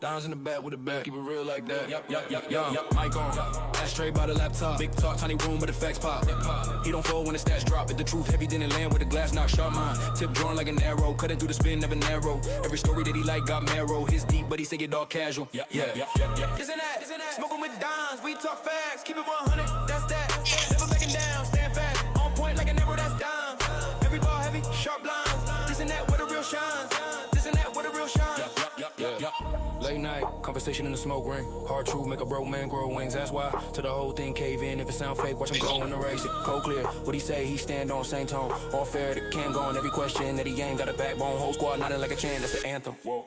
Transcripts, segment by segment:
Dimes in the back with the back, keep it real like that. Yup. Mic on, ashtray by the laptop. Big talk, tiny room, but the facts pop. He don't fall when the stats drop. If the truth heavy, then it land with the glass knock sharp mine. Tip drawn like an arrow, cut it through the spin, never narrow. Every story that he like got marrow. His deep, but he say it all casual. Yeah. Isn't that? Smoking with dimes, we talk facts. Keep it 100, that's that. Never backing down, stand fast. On point like an arrow, that's dimes. Every ball heavy, sharp lines. This and that, where the real shines. This and that, where the real shines. Yeah. Late night, conversation in the smoke ring. Hard truth, make a broke man grow wings. That's why to the whole thing cave in. If it sound fake, watch him go and erase it. Cold clear, what he say, he stand on same tone. All fair, the can go on every question that he ain't got a backbone. Whole squad nodding like a chant, that's the anthem. Whoa.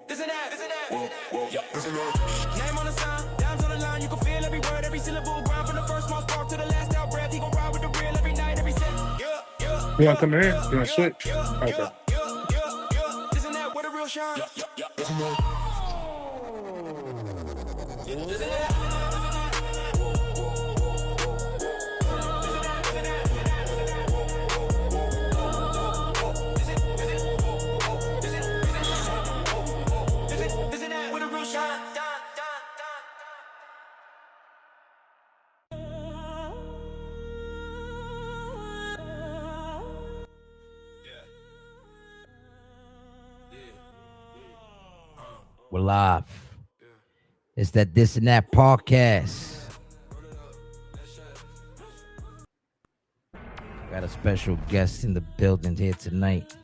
This and that. Whoa. This and that. Name on the sign, dimes on the line. You can feel every word, every syllable. Grind from the first small spark to the last out breath. He gon' ride with the real every night, every set. You want to come in? You want to switch? Okay. This and that, where the real shine. We're live. It's that This and That podcast. Got a special guest in the building here tonight.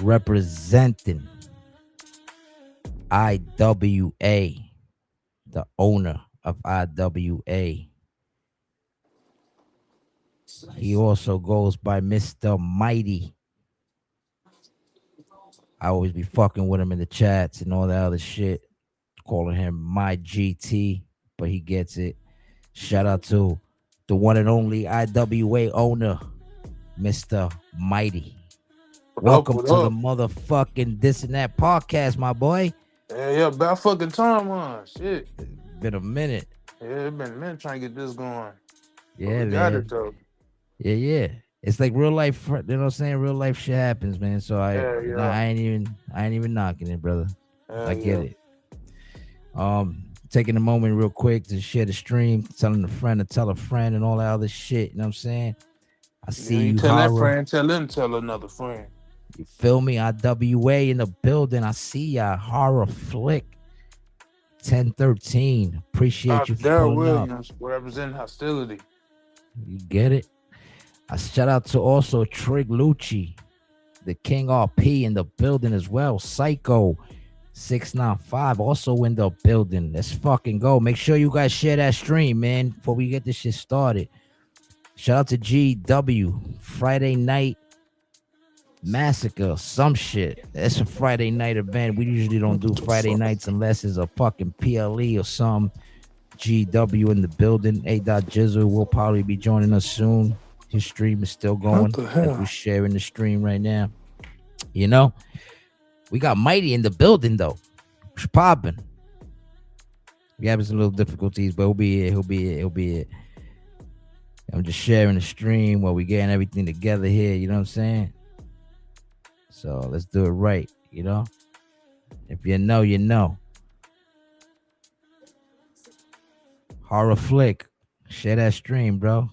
Representing IWA, the owner of IWA. He also goes by Mr. Mygthee. I always be fucking with him in the chats and all that other shit, calling him my GT, but he gets it. Shout out to the one and only IWA owner, Mr. Mygthee. Welcome to the motherfucking This and That podcast, my boy. Yeah, about fucking time on. Shit. It's been a minute. Yeah, it's been a minute trying to get this going. Yeah, man. Got it, though. Yeah. It's like real life, you know what I'm saying? Real life shit happens, man. So I ain't even knocking it, brother. I get it. Taking a moment real quick to share the stream, telling a friend to tell a friend and all that other shit. You know what I'm saying? I see you. Tell that friend, tell them, tell another friend. You feel me? IWA in the building. I see ya. Horror Flick 1013. Appreciate you for pulling Williams, up. Representing hostility. You get it? A shout out to also Trig Lucci, the King RP in the building as well. Psycho 695 also in the building. Let's fucking go. Make sure you guys share that stream, man, before we get this shit started. Shout out to GW, Friday Night Massacre, some shit. That's a Friday night event. We usually don't do Friday nights unless it's a fucking PLE or some. GW in the building. A.Jizzle will probably be joining us soon. His stream is still going. We're sharing the stream right now. You know, we got Mygthee in the building though. It's popping. We having some little difficulties, but he'll be here. I'm just sharing the stream while we getting everything together here. You know what I'm saying? So let's do it right. You know, if you know, you know. Horror Flick, share that stream, bro.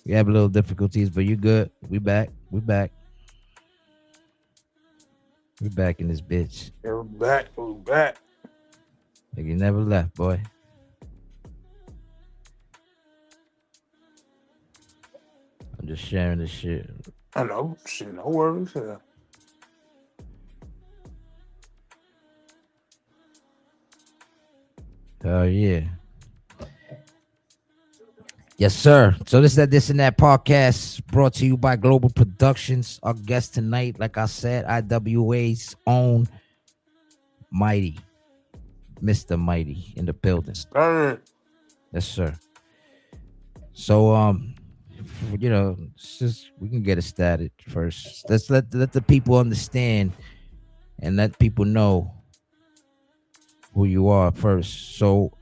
We have a little difficulties, but you good. We back. We back in this bitch. Yeah, we're back. Like you never left, boy. I'm just sharing this shit. I know. Shit, no worries. Yeah. Oh, yeah. Yes, sir. So this and that podcast brought to you by Global Productions. Our guest tonight, like I said, IWA's own Mygthee, Mr. Mygthee in the building. Yes, sir. So, you know, it's just we can get it started first. Let's let the people understand and let people know who you are first. So,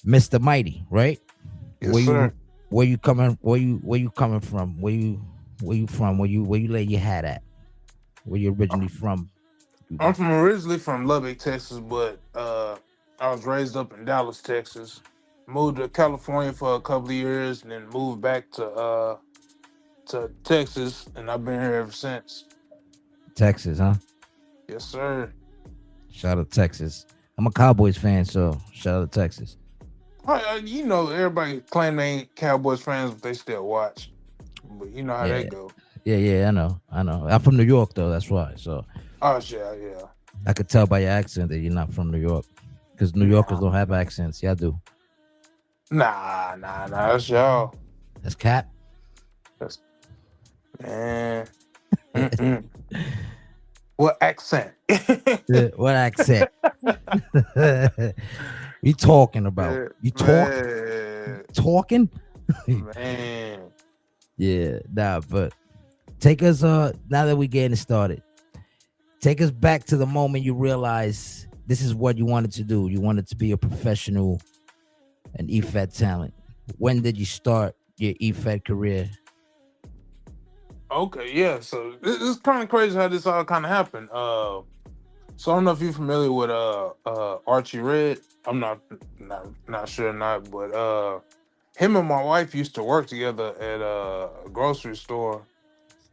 Mr. Mighty, right? Yes, Where sir. you where you coming from? Where you from? Where you lay your hat at? Where you originally from? I'm from originally from Lubbock, Texas, but I was raised up in Dallas, Texas. Moved to California for a couple of years, and then moved back to Texas, and I've been here ever since. Texas, huh? Yes, sir. Shout out to Texas. I'm a Cowboys fan, so shout out to Texas. You know, everybody claim they ain't Cowboys fans, but they still watch. But you know how Yeah, they go. yeah. I know. I'm from New York though. That's why. So Oh, yeah, yeah. I could tell by your accent that you're not from New York, because New Yorkers Nah, don't have accents. Yeah, I do. nah. That's y'all. That's Cap. That's man. Mm-mm. What accent? What accent? We talking about? You Man, talking? man. Yeah, nah. But take us. Now that we getting started, take us back to the moment you realize this is what you wanted to do. You wanted to be a professional and EFED talent. When did you start your EFED career? Okay, yeah. So it's kind of crazy how this all kind of happened. So I don't know if you're familiar with Archie Red. I'm not sure or not, but him and my wife used to work together at a grocery store,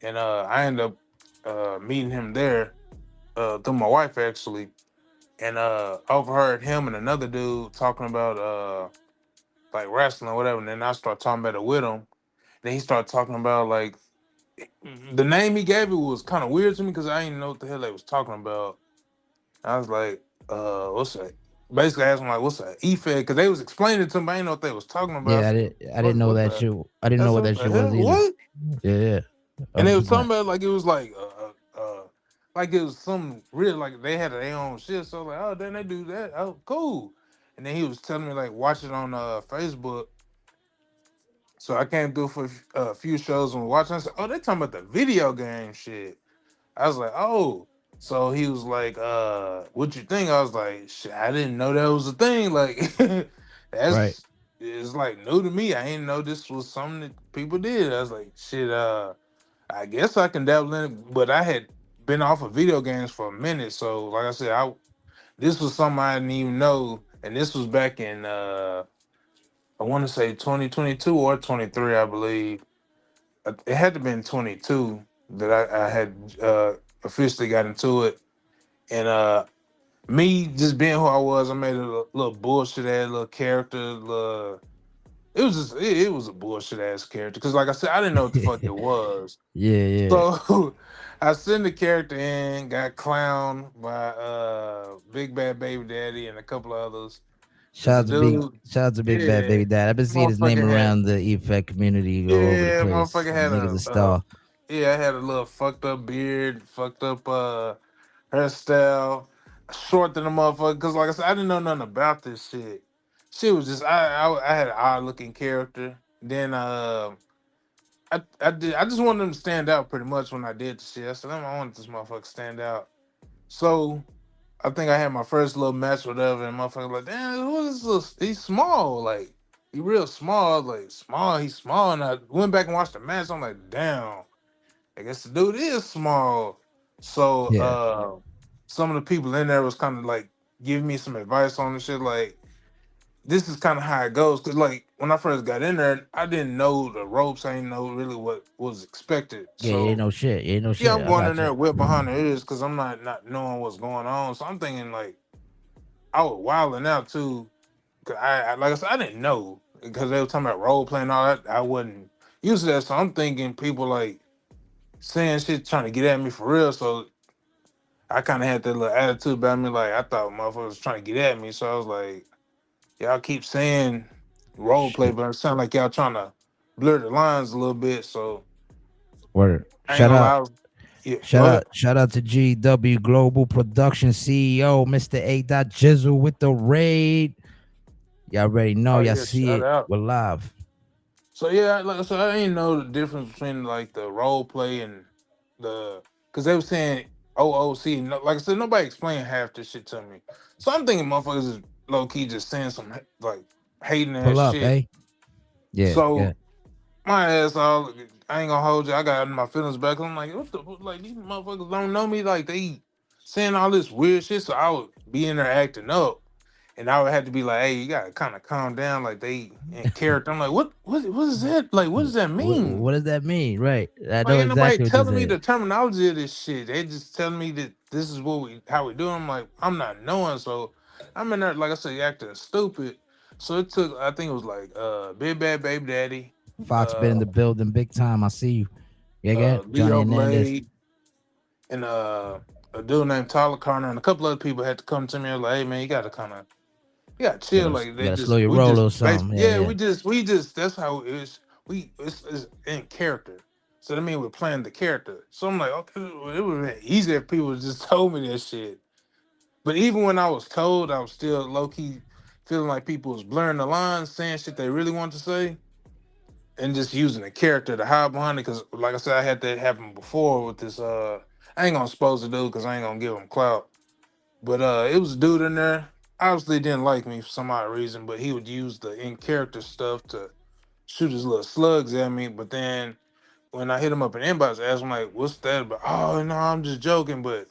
and I ended up meeting him there through my wife actually, and I overheard him and another dude talking about like wrestling or whatever, and then I started talking about it with him. Then he started talking about like the name he gave it was kind of weird to me because I didn't know what the hell they was talking about. I was like, what's that? Basically, I asked him like, what's that? EFED? Because they was explaining it to me, but I didn't know what they was talking about. I Yeah, said, I didn't know what that the? you. I didn't I know said, what what that the shit was hell? either. What? Yeah. And they I'm was talking glad. about like it was like it was some real like they had their own shit. So like, oh, then they do that. Oh, cool. And then he was telling me like watch it on Facebook. So I came through for a few shows and watching. I said, oh, they talking about the video game shit. I was like, oh. So he was like, what you think? I was like, shit, I didn't know that was a thing. Like Right. that's it's like new to me. I didn't know this was something that people did. I was like, shit, I guess I can dabble in it, but I had been off of video games for a minute. So like I said, I this was something I didn't even know. And this was back in I want to say 2022 or 23, I believe. It had to been 22 that I had officially got into it. And me just being who I was, I made a little bullshit ass little character. It was just it was a bullshit ass character because, like I said, I didn't know what the fuck it was. Yeah. So I sent the character in, got clowned by Big Bad Baby Daddy and a couple of others. Cause the dude, Shout out to Big Bad yeah, Baby Dad. I've been seeing his name motherfucker had around the effect community all over the yeah, place. motherfucker had Niggas a a star. yeah, I had a little fucked up beard, fucked up hairstyle, short than a motherfucker. Cause like I said, I didn't know nothing about this shit. Shit was just I had an odd looking character. Then I just wanted him to stand out pretty much when I did the shit. I said I wanted this motherfucker to stand out. So I think I had my first little match or whatever, and motherfucker like, damn, who is this? He's small, like he real small, like small. He's small, and I went back and watched the match. I'm like, damn, I guess the dude is small. So Yeah. some of the people in there was kind of like giving me some advice on the shit, like this is kind of how it goes. Cause like when I first got in there, I didn't know the ropes. I didn't know really what was expected. Yeah, you ain't So no shit. You ain't no yeah, shit. I'm I going in got there you. whip behind the ears because I'm not knowing what's going on. So I'm thinking like I was wilding out too. 'Cause I like I said, I didn't know because they were talking about role playing and all that. I wasn't used to that, so I'm thinking people like saying shit trying to get at me for real. So I kind of had that little attitude about me, like I thought motherfuckers was trying to get at me. So I was like, y'all keep saying role play, Shoot. but it sounds like y'all trying to blur the lines a little bit. So Word. I ain't gonna lie. Yeah, go ahead. Shout out to GW Global Production CEO, Mr. A. Jizzle with the raid. Y'all already know. Oh Y'all yeah, see shout it. out. We're live. So yeah, like I said, I didn't know the difference between like the role play and the because they were saying OOC. No, like I said, nobody explained half this shit to me. So I'm thinking motherfuckers is low key just saying some like hating that Pull up, shit. eh? Yeah, So yeah. my ass all, I ain't gonna hold you. I got my feelings back. I'm like, what the, like these motherfuckers don't know me. Like they saying all this weird shit. So I would be in there acting up. And I would have to be like, hey, you gotta kind of calm down. Like they in character. I'm like, what is that? Like, what does that mean? What does that mean? Right. I Like know ain't nobody exactly what you're telling me saying. the terminology of this shit. They just telling me that this is what we how we do. I'm like, I'm not knowing. So I'm in there, like I said, acting stupid. So it took, I think it was like Big Bad Baby Daddy, Fox been in uh the building big time. I see you. Yeah, yeah. Johnny Leo Hernandez. Blade, and a dude named Tyler Carter, and a couple other people had to come to me and like, hey man, you gotta kinda, you gotta chill. Like You they gotta slow just your we roll just or basically, something. Yeah, yeah, yeah. we just that's how it is. It's in character. So that means we're playing the character. So I'm like, okay, well, it would have been easier if people just told me that shit. But even when I was told, I was still low key feeling like people was blurring the lines, saying shit they really wanted to say, and just using the character to hide behind it. Because, like I said, I had that happen before with this. I ain't gonna expose the dude because I ain't gonna give him clout. But it was a dude in there. Obviously, didn't like me for some odd reason, but he would use the in character stuff to shoot his little slugs at me. But then when I hit him up in inbox, I asked him like, "What's that about?" Oh no, I'm just joking. But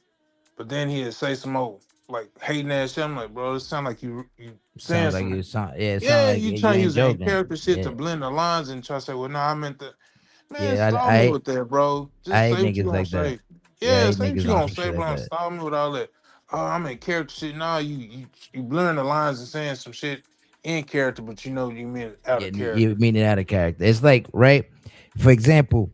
then he'd say some old like hating ass shit. I'm like, bro, it sound like you saying Sounds like some, you sound. Yeah, it sound yeah, like you you trying to ain't use the in joking. character shit to Yeah, blend the lines and try to say, well, no, I meant the, man, yeah. stall me with that, bro. I Just hate say what you niggas gonna like that. say. Yeah, I Yeah, hate say what niggas you on gonna some say, shit like bro. that. Stall me with all that. Oh, I'm in character shit. Nah, you blurring the lines and saying some shit in character, but you know you meant out Yeah, of you character. mean it out of character. It's like, right? For example,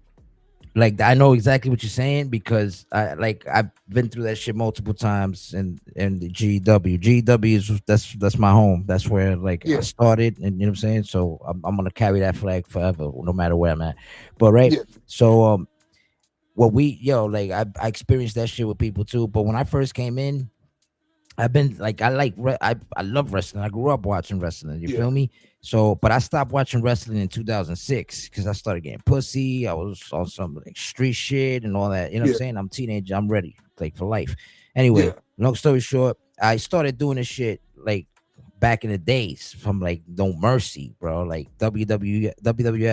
like I know exactly what you're saying because I've been through that shit multiple times in the GW is that's my home. That's where like I Yeah, started, and you know what I'm saying. So I'm gonna carry that flag forever, no matter where I'm at. But right, yeah, so what we like I experienced that shit with people too. But when I first came in, I've been like I love wrestling. I grew up watching wrestling. You yeah, feel me? So, but I stopped watching wrestling in 2006 because I started getting pussy. I was on some like street shit and all that. You know what I'm yeah, saying? I'm a teenager. I'm ready like for life. yeah, Anyway, long story short, I started doing this shit like back in the days from like No Mercy, bro. Like WWF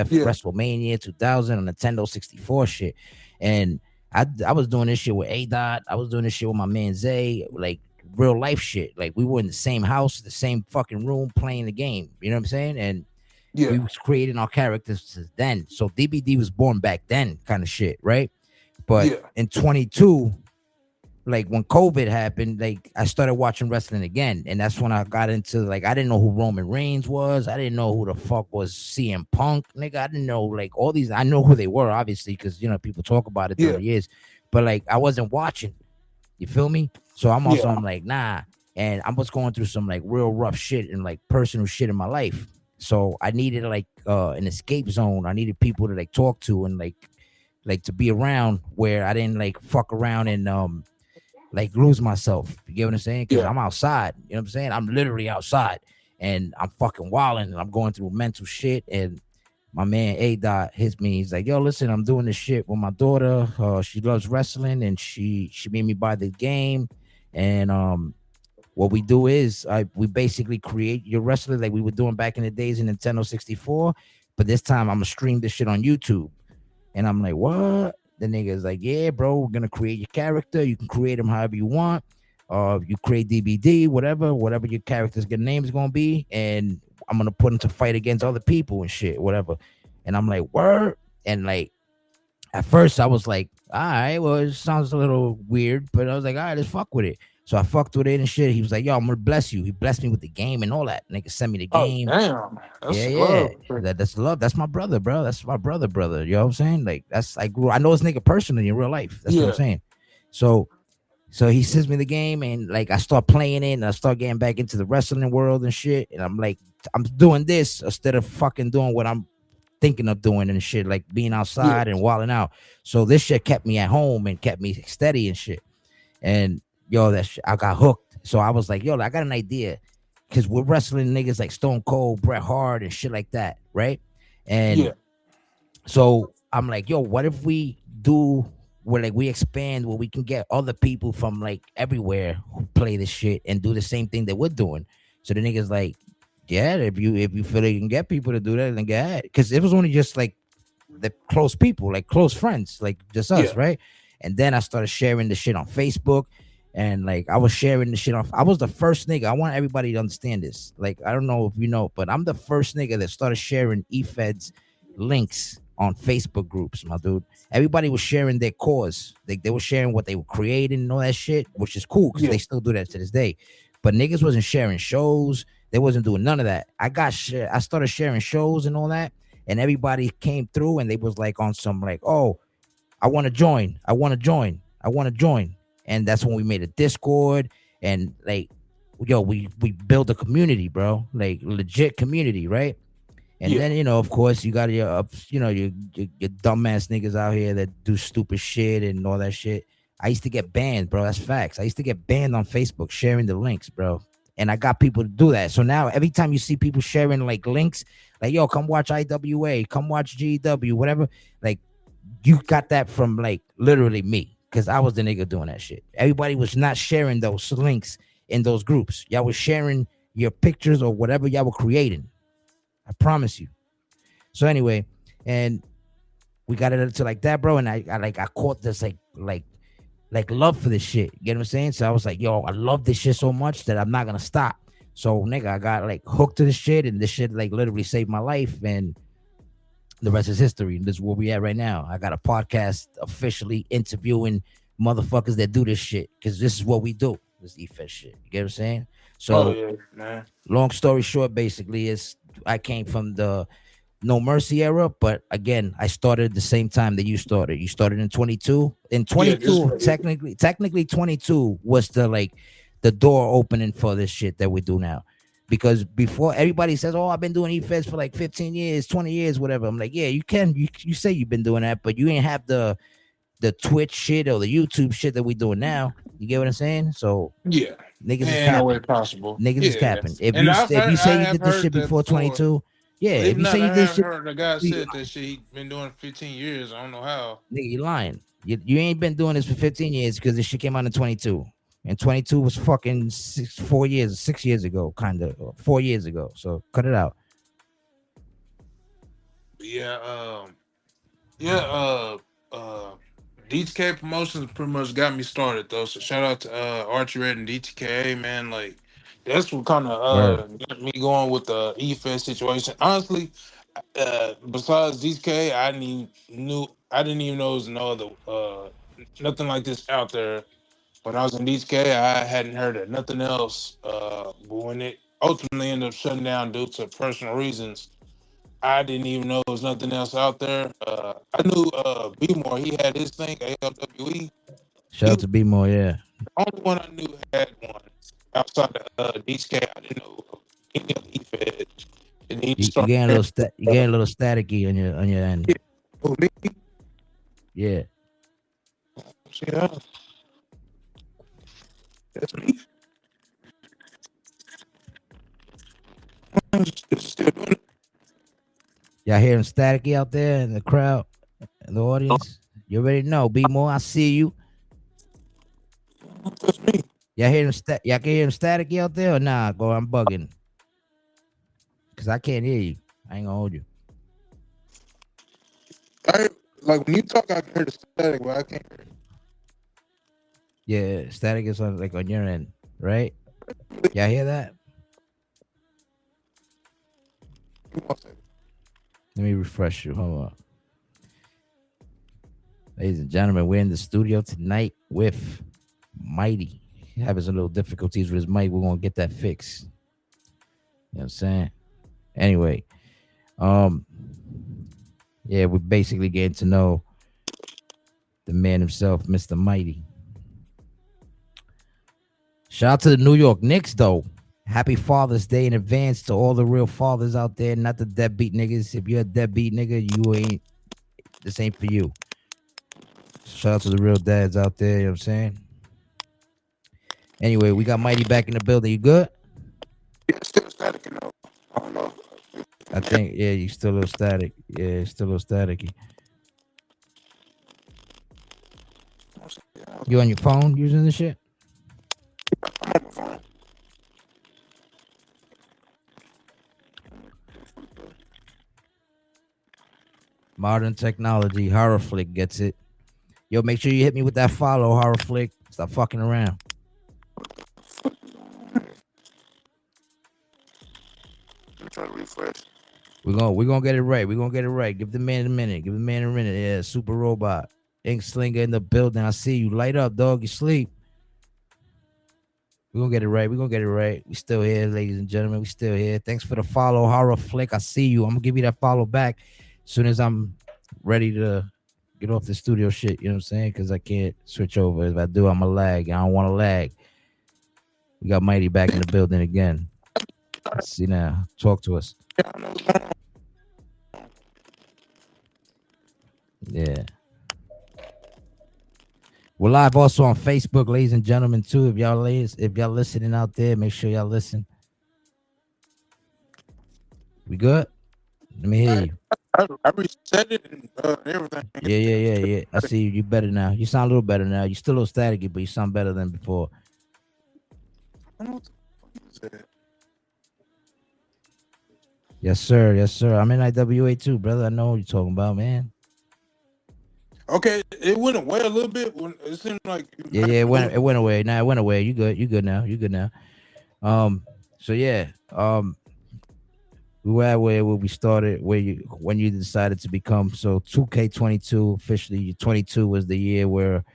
yeah, WrestleMania 2000 on Nintendo 64 shit, and I was doing this shit with A Dot. I was doing this shit with my man Zay. Like real life shit. Like we were in the same house, the same fucking room playing the game. You know what I'm saying? And yeah, we was creating our characters since then. So DBD was born back then, kind of shit, right? But yeah, in 22, like when COVID happened, like I started watching wrestling again, and that's when I got into like I didn't know who Roman Reigns was. I didn't know who the fuck was CM Punk, nigga. I didn't know like all these. I know who they were, obviously, because people talk about it through yeah, the years, but like I wasn't watching. You feel me? So yeah, I'm like, nah. And I was going through some like real rough shit and like personal shit in my life. So I needed like an escape zone. I needed people to like talk to and like to be around where I didn't like fuck around and like lose myself. You get what I'm saying? Because yeah, I'm outside. You know what I'm saying? I'm literally outside and I'm fucking wilding and I'm going through mental shit. And my man A Dot hits me. He's like, "Yo, listen, I'm doing this shit with my daughter. She loves wrestling, and she made me buy the game. And what we do is we basically create your wrestler like we were doing back in the days in Nintendo 64. But this time I'm gonna stream this shit on YouTube." And I'm like, "What?" The nigga's like, "Yeah, bro, we're gonna create your character. You can create him however you want. You create DBD, whatever your character's good name is gonna be, and I'm gonna put him to fight against other people and shit, whatever." And I'm like, "Word." And like at first I was like, all right, well, it sounds a little weird, but I was like, all right, let's fuck with it. So I fucked with it and shit. He was like, yo, I'm gonna bless you. He blessed me with the game and all that. Nigga sent me the oh game. damn, Yeah, that's yeah. love. That's love. That's my brother, bro. That's my brother. You know what I'm saying? Like I know this nigga personally in real life. That's what I'm Yeah, saying. So he sends me the game and like I start playing it and I start getting back into the wrestling world and shit. And I'm like, I'm doing this instead of fucking doing what I'm thinking of doing and shit, like being yeah, outside and wilding out. So this shit kept me at home and kept me steady and shit. And yo, that shit, I got hooked. So I was like, yo, I got an idea. Cause we're wrestling niggas like Stone Cold, Bret Hart, and shit like that, right? yeah, And so I'm like, yo, what if we do where like we expand where we can get other people from like everywhere who play this shit and do the same thing that we're doing? So the niggas like Yeah, if you feel they can get people to do that, then get at it. Because it was only just like the close people, like close friends, like just us, Yeah. right? And then I started sharing the shit on Facebook, and like I was sharing the shit on. I was the first nigga. I want everybody to understand this. Like I don't know if you know, but I'm the first nigga that started sharing eFeds links on Facebook groups, my dude. Everybody was sharing their cause. They were sharing what they were creating and all that shit, which is cool because Yeah. they still do that to this day. But niggas wasn't sharing shows. They wasn't doing none of that. I started sharing shows and all that, and everybody came through and they was like on some like, oh, I want to join. I want to join. I want to join. And that's when we made a Discord and like, yo, we built a community, bro, like legit community, right? And Yeah. then of course, you got your dumbass niggas out here that do stupid shit and all that shit. I used to get banned, bro. That's facts. I used to get banned on Facebook sharing the links, bro. And I got people to do that. So now every time you see people sharing like links, like yo, come watch IWA, come watch GW, whatever, like you got that from like literally me because I was the nigga doing that shit. Everybody was not sharing those links in those groups. Y'all was sharing your pictures or whatever y'all were creating. I promise you. So anyway, and we got it to like that, bro. And I caught this like love for this shit. You get what I'm saying? So I was like, yo, I love this shit so much that I'm not gonna stop. So nigga, I got like hooked to this shit, and this shit like literally saved my life, and the rest is history. And this is where we at right now. I got a podcast officially interviewing motherfuckers that do this shit because this is what we do. This eFed shit. You get what I'm saying? Oh So yeah, man. long story short, basically, is I came from the No Mercy era, but again, I started at the same time that you started. You started in 22. In Yeah, just 22, technically 22 was the door opening for this shit that we do now. Because before everybody says, "Oh, I've been doing eFeds for like 15 years, 20 years, whatever." I'm like, "Yeah, you can. You say you've been doing that, but you ain't have the Twitch shit or the YouTube shit that we doing now." You get what I'm saying? So yeah. niggas is Ain't no way capping. possible. Niggas is Yeah. capping. And If you I say you have did this heard shit that before before. 22, yeah. If If you not, say I you did have shit, heard the guy you said that shit he been doing 15 years. I don't know how. nigga, you lying. You ain't been doing this for 15 years because this shit came out in 22. And 22 was fucking 6 years ago, kind of 4 years ago. So cut it out. But yeah, yeah, DTK Promotions pretty much got me started though. So shout out to Archie Red and DTK, man. Like that's what kind of Word. got me going with the eFest situation. Honestly, besides DTK, I didn't even know there was no other nothing like this out there. When I was in DTK, I hadn't heard of nothing else. But when it ultimately ended up shutting down due to personal reasons, I didn't even know there was nothing else out there. I knew B More, he had his thing, ALWE. Shout He out was to B More, yeah. the only one I knew had one outside of DTK. I didn't know of any other E-Fed. And he You started getting a hearing, you getting a little staticky on your end. oh, me? Yeah. Yeah, that's me. It's still doing it. Y'all hearing staticky out there in the crowd, in the audience? You already know. B More, I see you. That's me. Y'all can hear him staticky out there or nah? Go, I'm bugging. Cause I can't hear you. I ain't gonna hold you. Like when you talk, I can hear the static, but I can't hear it. Yeah, static is on like on your end, right? Y'all hear that? Give me 1 second. Let me refresh you. Hold on. Ladies and gentlemen, we're in the studio tonight with Mygthee. He having some little difficulties with his mic. We're gonna get that fixed. You know what I'm saying? Anyway, yeah, we're basically getting to know the man himself, Mr. Mygthee. Shout out to the New York Knicks, though. Happy Father's Day in advance to all the real fathers out there, not the deadbeat niggas. If you're a deadbeat nigga, you ain't, this ain't for you. Shout out to the real dads out there, you know what I'm saying? Anyway, we got Mygthee back in the building. You good? Yeah, it's still static, you know. I don't know. I think, yeah, you still a little static. Yeah, it's still a little staticky. You on your phone using this shit? I'm on my phone. Modern technology, horror flick gets it. Yo, make sure you hit me with that follow, horror flick. Stop fucking around. I'm trying to refresh. We're gonna get it right. We're gonna get it right. Give the man a minute. Give the man a minute. Yeah, super robot. Ink slinger in the building. I see you. Light up, dog. You sleep. We're gonna get it right. We're gonna get it right. We still here, ladies and gentlemen. We still here. Thanks for the follow, horror flick. I see you. I'm gonna give you that follow back as soon as I'm ready to get off the studio shit. You know what I'm saying? Because I can't switch over. If I do, I'm a lag. I don't want to lag. We got Mighty back in the building again. Let's see now. Talk to us. Yeah. We're live also on Facebook, ladies and gentlemen, too. If y'all listening out there, make sure y'all listen. We good? Let me hear you. I reset it and everything. Yeah. I see you. You better now. You sound a little better now. You still a little staticky, but you sound better than before. I don't know what the fuck is that. Yes, sir. Yes, sir. I'm in IWA too, brother. I know what you're talking about, man. Okay, it went away a little bit when it seemed like Yeah. It went away. Nah, it went away. You good. You good now. You good now. So yeah. We were at where we started, when you decided to become 2K22 officially. 22 was the year where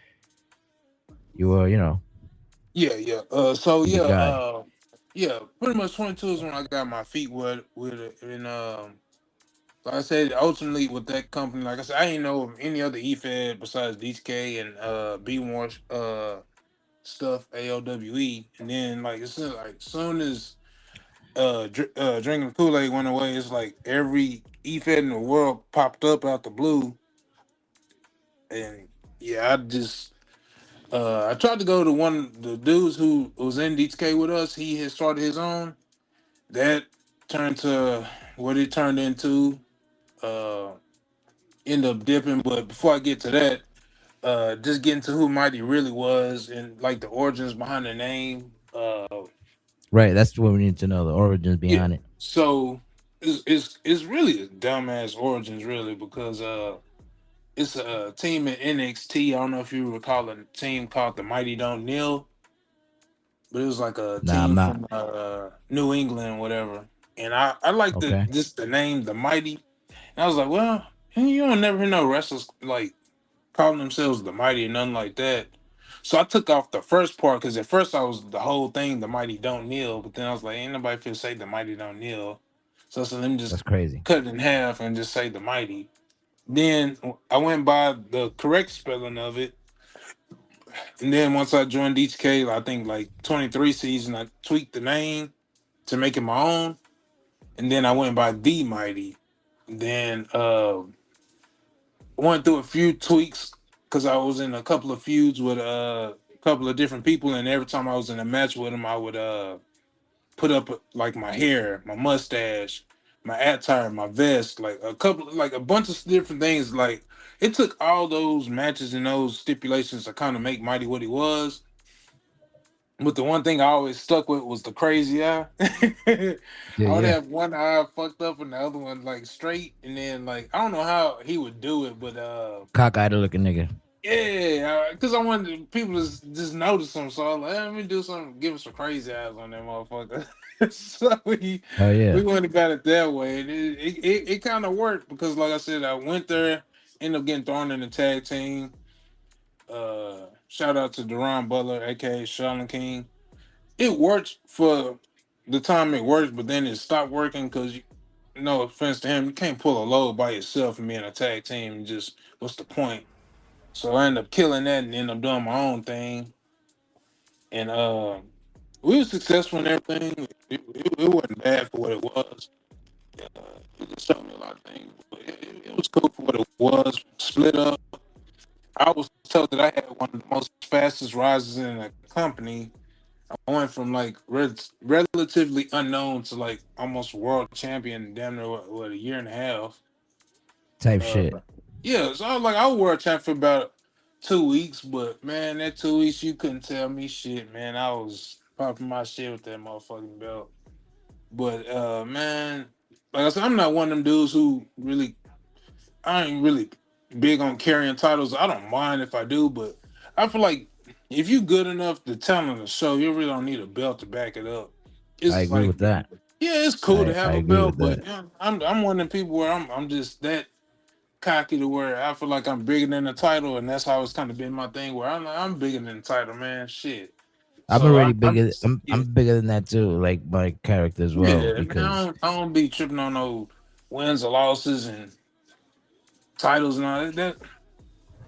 you were, yeah. you the guy. Yeah. Pretty much 22 is when I got my feet wet with it, and like I said, ultimately with that company, like I said, I didn't know of any other EFED besides DK and B more stuff ALWE, and then like it's like soon as drinking Kool Aid went away, it's like every EFED in the world popped up out the blue, and yeah, I tried to go to one of the dudes who was in DK with us. He had started his own. That turned to what it turned into. Uh, End up dipping, but before I get to that, just getting to who Mighty really was and like the origins behind the name. Right. That's what we need to know, the origins Yeah. behind it. So it's really a dumbass origins really because it's a team in NXT. I don't know if you recall a team called the Mighty Don't Kneel, but it was like a Nah, I'm team not. from New England, whatever. And I like Okay. the name, the Mighty. And I was like, well, you don't never hear no wrestlers like calling themselves the Mighty or nothing like that. So I took off the first part because at first I was the whole thing, the Mighty Don't Kneel, but then I was like, ain't nobody feel say the Mighty Don't Kneel. So I said, let me That's just crazy. cut it in half and just say the Mighty. Then I went by the correct spelling of it. And then once I joined DTK, I think like 23 season, I tweaked the name to make it my own. And then I went by The Mighty. Then went through a few tweaks because I was in a couple of feuds with a couple of different people, and every time I was in a match with them, I would put up like my hair, my mustache, my attire, my vest, like like a bunch of different things. Like it took all those matches and those stipulations to kind of make Mighty what he was. But the one thing I always stuck with was the crazy eye. I Yeah, would yeah. have one eye fucked up and the other one like straight, and then like I don't know how he would do it, but Cockeyed looking nigga. yeah, because I wanted people to just notice him. So I was like, let me do something, give him some crazy eyes on that motherfucker. So Oh we yeah. went about it that way, and it kind of worked because, like I said, I went there, ended up getting thrown in the tag team. Shout out to Deron Butler, aka Shaolin King. It worked for the time it worked, but then it stopped working because, no offense to him, you can't pull a load by yourself and be in a tag team. Just what's the point? So I ended up killing that and ended up doing my own thing. And we were successful in everything. It wasn't bad for what it was. It just showed me a lot of things. But it was cool for what it was. Split up. I was told that I had one of the most fastest rises in the company. I went from like relatively unknown to like almost world champion, damn near what a year and a half. Type Uh, shit. yeah, so I was world champ for about 2 weeks, but man, that 2 weeks you couldn't tell me shit, man. I was popping my shit with that motherfucking belt. But man, like I said, I'm not one of them dudes who really I ain't really big on carrying titles. I don't mind if I do, but I feel like if you good enough to talent a show, you really don't need a belt to back it up. I It's agree like, with that. yeah, it's cool to I have a agree with belt, but that. yeah, I'm one of the people where I'm just that cocky to where I feel like I'm bigger than the title, and that's how it's kind of been my thing. Where I'm bigger than the title, man. Shit. I'm So already I'm bigger. just yeah. I'm bigger than that too. Like my character as well, Yeah, man, because I don't be tripping on no wins or losses and titles and all that.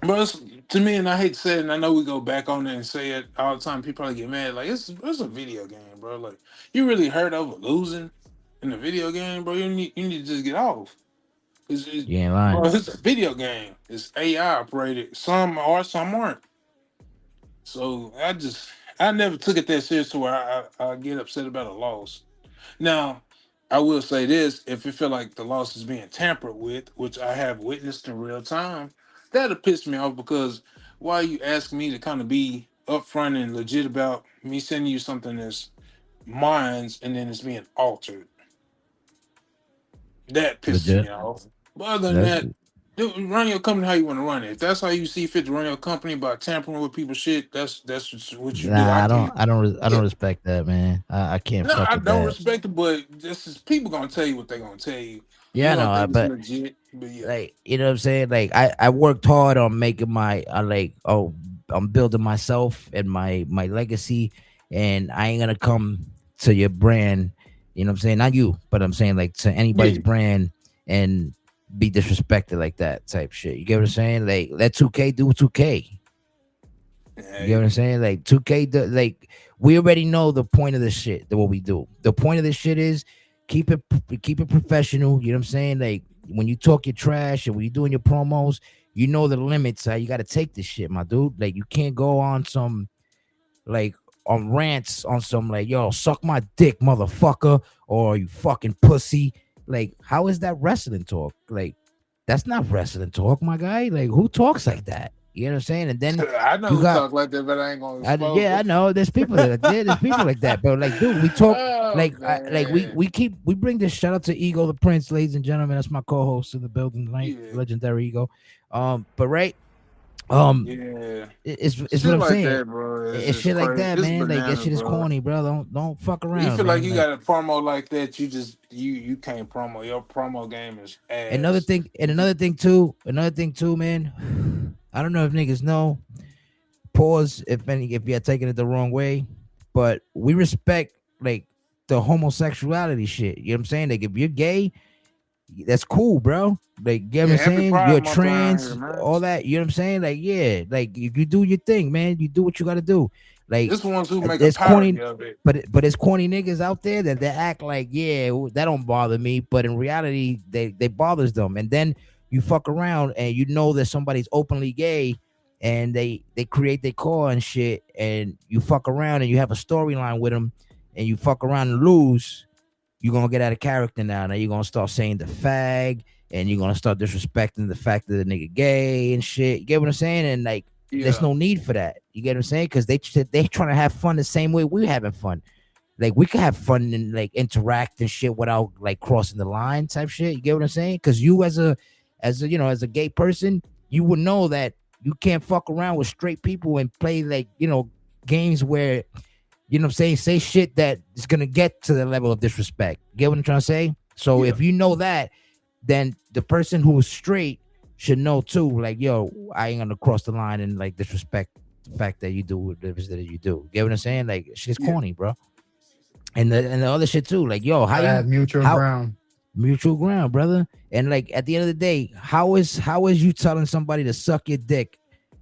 But to me, and I hate to say it, and I know we go back on there and say it all the time. People probably get mad. Like it's a video game, bro. Like you really hurt over losing in a video game, bro. You need to just get off. you ain't Bro, lying. it's a video game. It's AI operated. Some are, some aren't. So I never took it that serious to where I get upset about a loss. Now, I will say this: if you feel like the loss is being tampered with, which I have witnessed in real time, that'll piss me off because why you ask me to kind of be upfront and legit about me sending you something that's mine's and then it's being altered? That pisses Legit. me off. But other than That's that, run your company how you want to run it. If that's how you see fit to run your company by tampering with people's shit, that's what you do. nah. I can't. I Yeah, don't respect that, man. I can't no, fuck I with don't that. respect it, but this is people gonna tell you what they're gonna tell you. You Yeah, I gonna know. think it's But legit, but yeah, like, you know what I'm saying? Like, I worked hard on making my I'm building myself and my legacy, and I ain't gonna come to your brand. You know what I'm saying? Not you, but I'm saying like to anybody's yeah, brand and be disrespected like that type shit. You get what I'm saying? Like, let 2K do 2K. You get what hey, I'm saying? Like 2K, like we already know the point of this shit. That what we do. The point of this shit is keep it professional. You know what I'm saying? Like when you talk your trash and when you're doing your promos, you know the limits. How you got to take this shit, my dude. Like you can't go on some like on rants on some like yo suck my dick, motherfucker, or you fucking pussy. Like how is that wrestling talk? Like that's not wrestling talk, my guy. Like who talks like that? You know what I'm saying? And then I know you who got talk like that, but I ain't gonna expose yeah, I them. know. There's people that there's people like that, but like, dude, we talk Oh like like man, we bring this shout out to Ego the Prince, ladies and gentlemen. That's my co-host in the building tonight, yeah, legendary Ego. But right, um, yeah, it's what shit I'm like saying. that, bro. It's It's just shit like crazy. that, It's man. Like that bananas, shit is bro. corny, bro. Don't fuck You around, feel like man. you Like got a promo like that, you can't promo. Your promo game is another ass. thing, and another thing too, man. I don't know if niggas know. Pause if you're taking it the wrong way, but we respect like the homosexuality shit. You know what I'm saying? Like if you're gay, that's cool, bro. Like you know what Yeah, I'm happy saying? Pride You're Month around here, trans, man. all that. You know what I'm saying? Like yeah, like you do your thing, man. You do what you got to do. Like This ones who make a there's parody corny, of it. but there's corny niggas out there that act like yeah that don't bother me, but in reality they bothers them. And then you fuck around and you know that somebody's openly gay and they create their core and shit, and you fuck around and you have a storyline with them, and you fuck around and lose. You're gonna get out of character now. Now you're gonna start saying the fag, and you're gonna start disrespecting the fact that the nigga gay and shit. You get what I'm saying? And like, there's Yeah, no need for that. You get what I'm saying? Because they trying to have fun the same way we having fun. Like we could have fun and like interact and shit without like crossing the line type shit. You get what I'm saying? Because you as a as a gay person, you would know that you can't fuck around with straight people and play like games where what I'm saying, say shit that is gonna get to the level of disrespect. Get what I'm trying to say? So yeah, if you know that, then the person who is straight should know too. Like, yo, I ain't gonna cross the line and like disrespect the fact that you do what it is that you do. Get what I'm saying? Like, shit's yeah. corny, bro. And the other shit too. Like, yo, Gotta have mutual how ground. mutual ground, brother. And like at the end of the day, how is you telling somebody to suck your dick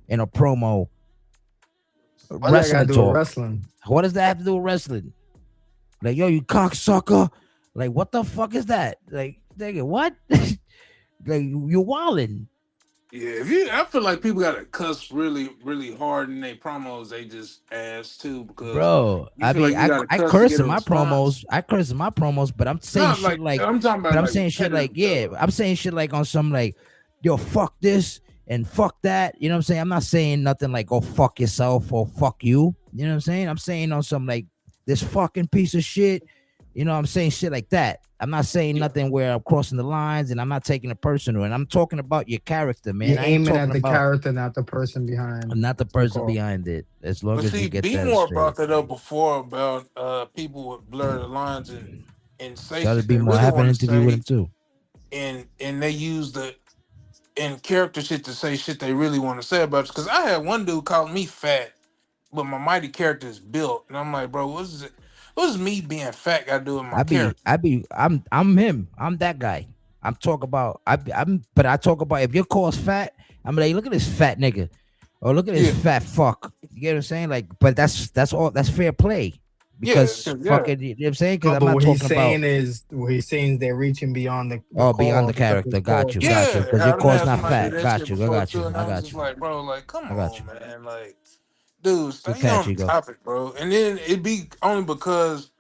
in a promo What that gotta wrestling do with talk? wrestling? What does that have to do with wrestling? Like, yo, you cocksucker. Like, what the fuck is that? Like, nigga, what? Like, you're wilding. Yeah, I feel like people gotta cuss really, really hard in their promos. They just ass too because Bro, you I feel like mean, you gotta I cuss to curse get a in my response. promos. I curse in my promos, but I'm saying Not shit like like, I'm talking but about I'm like saying shit like, repetitive yeah, stuff. I'm saying shit like on some like, yo, fuck this and fuck that. You know what I'm saying? I'm not saying nothing like, go fuck yourself or fuck you. You know what I'm saying? I'm saying on some like, this fucking piece of shit You know what I'm saying? Shit like that. I'm not saying Yeah. nothing where I'm crossing the lines and I'm not taking it personal. And I'm talking about your character, man. You're I ain't aiming talking at the about character, not the person behind not the the person call. behind it. As long But as we see, get B that more straight. brought that up before about people would blur the lines and say Shout out to shit Be they More. I really have an want to interview with him say, too. and they use the in character shit to say shit they really want to say about it. Because I had one dude call me fat, but my mighty character is built, and I'm like, bro, what's it? What's me being fat got to do with my character? I'm him. I'm that guy. I'm talk about, but I talk about if your call's fat, I'm like, look at this fat nigga. Or look at this Yeah, fat fuck. You get what I'm saying? Like, but that's all, that's fair play. yeah, Because yeah. fucking, you know what I'm saying? Because No, I'm but not what he's talking about, saying is what he's saying is they're reaching beyond the oh, beyond call the because his character. call Got is you, fat. got you. Yeah, Because your I've call's had not somebody do fat. that Got shit you. I before got too, you. and I I was got just you. like, bro, like, come I got on, you. man, like, dude, Good stay catch, on Ego. topic, bro. And then it be only because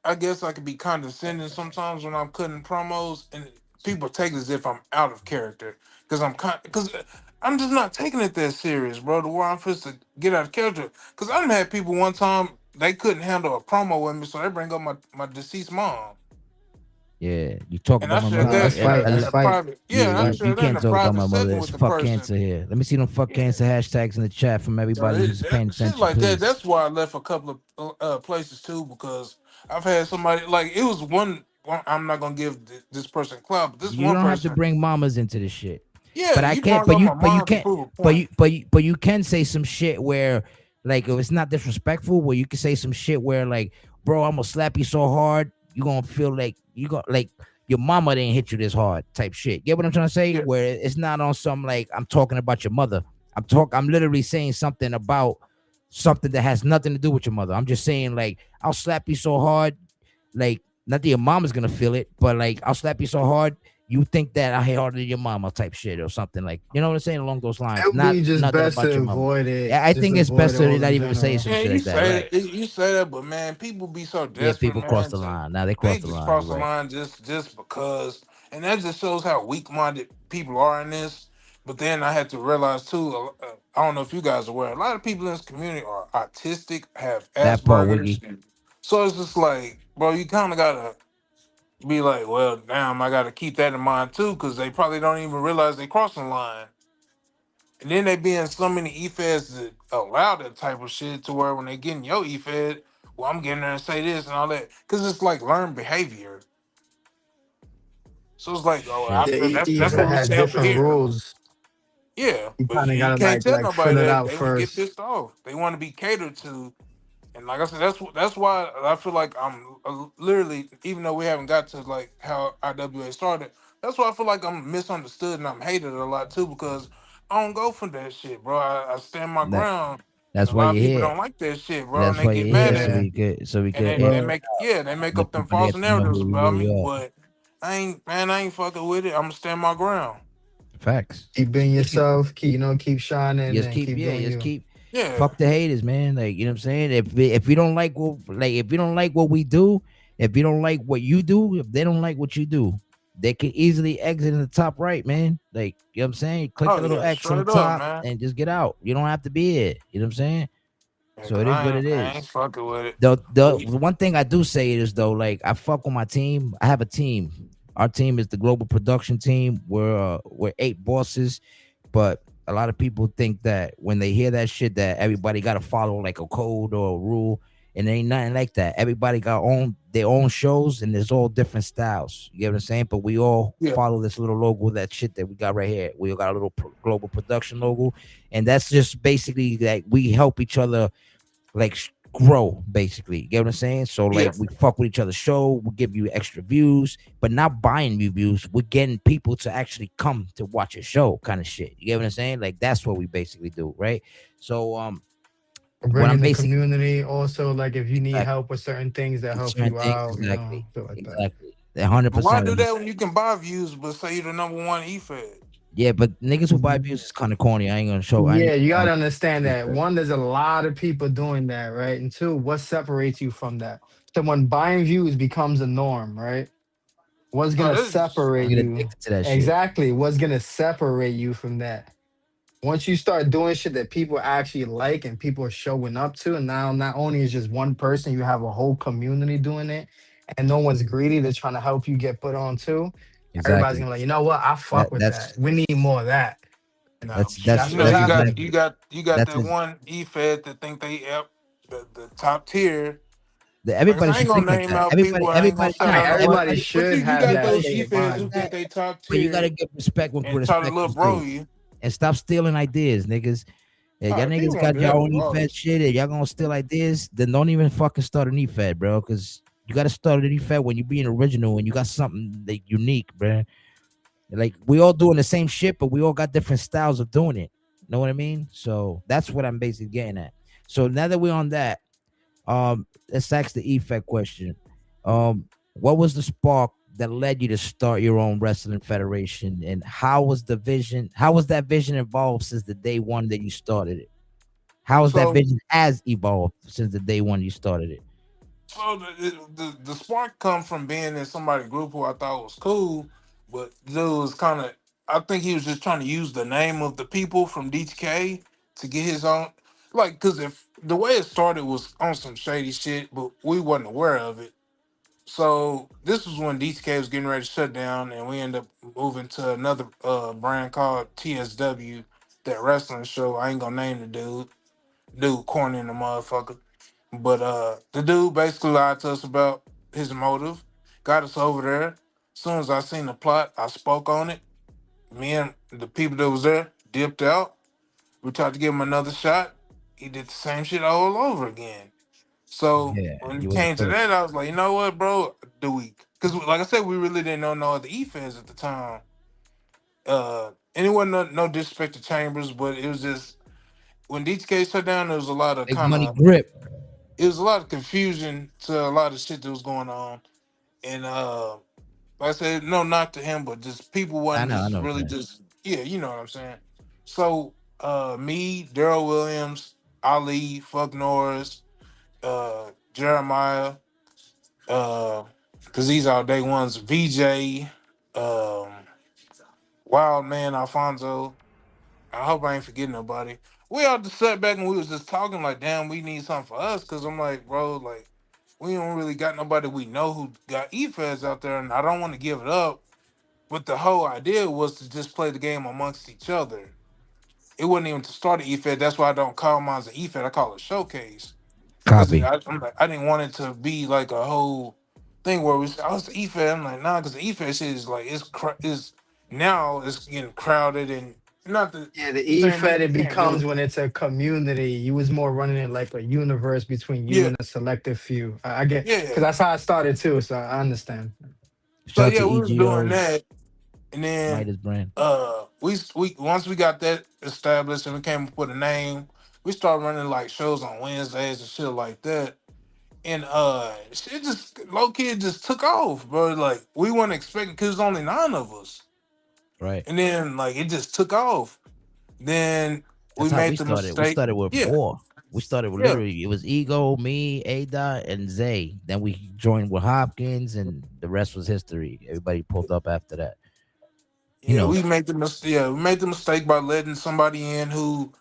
I guess I could be condescending sometimes when I'm cutting promos, and people take it as if I'm out of character because because I'm just not taking it that serious, bro. The where I'm supposed to get out of character. Because I done had people one time they couldn't handle a promo with me, so they bring up my deceased mom. Yeah, you talk And I about my shared No, mother. that that's fight. in That's a fight. private, You, yeah, and I you Fight. you shared that in can't a talk about private my mother. setting It's with the fuck person. cancer here. Let me see them fuck Yeah, cancer hashtags in the chat from so everybody who's paying shit attention, like that. please. That's why I left a couple of places too because I've had somebody like it was one I'm not gonna give this person clout, but this You one don't have to person, bring mamas into this shit. yeah, But I you can't. brought up my But you mom to can't. prove a point. But you can say some shit where, like, if it's not disrespectful, where you can say some shit where, like, bro, I'm gonna slap you so hard, you gonna feel like you gonna like your mama didn't hit you this hard, type shit. Get what I'm trying to say? Yeah, Where it's not on some like I'm talking about your mother. I'm literally saying something about something that has nothing to do with your mother. I'm just saying like I'll slap you so hard, like not that your mama's gonna feel it, but like I'll slap you so hard you think that I hit harder than your mama type shit or something like you know what I'm saying along those lines. It would Not be just nothing best about to your mama. avoid it. Yeah, I Just think it's avoid best it to all not in even say general. some yeah, shit like that, right? you say that, but man, people be so Yeah, desperate, people cross man. the line. Now they They cross the just line. cross You're the right. line just because, and that just shows how weak minded people are in this. But then I had to realize too. I don't know if you guys are aware. A lot of people in this community are autistic, have That part, Asperger's, Wiggy. so it's just like, bro, you kind of gotta be like, well, damn, I gotta keep that in mind too, because they probably don't even realize they crossing the line. And then they be in so many e-feds that allow that type of shit to where when they get in your e-fed, well, I'm getting there and say this and all that. Because it's like learned behavior. So it's like, oh, I Shit. The feel that's Eva what we has say over different here. rules. Yeah, You but kind of you gotta can't tell like nobody fill it that out they would get first. pissed off. They want to be catered to. And like I said, that's why I feel like I'm literally, even though we haven't got to like how IWA started, that's why I feel like I'm misunderstood and I'm hated a lot too because I don't go for that shit, bro. I stand my That ground, and that's a why lot of you're people here. don't like that shit, bro, and That's they why get you're mad here. at me, So we and could they Well, make they make the up them people get false to know narratives who you about me, really are. but I ain't fucking with it. I'm gonna stand my ground. Facts. keep being Just keep yourself. Keep shining just and keep keep yeah, doing just you. keep Yeah, fuck the haters, man. Like you know what I'm saying. If we don't like what if you don't like what we do, if you don't like what you do, if they don't like what you do, they can easily exit in the top right, man. Like you know what I'm saying. Click oh the little yeah, X on the straight up, top man. and just get out. You don't have to be here. You know what I'm saying. Yeah, So 'cause it is what it I ain't is. fucking with it. The one thing I do say is though, like I fuck with my team. I have a team. Our team is the global production team. We're 8 bosses, but a lot of people think that when they hear that shit that everybody got to follow like a code or a rule, and it ain't nothing like that. Everybody got their own shows, and there's all different styles. You get what I'm saying? But we all Yeah. follow this little logo, that shit that we got right here. We all got a little global production logo, and that's just basically that we help each other like grow basically. You get what I'm saying? So Yeah. like we fuck with each other's show, we give you extra views, but not buying you views. We're getting people to actually come to watch a show, kind of shit. You get what I'm saying? Like that's what we basically do, right? So what I'm Bringing the basically community also like if you need exactly help with certain things that help certain you things out, exactly, stuff like that. exactly. 100 But why percent do of them. that when you can buy views but say you're the number one e-fed? Yeah, but niggas who buy views is kind of corny. I ain't gonna show. I Yeah, ain't you gonna gotta understand that. One, there's a lot of people doing that, right? And two, what separates you from that? Someone buying views becomes a norm, right? What's Oh, gonna this you separate get you? addicted to that shit. Exactly. What's gonna separate you from that? Once you start doing shit that people actually like and people are showing up to, and now not only is just one person, you have a whole community doing it, and no one's greedy, they're trying to help you get put on too. Everybody's Exactly. gonna be like, you know what? I fuck That with that. that's We need more of that. You know, that's Yeah, that's that's you know, what's that's you got happening. you exactly got you got that's that his, one E-Fed that think they up the top tier. Like I said, everybody I ain't should gonna think like name that. out Everybody people. I ain't gonna everybody shout nah, Right. out nobody. Everybody everybody But should you have got that those everybody state of should E-Feds think who mind. think that. they top But you gotta tier give respect when and try to respect little is bro due. you. And stop stealing ideas, niggas. Yeah, All y'all right, people niggas gonna got do your that own E-Fed regardless. shit. And y'all gonna steal ideas, then don't even fucking start an E-Fed, bro. Cause you gotta start an E-Fed when you being original and you got something like unique, bro. Like we all doing the same shit, but we all got different styles of doing it. Know what I mean? So that's what I'm basically getting at. So now that we're on that, let's ask the effect question. What was the spark that led you to start your own wrestling federation, and how was the vision? How was that vision evolved since the day one that you started it? How has that So vision has evolved since the day one you started it? so the spark come from being in somebody's group who I thought was cool, but dude was kind of. I think he was just trying to use the name of the people from DTK to get his own. Like, cause if the way it started was on some shady shit, but we wasn't aware of it. So this was when DTK was getting ready to shut down, and we ended up moving to another brand called TSW, that wrestling show. I ain't gonna name the dude. Dude, corny in the motherfucker. But the dude basically lied to us about his motive, got us over there. As soon as I seen the plot, I spoke on it. Me and the people that was there dipped out. We tried to give him another shot. He did the same shit all over again. So Yeah, when you it was the came to first. that, I was like, you know what, bro? Do we? Because like I said, we really didn't know no other E-fans at the time. And it wasn't no disrespect to Chambers, but it was just when DTK shut down, there was a lot of Big kind money of grip. it was a lot of confusion to a lot of shit that was going on. And like I said, no knock to him, but just people wasn't I just know what really you're saying. just yeah, you know what I'm saying. So me, Daryl Williams, Ali, Fuck Norris, Jeremiah, cause these are day ones, VJ, um, Wild Man Alfonso. I hope I ain't forgetting nobody. We all just sat back and we was just talking like, damn, we need something for us. Cause I'm like, bro, like, we don't really got nobody we know who got E-Feds out there, and I don't want to give it up. But the whole idea was to just play the game amongst each other. It wasn't even to start an E-Fed. That's why I don't call mine an E-Fed. I call it showcase. Cause Copy. I'm like, I didn't want it to be like a whole thing where we say, oh, it's the E-Fed. I'm like, nah, cause the E-Fed shit is like, is now it's getting crowded and not the Yeah, the saying E-Fed that you it can't do becomes it. when it's a community. You was more running it like a universe between you Yeah, and a selective few. I get because yeah. that's how I started too, so I understand. So Shout out yeah, to we was doing EGO, that, and then Midas brand. we once we got that established and we came up with a name, we started running like shows on Wednesdays and shit like that. And shit just low key just took off, bro. Like we weren't expecting because there's only 9 of us, Right. and then like it just took off. Then we That's how made we the started. We mistake. started with Yeah, four. We started with yeah, literally it was Ego, me, Ada, and Zay. Then we joined with Hopkins, and the rest was history. Everybody pulled up after that. You yeah. know, We made the mistake by letting somebody in who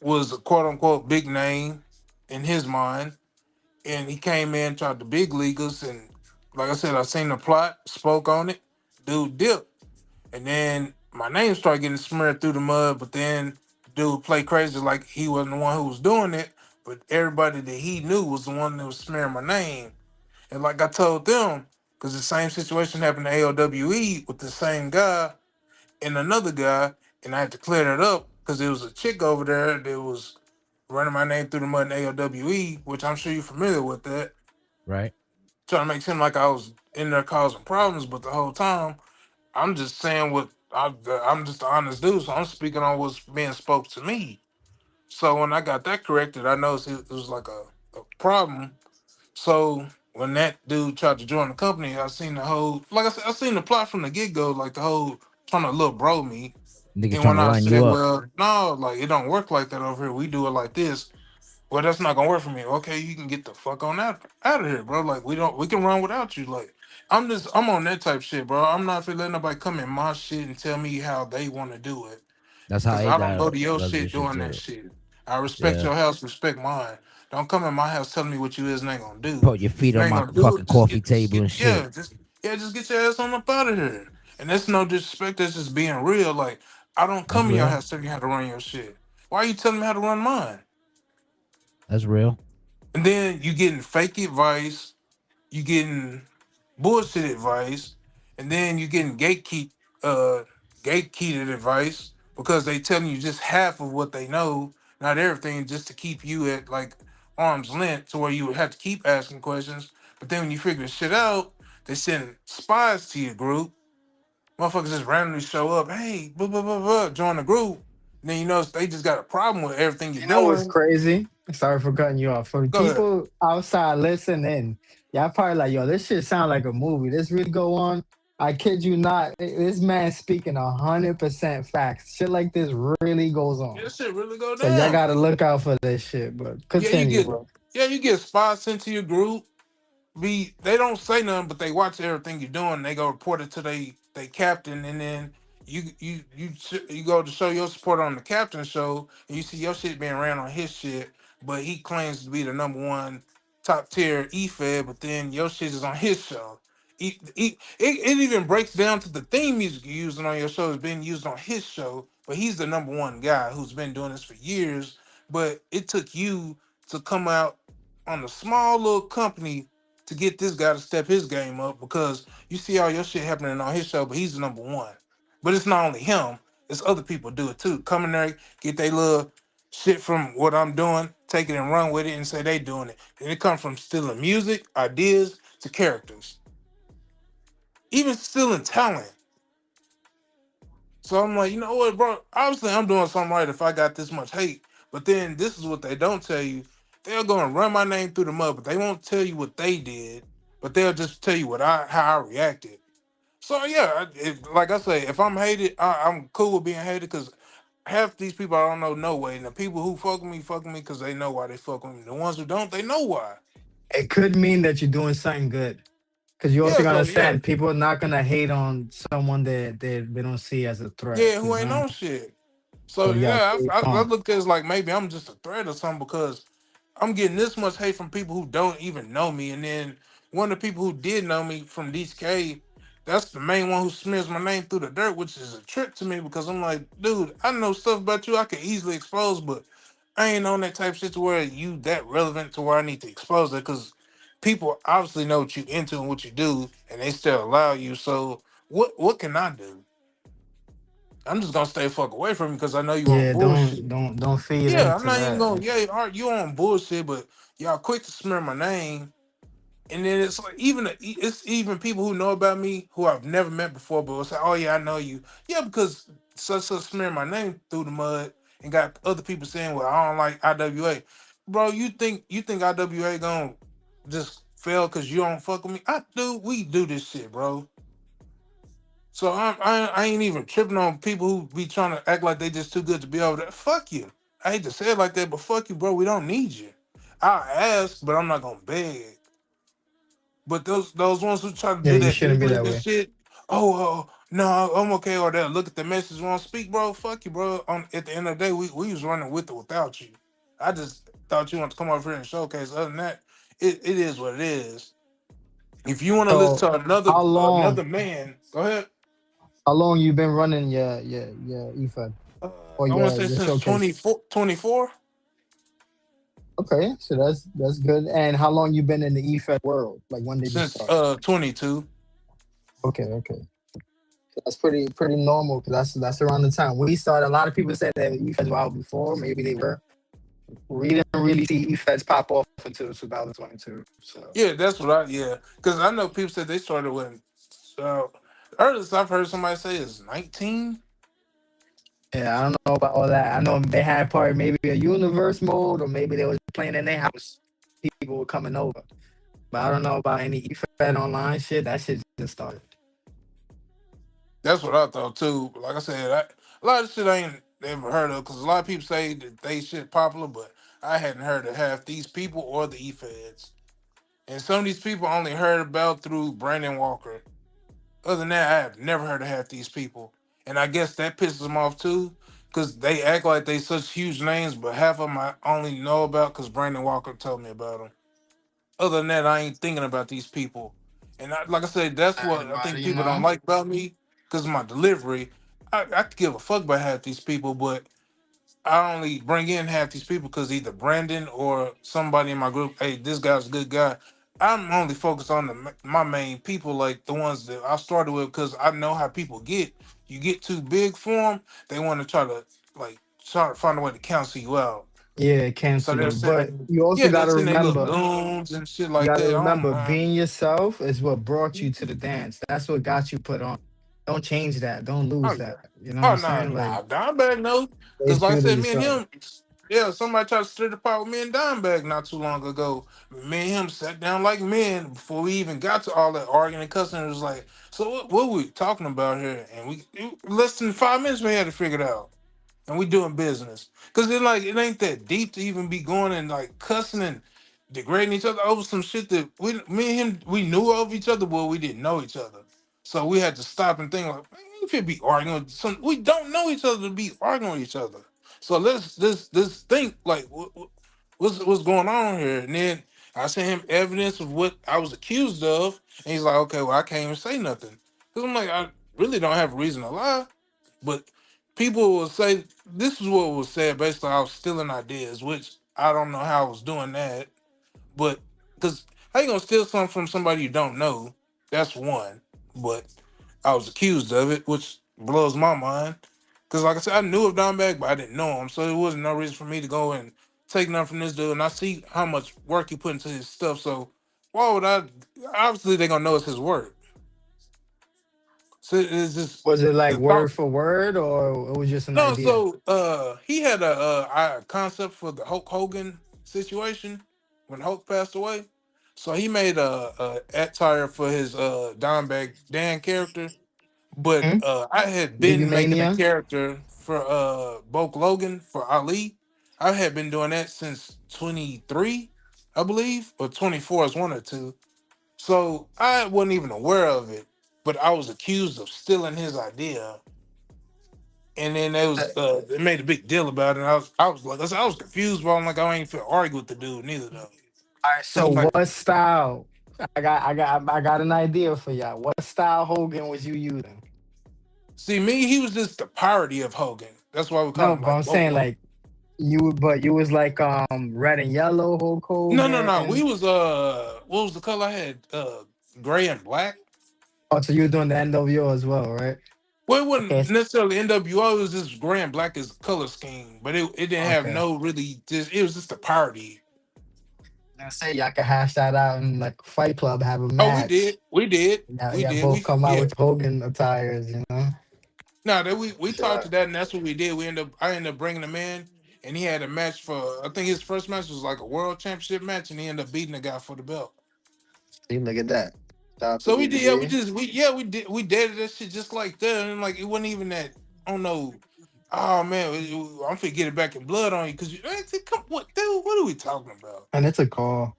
was a quote unquote big name in his mind, and he came in tried to big league us, and like I said, I seen the plot, spoke on it, dude dipped, and then my name started getting smeared through the mud. But then dude played crazy like he wasn't the one who was doing it, but everybody that he knew was the one that was smearing my name. And like I told them, because the same situation happened to AOWE with the same guy and another guy, and I had to clear that up because there was a chick over there that was running my name through the mud in AOWE, which I'm sure you're familiar with that. right? Trying to make it seem like I was in there causing problems, but the whole time I'm just saying I'm just an honest dude, so I'm speaking on what's being spoke to me. So when I got that corrected, I noticed it was like a problem. So when that dude tried to join the company, I seen the whole like I said, I seen the plot from the get go, like the whole trying to little bro me. Niggas And trying when to I line you said, up. well, no, like it don't work like that over here. We do it like this. Well, that's not gonna work for me. Okay, you can get the fuck on out of here, bro. Like we can run without you. Like I'm on that type shit, bro. I'm not finna let nobody come in my shit and tell me how they want to do it. That's how Cause I don't go Ada to your does shit this shit doing that too. shit. I respect Yeah, your house, respect mine. Don't come in my house telling me what you is and ain't gonna do. Put your If feet you on ain't my gonna do fucking it, just coffee get, just table get and shit. just get your ass on up out of here. And that's no disrespect. That's just being real. Like I don't That's come in your real. house telling you how to run your shit. Why are you telling me how to run mine? That's real. And then you getting fake advice. You getting bullshit advice, and then you getting uh gatekeeped advice because they telling you just half of what they know, not everything, just to keep you at like arm's length to where you would have to keep asking questions. But then when you figure the shit out, they send spies to your group. Motherfuckers just randomly show up, hey, blah blah blah blah, join the group. And then you know they just got a problem with everything you're You know what's doing. crazy? Sorry for cutting you off. For the Go ahead. people outside listening, y'all probably like, yo, this shit sound like a movie. This really go on. I kid you not. This man speaking 100% facts. Shit like this really goes Yeah, on. this shit really go So y'all down. gotta look out for this shit. But Yeah, you continue, get bro. you get spies sent to your group. They don't say nothing, but they watch everything you're doing. They go report it to they captain, and then you go to show your support on the captain show, and you see your shit being ran on his shit, but he claims to be the number one top tier E-Fed, but then your shit is on his show. It even breaks down to the theme music you're using on your show is being used on his show, but he's the number one guy who's been doing this for years. But it took you to come out on a small little company to get this guy to step his game up because you see all your shit happening on his show, but he's the number one. But it's not only him, it's other people do it too. Come in there, get their little shit from what I'm doing, take it and run with it and say they doing it. And it comes from stealing music, ideas to characters. Even stealing talent. So I'm like, you know what, bro? Obviously, I'm doing something right if I got this much hate. But then this is what they don't tell you. They're gonna run my name through the mud, but they won't tell you what they did. But they'll just tell you how I reacted. So yeah, like I say, if I'm hated, I'm cool with being hated because half these people I don't know no way. And the people who fuck with me because they know why they fuck with me. The ones who don't, they know why. It could mean that you're doing something good. Because you also Yeah, gotta so yeah, understand, people are not gonna hate on someone that they don't see as a threat. yeah, You who know ain't what I mean? on shit. So So you gotta yeah, stay I calm. look at it as like maybe I'm just a threat or something because I'm getting this much hate from people who don't even know me, and then one of the people who did know me from DK, that's the main one who smears my name through the dirt, which is a trip to me because I'm like, dude, I know stuff about you I could easily expose, but I ain't on that type of shit to where you that relevant to where I need to expose it because people obviously know what you into and what you do, and they still allow you. So what can I do? I'm just gonna stay fuck away from you because I know you on Yeah, bullshit. don't feed Yeah, I'm into not even that. gonna. Yeah, Art, you on bullshit, but y'all quick to smear my name, and then it's like it's even people who know about me who I've never met before, but will say, "Oh yeah, I know you." Yeah, because such smear my name through the mud and got other people saying, "Well, I don't like IWA." Bro, you think IWA gonna just fail because you don't fuck with me? I do. We do this shit, bro. So I ain't even tripping on people who be trying to act like they just too good to be over there. Fuck you. I hate to say it like that, but fuck you, bro. We don't need you. I'll ask, but I'm not gonna beg. But those ones who try to Yeah, do you that shouldn't be that manipulative way. shit, oh no, I'm okay, or they'll look at the message won't speak, bro. Fuck you, bro. At the end of the day, we was running with or without you. I just thought you want to come over here and showcase. Other than that, it is what it is. If you want to listen So to how another long man, go ahead. how long you been running your EFED or I want to say your since showcase? 24 Okay, so that's good. And how long you been in the EFED world? Like when did you since start? 22. Okay, okay. So that's pretty normal because that's around the time we started. A lot of people said that EFEDs were out before. Maybe they were. We didn't really see EFEDs pop off until 2022. So Yeah, that's what yeah. Because I know people said they started when uh, earliest I've heard somebody say is 19. yeah, I don't know about all that. I know they had part maybe a universe mode, or maybe they was playing in their house. People were coming over, but I don't know about any EFED online shit. That shit just started. That's what I thought too. But like I said, a lot of shit I ain't ever heard of because a lot of people say that they shit popular, but I hadn't heard of half these people or the E-Feds. And some of these people I only heard about through Brandon Walker. Other than that, I have never heard of half these people. And I guess that pisses them off too, because they act like they such huge names, but half of them I only know about because Brandon Walker told me about them. Other than that, I ain't thinking about these people. And like I said, that's what I think Everybody, people don't like about me because of my delivery. I could give a fuck about half these people, but I only bring in half these people because either Brandon or somebody in my group, hey, this guy's a good guy. I'm only focused on my main people, like the ones that I started with, because I know how people get. You get too big for them, they want to try to find a way to cancel you out. yeah, So cancel they're you. But saying, you also yeah, gotta that's in their little remember, goons and shit you like gotta that. I don't remember, mind. being yourself is what brought you to the dance. That's what got you put on. Don't change that. Don't Oh lose yeah. that. You know what Oh I'm no, saying? Like, nah, Dimebag no. stay Cause like I true to said, me and yourself. him, yeah, somebody tried to stir the pot with me and Dimebag not too long ago. Me and him sat down like men before we even got to all that arguing and cussing. It was like, so what we talking about here? And less than 5 minutes we had to figure it out. And we doing business. Cause it ain't that deep to even be going and like cussing and degrading each other over some shit that me and him, we knew of each other, but we didn't know each other. So we had to stop and think like, man, you should be arguing with some. We don't know each other to be arguing with each other. So let's think like what's going on here. And then I sent him evidence of what I was accused of, and he's like, okay, well I can't even say nothing because I'm like, I really don't have a reason to lie. But people will say this is what was said basically I was stealing ideas, which I don't know how I was doing that. But because how you gonna steal something from somebody you don't know? That's one. But I was accused of it, which blows my mind. Because like I said, I knew of Dimebag, but I didn't know him, so it wasn't no reason for me to go and take nothing from this dude. And I see how much work he put into his stuff, so why would I? Obviously, they're gonna know it's his work. So it's just Was it like the thought. word for word, or it was just an No, idea? so he had a concept for the Hulk Hogan situation when Hulk passed away. So he made a attire for his Dimebag Dan character, but Hmm? I had Baby been making a Mania? character for Bulk Logan for Ali. I had been doing that since 23, I believe, or 24 is one or two. So I wasn't even aware of it, but I was accused of stealing his idea, and then they made a big deal about it. And I was like, I was confused, but I'm like, I ain't feel argue with the dude neither though. All right, 'Cause so I'm like, what style? I got an idea for y'all. What style Hogan was you using? see me, he was just the parody of Hogan. That's why we call No, him but like I'm Bulk saying Logan. like you was like red and yellow Hulk No, no, no. We Hogan. was what was the color I had? Gray and black. Oh, so you were doing the NWO as well, right? Well, it Okay, wasn't necessarily NWO. It was just gray and black as color scheme, but it didn't have okay. no really. Just it was just a parody. I say y'all can hash that out in like Fight Club, have a Oh, we match. did, we did, Yeah, we yeah, did. both come out Yeah. with Hogan attires, you know. No, that we talked to Sure. that, and that's what we did. I ended up bringing him in, and he had a match for. I think his first match was like a world championship match, and he ended up beating the guy for the belt. See, look at that. Shout out to So we did, yeah, BBG. we did that shit just like that, and like it wasn't even that. I don't know. Oh man, I'm finna get it back in blood on you because come what dude? What are we talking about? And it's a call.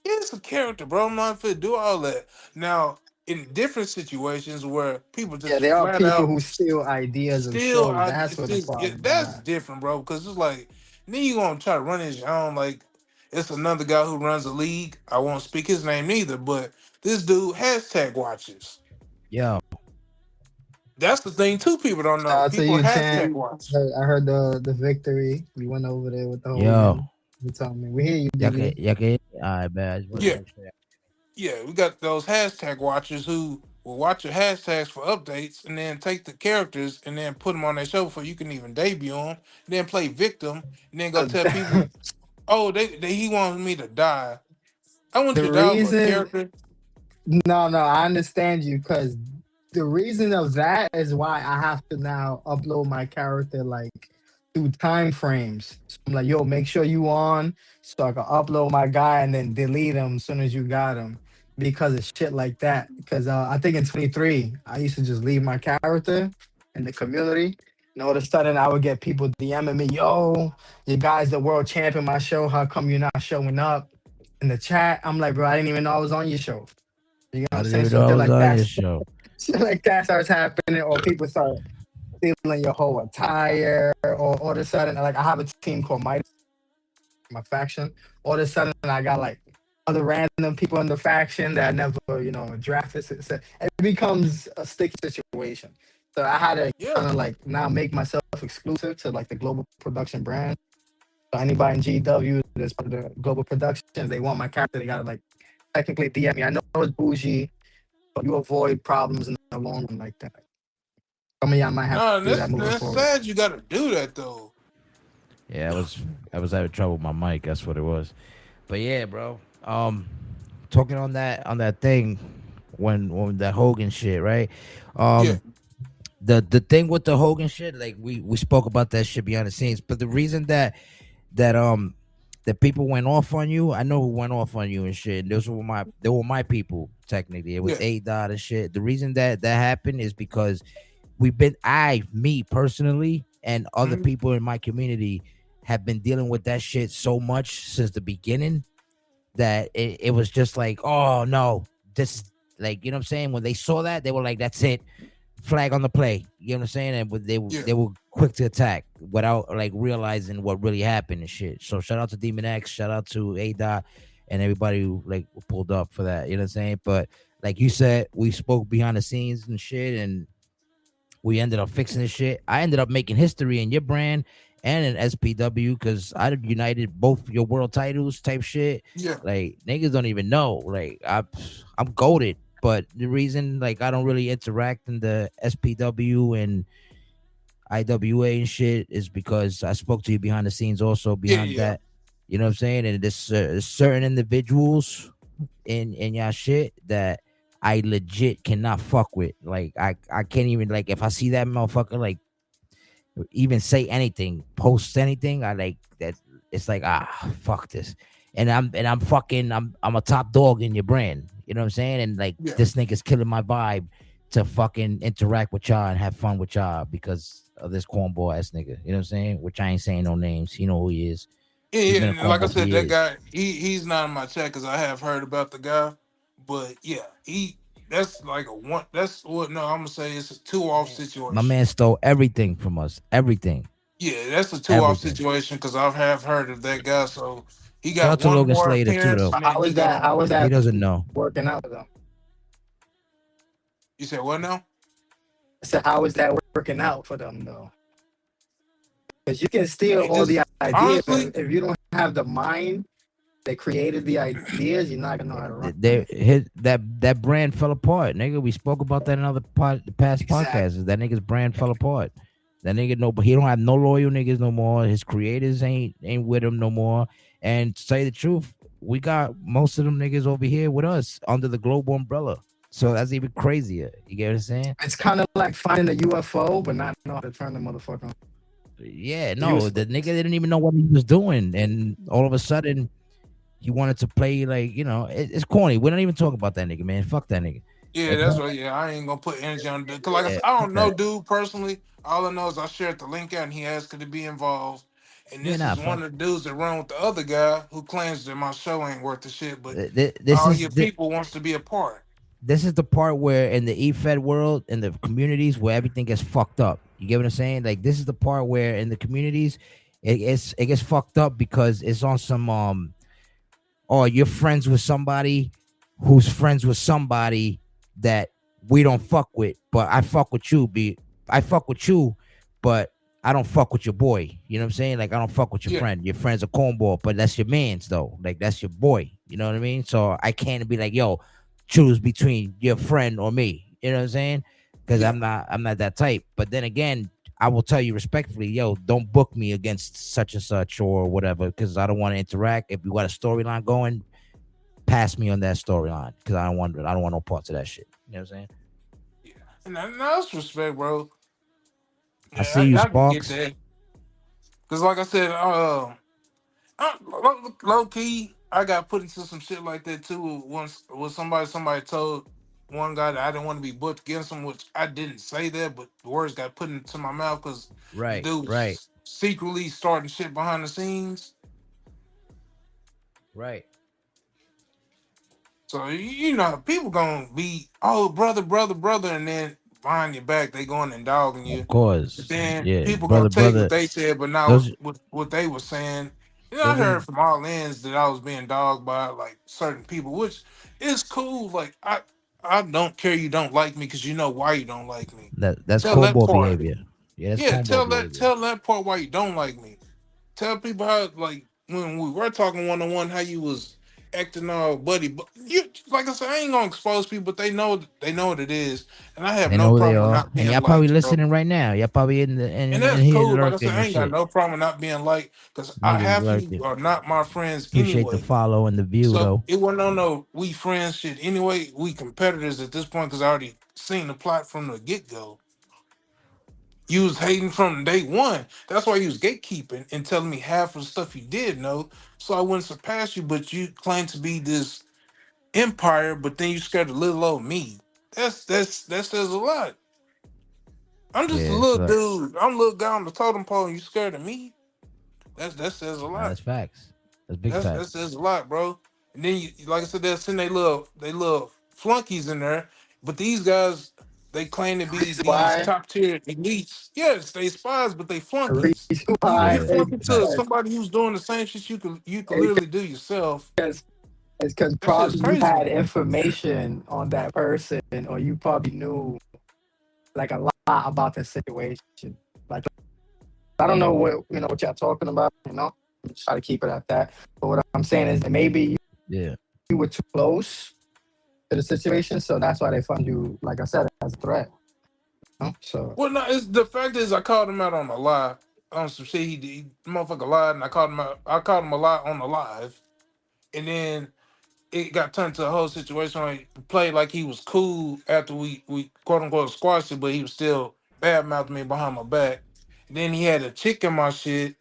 Yeah, it's a character, bro. I'm not finna do all that. Now, in different situations where people Yeah, just there are flat people out who steal ideas of still, shows. That's it's what the just problem that's is. different, bro. Because it's like then you gonna try to run his own. Like it's another guy who runs a league. I won't speak his name neither, but this dude hashtag watches. Yo, That's the thing too. People don't Shout know. out to People you, Champ. hashtag watch. I heard the victory. You went over there with the yo, Hogan. You told me. We hear you, y'all BB. can, all right, man. I just wanted to Yeah, make sure. yeah. We got those hashtag watchers who will watch your hashtags for updates and then take the characters and then put them on their show before you can even debut them. Then play victim and then go tell people, oh, he wants me to die. I want The you to die over a reason, character. no, I understand you because the reason of that is why I have to now upload my character like through time frames. So I'm like, yo, make sure you on so I can upload my guy and then delete him as soon as you got him because of shit like that. Because I think in 23, I used to just leave my character in the community. And all of a sudden, I would get people DMing me, yo, your guy's the world champion, my show. How come you're not showing up in the chat? I'm like, bro, I didn't even know I was on your show. You know what I I'm didn't saying? even So know I shit was like on that, your show. shit like that starts happening, or people start stealing your whole attire, or all of a sudden, like I have a team called Mygthee, my faction. All of a sudden, I got like other random people in the faction that I never, drafted. So it becomes a sticky situation. So I had to Yeah. kind of like now make myself exclusive to like the global production brand. So anybody in GW that's part of the global production, they want my character, they gotta like technically DM me. I know it's bougie, but you avoid problems in the long run like that. Some of y'all might have to No, do that moving that's forward. sad. You got to do that though. Yeah, I was having trouble with my mic. That's what it was. But yeah, bro. Talking on that thing when that Hogan shit, right? Yeah. The thing with the Hogan shit, like we spoke about that shit behind the scenes. But the reason that that people went off on you, I know who went off on you and shit. And they were my people technically. It was Yeah. A dot and shit. The reason that happened is because me personally, and other Mhm. people in my community have been dealing with that shit so much since the beginning that it was just like, oh no, this like, you know what I'm saying? When they saw that, they were like, that's it, flag on the play. You know what I'm saying? And Yeah. they were quick to attack without like realizing what really happened and shit. So shout out to Demon X, shout out to A Dot, and everybody who like pulled up for that. You know what I'm saying? But like you said, we spoke behind the scenes and shit, and we ended up fixing this shit. I ended up making history in your brand and in SPW because I united both your world titles type shit. Yeah. Like niggas don't even know. Like I'm goated. But the reason like I don't really interact in the SPW and IWA and shit is because I spoke to you behind the scenes also Yeah. behind Yeah. that. You know what I'm saying? And there's certain individuals in y'all shit that I legit cannot fuck with. Like I can't even like if I see that motherfucker like even say anything, post anything, I like that. It's like fuck this, and I'm fucking I'm a top dog in your brand. You know what I'm saying? And like Yeah. this nigga's killing my vibe to fucking interact with y'all and have fun with y'all because of this cornball ass nigga. You know what I'm saying? Which I ain't saying no names. He know who he is. Yeah, He's yeah, been a and like I cornball for said, that years. guy, he's not in my chat because I have heard about the guy, but yeah, that's like a one. That's what no, I'm gonna say it's a two off My situation. man stole everything from us. Everything. Yeah, that's a two off Everything. situation because I have heard of that guy. So he Shout got out to one Logan more Slater too, appearance, though. and then he got. How was He that doesn't know. working out with them? You said what now? I said, how is that working out for them though? Because you can steal all the Because ideas, honestly, but if you don't have the mind that created the ideas, you're not gonna know how to run it. That brand fell apart, nigga. We spoke about that in other past Exactly. podcasts. That nigga's brand fell apart. That nigga no, but he don't have no loyal niggas no more. His creators ain't with him no more. And to tell you the truth, we got most of them niggas over here with us under the global umbrella. So that's even crazier. You get what I'm saying? It's kind of like finding a UFO, but not know how to turn the motherfucker on. Yeah, no, Useless. the nigga didn't even know what he was doing, and all of a sudden he wanted to play like it's corny. We don't even talk about that nigga, man. Fuck that nigga. yeah, Like, that's right. Yeah, I ain't gonna put energy on it because, like I yeah, said, I fuck don't know, that. dude personally. All I know is I shared the link out, and he asked to be involved. And Yeah, this nah, is one fuck. of the dudes that run with the other guy who claims that my show ain't worth the shit, but This all is your people wants to be a part. this is the part where in the E-Fed world, in the communities where everything gets fucked up. You get what I'm saying? Like this is the part where in the communities it gets fucked up because it's on some or you're friends with somebody who's friends with somebody that we don't fuck with, but I fuck with you. I fuck with you, but I don't fuck with your boy. You know what I'm saying? Like I don't fuck with your Yeah, friend. Your friend's a cornball, but that's your man's though. Like that's your boy. You know what I mean? So I can't be like, yo, choose between your friend or me. You know what I'm saying? Because yeah, I'm not that type. But then again, I will tell you respectfully, yo, don't book me against such and such or whatever, because I don't want to interact. If you got a storyline going, pass me on that storyline because I don't want no parts of that shit. You know what I'm saying? yeah. And that's respect, bro. I see Yeah, you, I can get Sparks. that. Because, like I said, low key, I got put into some shit like that too. Once with somebody told one guy that I didn't want to be booked against him, which I didn't say that, but the words got put into my mouth because the Right, dude right, was secretly starting shit behind the scenes. right. So you know, people gonna be brother, brother, brother, and then behind your back, they going and dogging Of you. But course. then Yeah, people gonna brother, take what brother. they said, but not Those what they were saying. You know, I those heard in from all ends that I was being dogged by like certain people, which is cool. Like I don't care you don't like me because you know why you don't like me. that's Tell that cornball part. behavior. Yeah, that's Yeah, cornball behavior. tell that part why you don't like me. Tell people how like when we were talking one on one how you was acting all buddy. But you like I said, I ain't gonna expose people, but they know what it is, and I have They no know who they problem with are, not and being y'all probably liked, bro. listening right now. Y'all probably in the And in that's here cool. Like I said, lurking I and ain't got shit. no problem with not being liked because I Niggas half of you lurking. are not my friends Appreciate the anyway. follow and the view So though. it wasn't on no we friends shit anyway. We competitors at this point because I already seen the plot from the get go. You was hating from day one. That's why you was gatekeeping and telling me half of the stuff you did know, so I wouldn't surpass you. But you claim to be this empire, but then you scared of little old me. That says a lot. I'm just a Yeah, little so dude. I'm a little guy on the totem pole, and you scared of me. That says a nah, lot. that's facts. That's big That facts. says a lot, bro. And then you like I said, they'll send they little flunkies in there, but these guys they claim to be Reason these why, top tier elites. Yes, they spies, but they the flunkies. reason You why Yeah, is flunk into facts. somebody who's doing the same shit you could because literally do yourself. it's because That shit's probably you crazy to had me. information on that person, or you probably knew like a lot about the situation. Like I don't know what y'all talking about. Try to keep it at that. But what I'm saying is that maybe Yeah, you were too close to the situation, so that's why they fund you. Like I said, as a threat. So Well, no, it's the fact is I called him out on a lie on some shit motherfucker lied, and I called him out. I called him a lie on the live, and then it got turned to a whole situation where he played like he was cool after we quote unquote squashed it, but he was still bad mouthing me behind my back. And then he had a chick in my shit,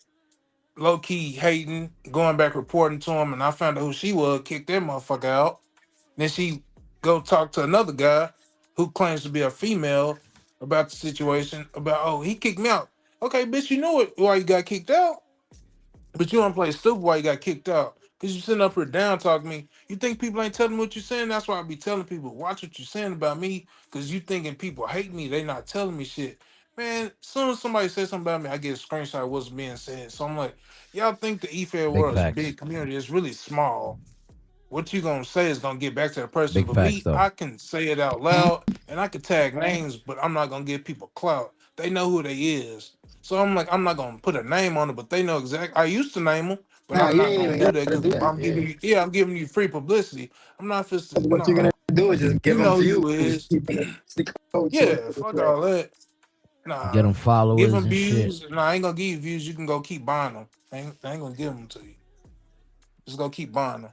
low key hating, going back reporting to him, and I found out who she was, kicked that motherfucker out. Then she go talk to another guy who claims to be a female about the situation, about oh he kicked me out. Okay, bitch, you know it why you got kicked out. But you don't play stupid why you got kicked out. Cause you sitting up here down talking me. You think people ain't telling me what you're saying? That's why I be telling people, watch what you're saying about me. Cause you thinking people hate me, they not telling me shit. Man, as soon as somebody says something about me, I get a screenshot of what's being said. So I'm like, y'all think the E-Fair big world is a facts. big community. It's really small. What you gonna say is gonna get back to the person. Big But facts me, though. I can say it out loud and I can tag names, but I'm not gonna give people clout. They know who they is. So I'm like, I'm not gonna put a name on it, but they know exactly. I used to name them, but nah, I'm you not ain't gonna even do gotta that because do that. I'm Yeah. giving you, yeah, I'm giving you free publicity. I'm not just, 'Cause what you're nah. gonna do is just give You them know who views, you is. keep it stick code to it. Yeah, It's fuck like, all that. Get Nah, them give followers them and shit. views. Nah, I ain't gonna give you views. You can go keep buying them. I ain't gonna give them to you. Just go keep buying them.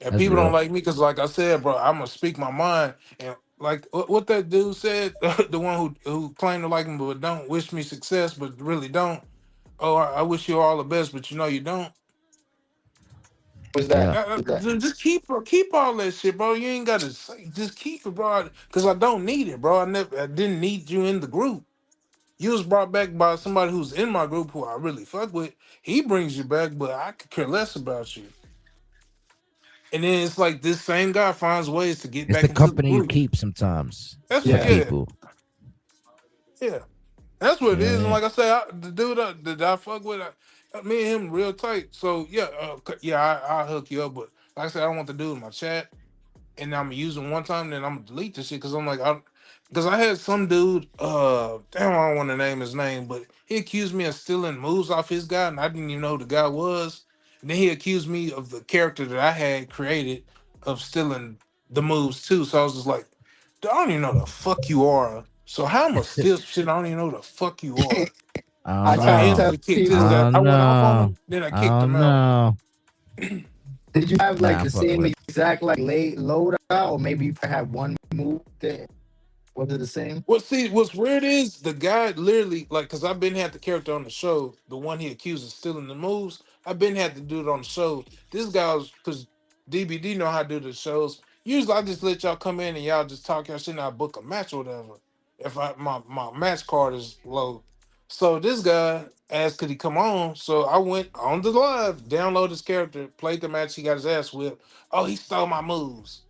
And That's people don't real. like me because, like I said, bro, I'm gonna speak my mind. And like what that dude said, the one who claimed to like me but don't wish me success, but really don't. Oh, I wish you all the best, but you know you don't. what's that? Yeah, What's that? Just keep all that shit, bro. You ain't gotta say, just keep it, bro. Because I don't need it, bro. I didn't need you in the group. You was brought back by somebody who's in my group who I really fuck with. He brings you back, but I could care less about you. And then it's like this same guy finds ways to get it's the back into the company you group. keep sometimes That's for what, Yeah. yeah, people. yeah. That's what You it know what I is. And mean? like I say, the dude that I fuck with, me and him real tight. So yeah, yeah, I'll hook you up. But like I said, I don't want the dude in my chat. And I'm using one time, then I'm gonna delete this shit because I'm like, because I had some dude, damn, I don't want to name his name, but he accused me of stealing moves off his guy, and I didn't even know who the guy was. And then he accused me of the character that I had created of stealing the moves too. So I was just like, "Dude, I don't even know the fuck you are. So how am I steal some shit? I don't even know the fuck you are. I I don't So I try to know. tell instantly kicked his people, ass. I I don't went off on know. him, then I I kicked him don't out. know. did you have like Nah, I the fuck same with him. exact like late loadout, or maybe you had one move that was it the same? Well, see, what's weird is the guy literally like, cause I've been had the character on the show, the one he accused of stealing the moves. I've been had to do it on the show. This guy was cause DBD know how to do the shows. Usually, I just let y'all come in and y'all just talk your shit and I book a match or whatever. If my match card is low, so this guy asked could he come on. So I went on the live, download his character, played the match. He got his ass whipped. Oh, he stole my moves.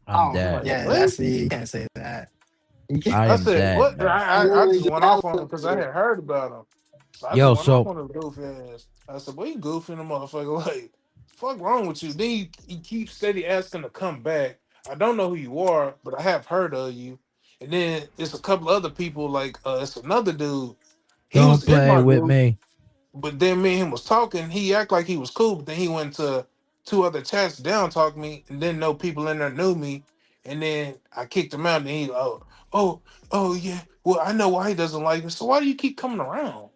I'm Oh, dead. Like yeah, what? that's you can't say that. You can't I I am said dead, what? man. I literally just get went off on him because I elevated. had heard about him. So I just Yo, went off so on his goofy ass. I said, "Boy, you goofy in the motherfucker. Like, fuck wrong with you?" Then you keep steady asking to come back. I don't know who you are, but I have heard of you. And then it's a couple other people. Like, it's another dude. He don't was in play my with group, me. but then me and him was talking. He act like he was cool, but then he went to two other chats down talk me, and then no people in there knew me. And then I kicked him out, and he oh oh yeah. Well, I know why he doesn't like me. So why do you keep coming around?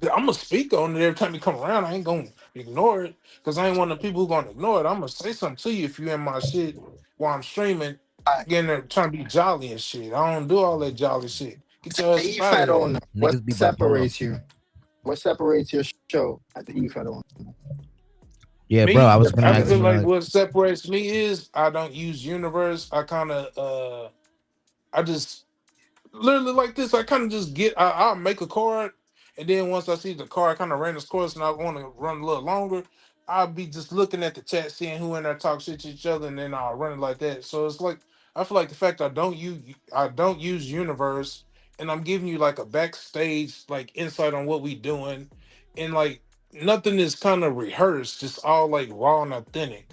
I'm gonna speak on it every time you come around. I ain't gonna ignore it because I ain't one of the people who gonna ignore it. I'm gonna say something to you if you in my shit while I'm streaming, Alright, getting there trying to be jolly and shit. I don't do all that jolly shit. Get your ass the up out of E-Fed here. owner. What Niggas be bipolar. separates you? What separates your show at the E-Fed owner? Yeah, bro. I Me, was gonna I ask feel you like like, what separates me is I don't use universe. I kind of I just literally like this. I kind of just I'll make a card, and then once I see the card kind of ran its course, and I want to run a little longer, I'll be just looking at the chat, seeing who in there talk shit to each other, and then I'll run it like that. So it's like I feel like the fact I don't use universe, and I'm giving you like a backstage like insight on what we doing, and like nothing is kind of rehearsed, just all like raw and authentic.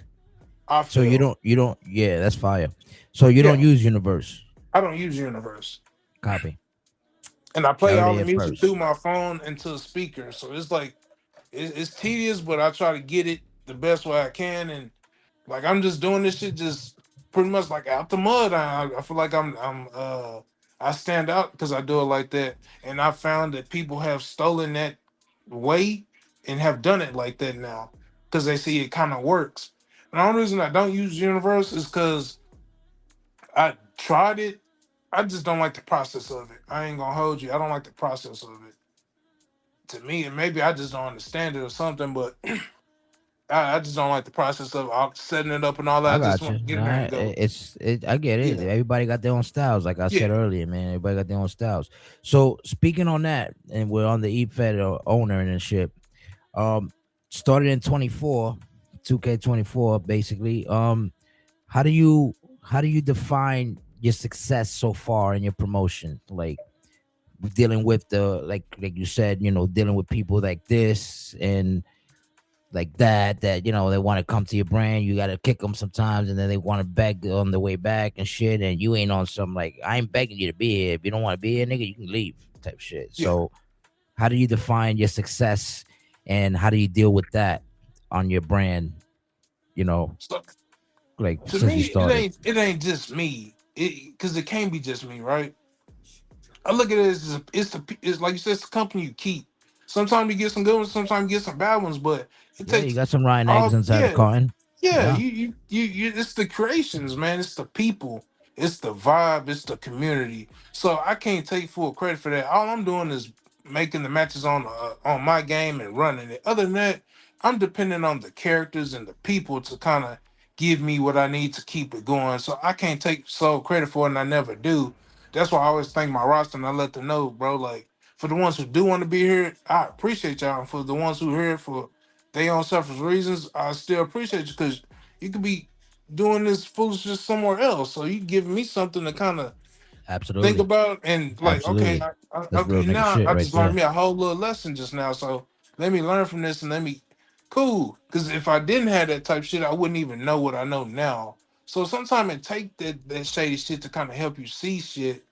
I so feel you don't. Yeah, that's fire. So you don't yeah, use universe. I don't use universe. Copy. And I You play heard it all the here music first. through my phone into the speaker. So it's like it's tedious, but I try to get it the best way I can. And like I'm just doing this shit just pretty much like out the mud. I feel like I stand out because I do it like that. And I found that people have stolen that way and have done it like that now because they see it kind of works. And the only reason I don't use Universe is because I tried it. I just don't like the process of it. I ain't gonna hold you. I don't like the process of it. To me, and maybe I just don't understand it or something, but I just don't like the process of setting it up and all that. I I just got you. want to get in there Nah, and go. I get it. Yeah, Everybody got their own styles, like I yeah. said earlier, man. Everybody got their own styles. So speaking on that, and we're on the E-Fed owner and shit. Um, started in 24, 2K24, basically. How do you how do you define your success so far in your promotion? Like dealing with the like you said, dealing with people like this and like that they want to come to your brand. You got to kick them sometimes, and then they want to beg on the way back and shit, and you ain't on some like, I ain't begging you to be here. If you don't want to be here, nigga, you can leave type shit. Yeah. So how do you define your success, and how do you deal with that on your brand, you know So like to since you me, started? it ain't just me. It because it can't be just me, right? I look at it as it's like you said, it's the company you keep. Sometimes you get some good ones, sometimes you get some bad ones, but it Yeah, you takes got some rotten eggs all inside the yeah. carton. Yeah, Yeah, it's the creations, man. It's the people. It's the vibe. It's the community. So I can't take full credit for that. All I'm doing is making the matches on my game and running it. Other than that, I'm depending on the characters and the people to kind of give me what I need to keep it going. So I can't take sole credit for it, and I never do. That's why I always thank my roster and I let them know, bro. Like for the ones who do want to be here, I appreciate y'all. And for the ones who here for they own selfish reasons, I still appreciate you because you could be doing this foolishness somewhere else. So you giving me something to kind of think absolutely, about and like, okay, absolutely. That's real okay, nigga now shit I right just learned there. me a whole little lesson just now. So let me learn from this and let me cool. Because if I didn't have that type shit, I wouldn't even know what I know now. So sometimes it take that shady shit to kind of help you see shit.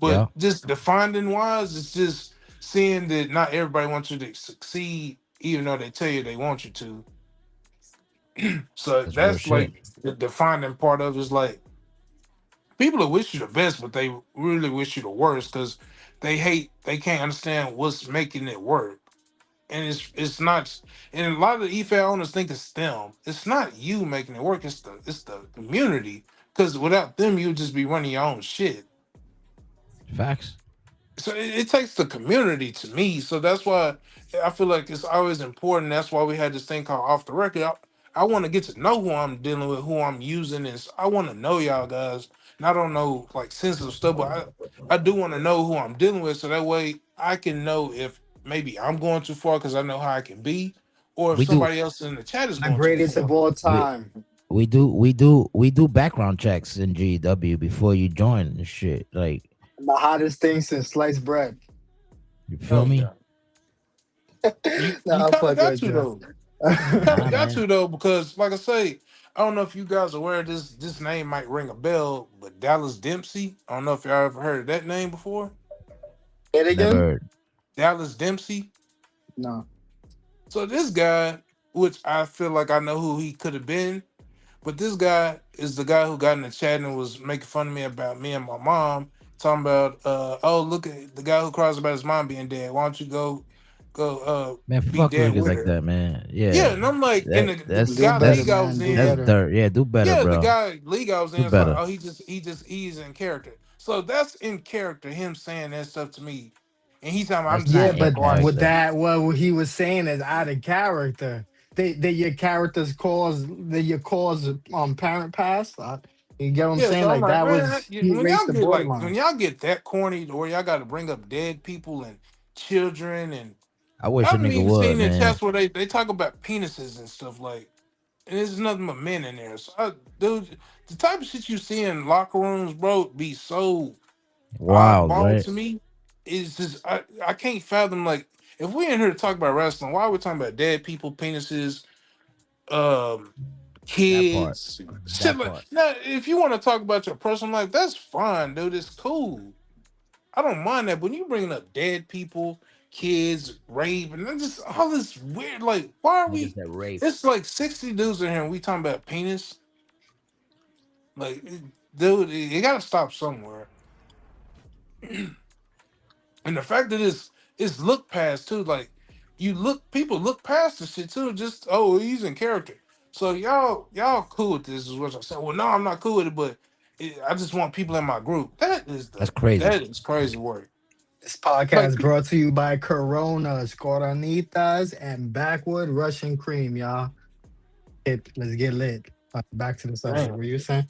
But Yeah, just defining wise, it's just seeing that not everybody wants you to succeed, even though they tell you they want you to. So that's real that's shit. like the defining part of it is like people that wish you the best, but they really wish you the worst because they can't understand what's making it work. And it's not, and a lot of the EFL owners think it's them. It's not you making it work, it's the community. Because without them, you'd just be running your own shit. Facts. So it takes the community to me. So that's why I feel like it's always important. That's why we had this thing called off the record. I want to get to know who I'm dealing with, who I'm using, and I want to know y'all guys. And I don't know like sensitive stuff, but I do want to know who I'm dealing with, so that way I can know if maybe I'm going too far because I know how I can be, or if We do somebody else in the chat is The going too greatest far. of all we time. we do background checks in GW before you join the shit. Like, The hottest thing since sliced bread. you feel Hell me? yeah. You Nah, I'm kind of fucking got with to you. though. You kind of Nah, got man. to though because, like I say, I don't know if you guys are aware this name might ring a bell, but Dallas Dempsey. I don't know if y'all ever heard of that name before. Say it Never again? heard. Dallas Dempsey. No. So this guy, which I feel like I know who he could have been, but this guy is the guy who got in the chat and was making fun of me about me and my mom, talking about, oh, look at the guy who cries about his mom being dead. Why don't you go Man, be fuck dead niggas with like her? that, man. Yeah, Yeah. and I'm like, and That the Do guy better, league I man. was Do that's in, better. dirt. Yeah, do better, yeah, the bro. guy league I was in Do is like, better. oh, he's in character. So that's in character, him saying that stuff to me. And he's talking, I'm That's just Yeah, not gonna be in but quiet. with character. that, what he was saying is out of character. They your characters cause your cause parent pass. You get what I'm Yeah, saying? so I'm Like like, that man, was he when raced y'all the get borderline. when y'all get that corny to where y'all got to bring up dead people and children, and I wish I a haven't nigga even would, seen in man. chats where they talk about penises and stuff like, and there's nothing but men in there. So, dude, the type of shit you see in locker rooms, bro, be so Wild, oddball right? to me. Is just I can't fathom, like, if we in here to talk about wrestling, why are we talking about dead people, penises, um, That part. kids, shit That like part. now? If you want to talk about your personal life, that's fine, dude. It's cool. I don't mind that. But when you bringing up dead people, kids, rape, and then just all this weird, like, why are Niggas we? that rape. It's like 60 dudes in here, and we talking about penis. Like, dude, it got to stop somewhere. And the fact that it's look past too, like, people look past the shit too. Just, oh, he's in character. So y'all cool with this is what I'm saying. Well, no, I'm not cool with it, but I just want people in my group. That's crazy. That is crazy work. This Like, podcast brought to you by Coronas, Coronitas, and Backwood Russian Cream, y'all. Let's get lit. Back to the subject. damn. What you saying?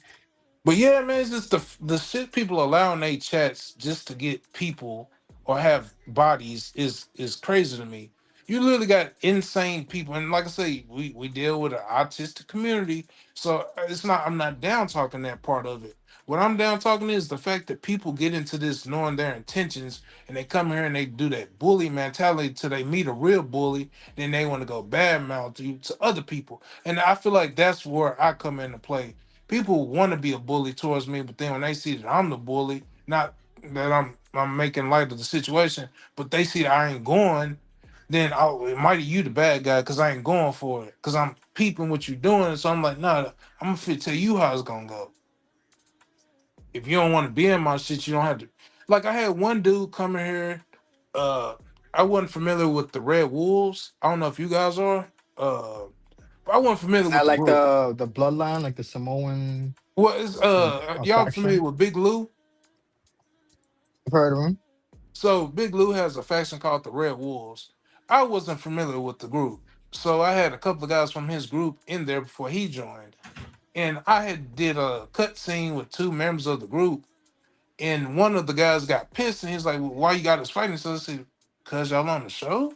But yeah, man, it's just the shit people allow in their chats just to get people or have bodies is crazy to me. You literally got insane people, and like I say, we deal with an autistic community, so it's not. I'm not down talking that part of it. What I'm down talking is the fact that people get into this knowing their intentions, and they come here and they do that bully mentality till they meet a real bully, then they want to go bad mouth to other people, and I feel like that's where I come into play. People want to be a bully towards me, but then when they see that I'm the bully, not that I'm making light of the situation, but they see that I ain't going, then oh, it might be you the bad guy because I ain't going for it because I'm peeping what you're doing. So I'm like, nah, I'm gonna fit tell you how it's gonna go. If you don't want to be in my shit, you don't have to. Like I had one dude come in here. Uh, I wasn't familiar with the Red Wolves. I don't know if you guys are. Uh, but I wasn't familiar Is with that the like group. the bloodline, like the Samoan What is y'all familiar faction? with Big Lou? I've heard of him. So Big Lou has a faction called the Red Wolves. I wasn't familiar with the group, so I had a couple of guys from his group in there before he joined, and I had did a cut scene with two members of the group, and one of the guys got pissed, and he's like, well, "Why you got us fighting?" So I said, "Cause y'all on the show.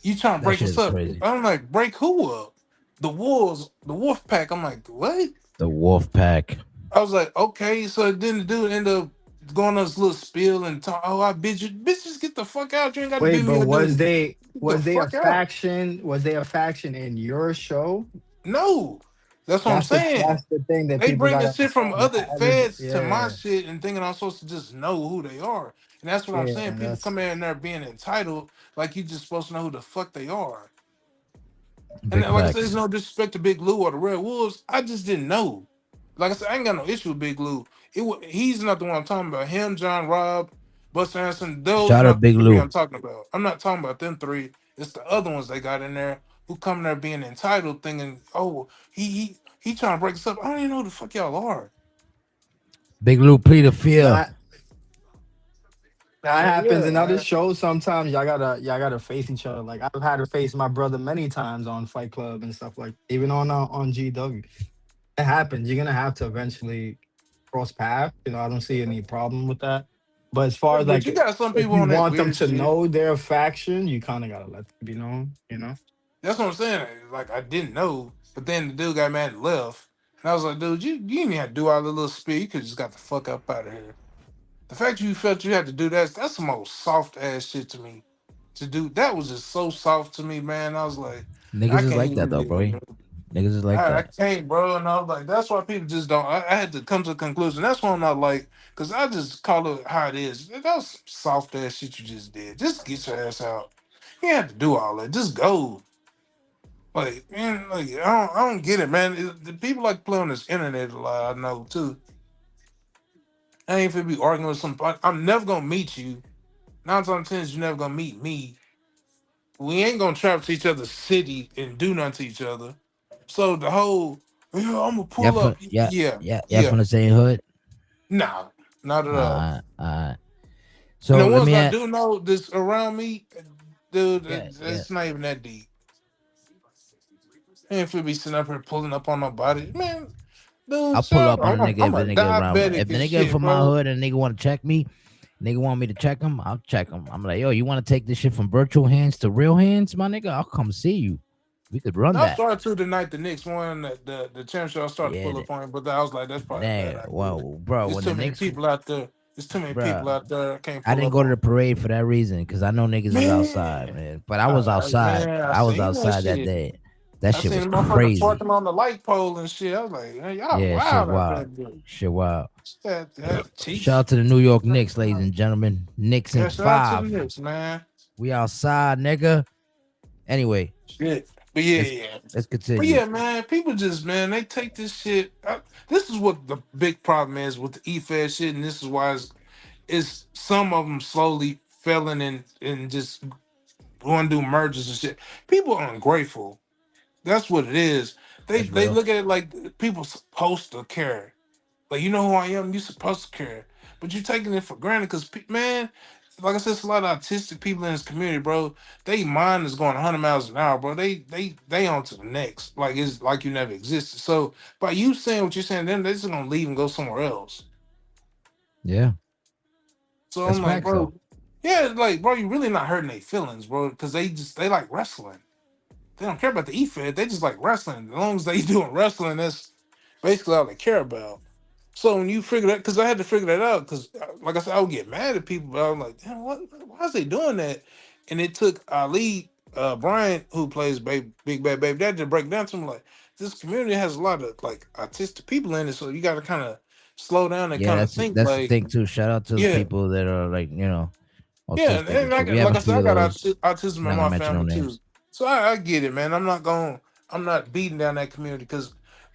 You trying to That break shit us is up?" crazy. I'm like, "Break who up?" The Wolves, the Wolf Pack. I'm like, "What?" The wolf pack. I was like, okay. So then the dude ended up going on this little spiel and talk. Oh, I bid you, bitches, get the fuck out. You ain't got to Wait, bid me but a dude. Get the was they a fuck out. faction? Was they a faction in your show? No, that's what I'm saying. That's the thing that They people bring the gotta shit from understand. Not other everybody. feds to my Yeah, shit and thinking I'm supposed to just know who they are. And that's what I'm yeah. saying. People That's come in there being entitled, like you just supposed to know who the fuck they are. And Big then, like I said, there's facts. no disrespect to Big Lou or the Red Wolves. I just didn't know. Like I said, I ain't got no issue with Big Lou. He's not the one I'm talking about. Him, John, Rob, Buster Anderson, those Shout out not the Big three I'm Lou. talking about. I'm not talking about them three. It's the other ones they got in there who come there being entitled, thinking, oh, he trying to break us up. I don't even know who the fuck y'all are. Big Lou plead the fear. that that And happens yeah, in other man. shows. Sometimes y'all gotta face each other. Like I've had to face my brother many times on Fight Club and stuff like. Even on GW, it happens. You're gonna have to eventually cross paths. I don't see any problem with that. But as far as But like you got some if people you on that want them weird to shit. know their faction, you kind of gotta let them be known. That's what I'm saying. Like I didn't know. But then the dude got mad and left. And I was like, dude, you didn't have to do all the little speed. You could just got the fuck up out of here. The fact you felt you had to do that's the most soft ass shit to me. To do that was just so soft to me, man. I was like, I Niggas is can't like that even though, deal with bro. it. Niggas is like I that. can't, bro. And I was like, that's why people just don't. I had to come to a conclusion. That's why I'm not like, because I just call it how it is. That was some soft ass shit you just did. Just get your ass out. You ain't have to do all that. Just go. Like, man, like I don't get it, man. The people like play on this internet a lot. I know too. I ain't finna be arguing with some. I'm never gonna meet you. 9 times out of 10, you're never gonna meet me. We ain't gonna travel to each other's city and do nothing to each other. So the whole, yeah, I'm gonna Yeah, pull from up. yeah, Yeah, yeah yeah. from the same hood. Nah, not at all. Uh. And So the let ones me I ask. do know this around me, dude, Yeah, yeah. it's not even that deep. Ain't finna be sitting up here pulling up on nobody, man. Dude, I'll pull shut up on up. a nigga I'm if the a nigga around. diabetic If the and nigga shit, from my bro. hood and nigga want to check me, nigga want me to check him, I'll check him. I'm like, yo, you want to take this shit from virtual hands to real hands, my nigga? I'll come see you. We could run I that. started to tonight. The Knicks won the championship. I started to Yeah, pull up on it, but I was like, that's probably a bad nah, idea. well, bro, There's when too the many Knicks, people out there. There's too many bro, people out there. I can't I pull didn't up go to on. the parade for that reason because I know niggas is outside, Man, man. But I was outside. man, I I was seen that outside that shit. day. That I shit seen was the motherfucker crazy. twerking on the light pole and shit. I was like, man, y'all Yeah, shit wild out wild. there, dude. Shit wild. That Shout Chiefs. out to the New York Knicks, ladies and gentlemen. Knicks in Yeah, shout out to the 5. Knicks, man. We outside, nigga. Anyway, Shit. But yeah, let's yeah. let's But continue. yeah, man, people just, man, they take this shit. This is what the big problem is with the E-Fed shit, and this is why it's some of them slowly failing and just going to do mergers and shit. People are ungrateful. That's what it is. That's They real. look at it like people supposed to care. Like, you know who I am, you supposed to care. But you're taking it for granted because, man, like I said, it's a lot of autistic people in this community, bro. They mind is going 100 miles an hour, bro. They on to the next. Like, it's like you never existed. So by you saying what you're saying, then they're just gonna leave and go somewhere else. Yeah, So that's I'm like, facts though. bro, yeah, like, bro, you really not hurting their feelings, bro, because they like wrestling. They don't care about the E-Fed. They just like wrestling. As long as they doing wrestling, that's basically all they care about. So when you figure that, because I had to figure that out, because like I said, I would get mad at people, but I was like, damn, why is they doing that? And it took Ali, Brian, who plays Big Bad Baby Dad, to break down to him like, this community has a lot of like autistic people in it, so you got to kind of slow down and Yeah, kind of think that's the like, thing too. Shout out to the yeah, people that are like yeah, autistic and and shit. We have like a I said, few I of got those. autism I'm in not gonna my mention no family too, names. so I get it, man. I'm not beating down that community because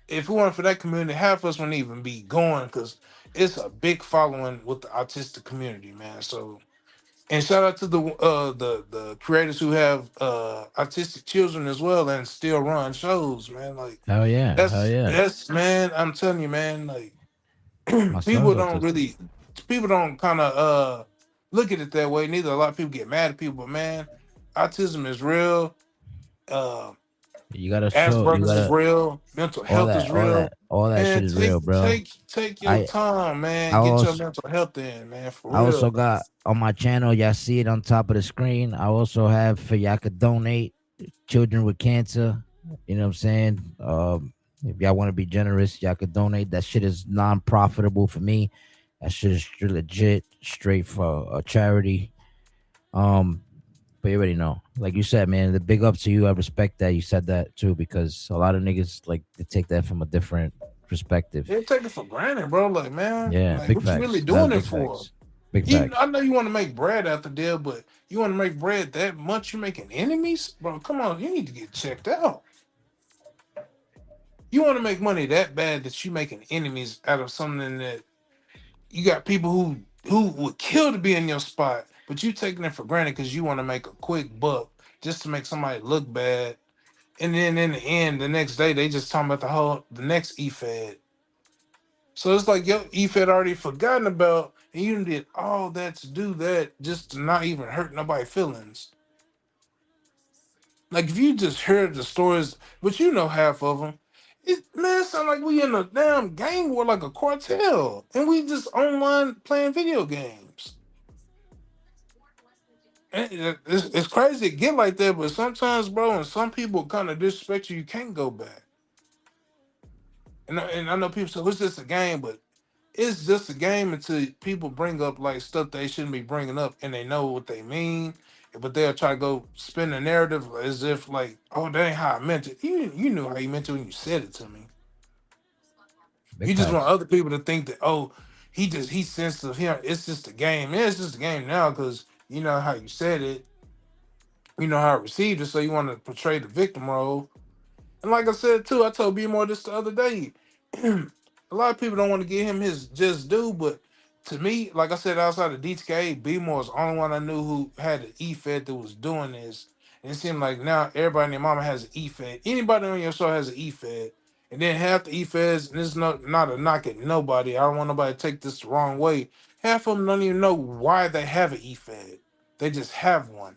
if it weren't for that community, half of us wouldn't even be going because it's a big following with the autistic community, man. So, and shout out to the creators who have autistic children as well and still run shows, man. Like Hell yeah. that's man, I'm telling you, man. Like My people son's don't autistic. really people don't kind of look at it that way. Neither a lot of people get mad at people, but man, autism is real. Uh, You gotta show. You Asperger's is gotta real. Mental health is real. all that shit Man, is real, bro. take your I time, I man. Get your also mental health in, man. I For also real. got on my channel. Y'all see it on top of the screen. I also have for y'all could donate children with cancer. You know what I'm saying? If y'all want to be generous, y'all could donate. That shit is non-profitable for me. That shit is legit, straight for a charity. Um, but you already know, like you said, man. The big up to you. I respect that you said that too, because a lot of niggas like they take that from a different perspective. They take it for granted, bro. Like, man, Yeah, like big what you really facts. That's doing it big for? facts. Big I facts. know you want to make bread out the deal, but you want to make bread that much, you making enemies, bro. Come on, you need to get checked out. You want to make money that bad that you making enemies out of something that you got people who would kill to be in your spot, but you taking it for granted because you want to make a quick buck just to make somebody look bad. And then in the end, the next day they just talking about the next E-Fed. So it's like your E-Fed already forgotten about, and you did all that to do that just to not even hurt nobody's feelings. Like if you just heard the stories, but you know half of them, it sound like we in a damn game war like a cartel, and we just online playing video games. It's crazy to get like that, but sometimes, bro, and some people kind of disrespect you, you can't go back. And I know people say, "What's just a game?" But it's just a game until people bring up like stuff they shouldn't be bringing up, and they know what they mean. But they'll try to go spin the narrative as if like, "Oh, that ain't how I meant it." You knew how you meant it when you said it to me. Big You just want facts. other people to think that, oh, he's sensitive. Here, it's just a game. Yeah, it's just a game now because you know how you said it, you know how I received it, so you want to portray the victim role. And like I said too, I told B more this the other day. A lot of people don't want to give him his just due, but to me, like I said, outside of DTK, B more is the only one I knew who had an E-Fed that was doing this. And it seemed like now everybody and their mama has an E-Fed. Anybody on your show has an E-Fed. And then half the E-Feds, and this is not a knock at nobody. I don't want nobody to take this the wrong way. Half of them don't even know why they have an E-Fed. They just have one.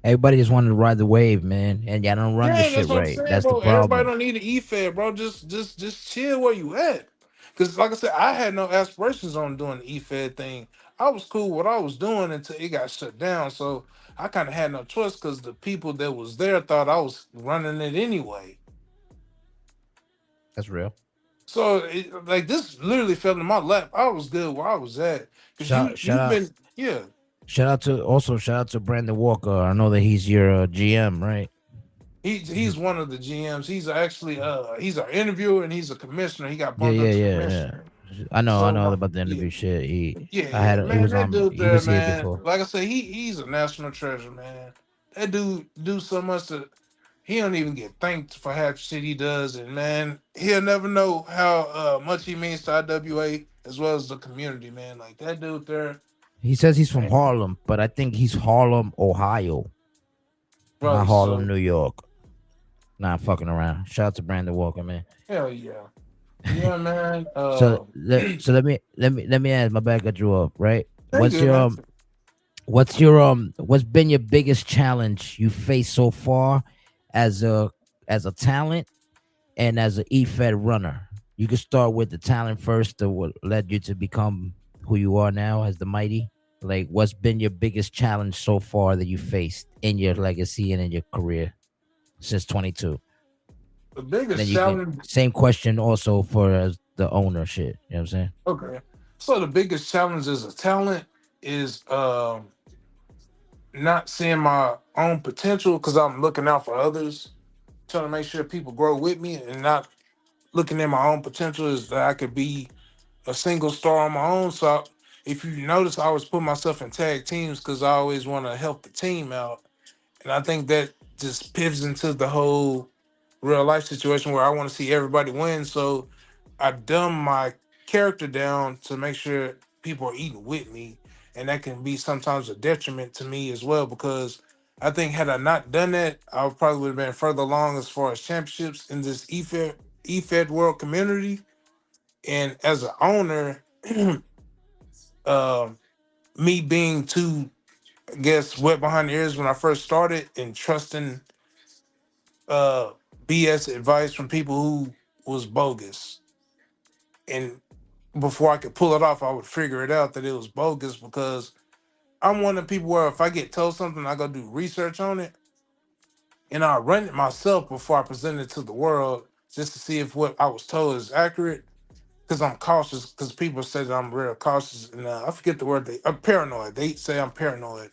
Everybody just wanted to ride the wave, man, and y'all don't run this Yeah, shit that's what I'm right. saying, That's the bro. Everybody problem. don't need an E-Fed, bro. Just chill where you at. Cause like I said, I had no aspirations on doing the E-Fed thing. I was cool with what I was doing until it got shut down. So I kind of had no choice because the people that was there thought I was running it anyway. That's real. So like this literally fell in my lap. I was good where I was at. Cause Shout shout you've out been yeah. shout out to Brandon Walker. I know that he's your GM, right? He's one of the GMs. He's actually he's our interviewer and he's a commissioner. He got Yeah, bumped up yeah, to yeah, yeah. commissioner. I So know about the yeah. interview shit. Yeah, yeah, He man, was that on. dude He there, was here man. before. Like I say, he's a national treasure, man. That dude do so much that he don't even get thanked for half the shit he does, and man, he'll never know how much he means to IWA as well as the community, man. Like that dude there, He says he's from man, Harlem, but I think he's Harlem, Ohio, not bro. Harlem, So New York. Nah, fucking around. Shout out to Brandon Walker, man. hell yeah, yeah, man. Let me ask. My bad, got you up. Right. They good, man. What's been your biggest challenge you faced so far as a talent and as an E-Fed runner? You can start with the talent first, to what led you to become who you are now as the Mygthee. Like, what's been your biggest challenge so far that you faced in your legacy and in your career since 22? The And then biggest you can challenge. same question also for as the owner shit. You know what I'm saying? Okay, so the biggest challenge as a talent is not seeing my own potential because I'm looking out for others, trying to make sure people grow with me, and not looking at my own potential is that I could be a single star on my own. So if you notice, I always put myself in tag teams because I always want to help the team out, and I think that just pivots into the whole real life situation where I want to see everybody win. So I dumb my character down to make sure people are eating with me, and that can be sometimes a detriment to me as well because I think had I not done that, I probably would have been further along as far as championships in this E-Fed world community. And as an owner, um, me being too, I guess, wet behind the ears when I first started and trusting uh, BS advice from people who was bogus. And before I could pull it off, I would figure it out that it was bogus because I'm one of the people where if I get told something, I go do research on it and I run it myself before I present it to the world just to see if what I was told is accurate. Because I'm cautious, because people say that I'm real cautious, and I forget the word. I'm paranoid. They say I'm paranoid.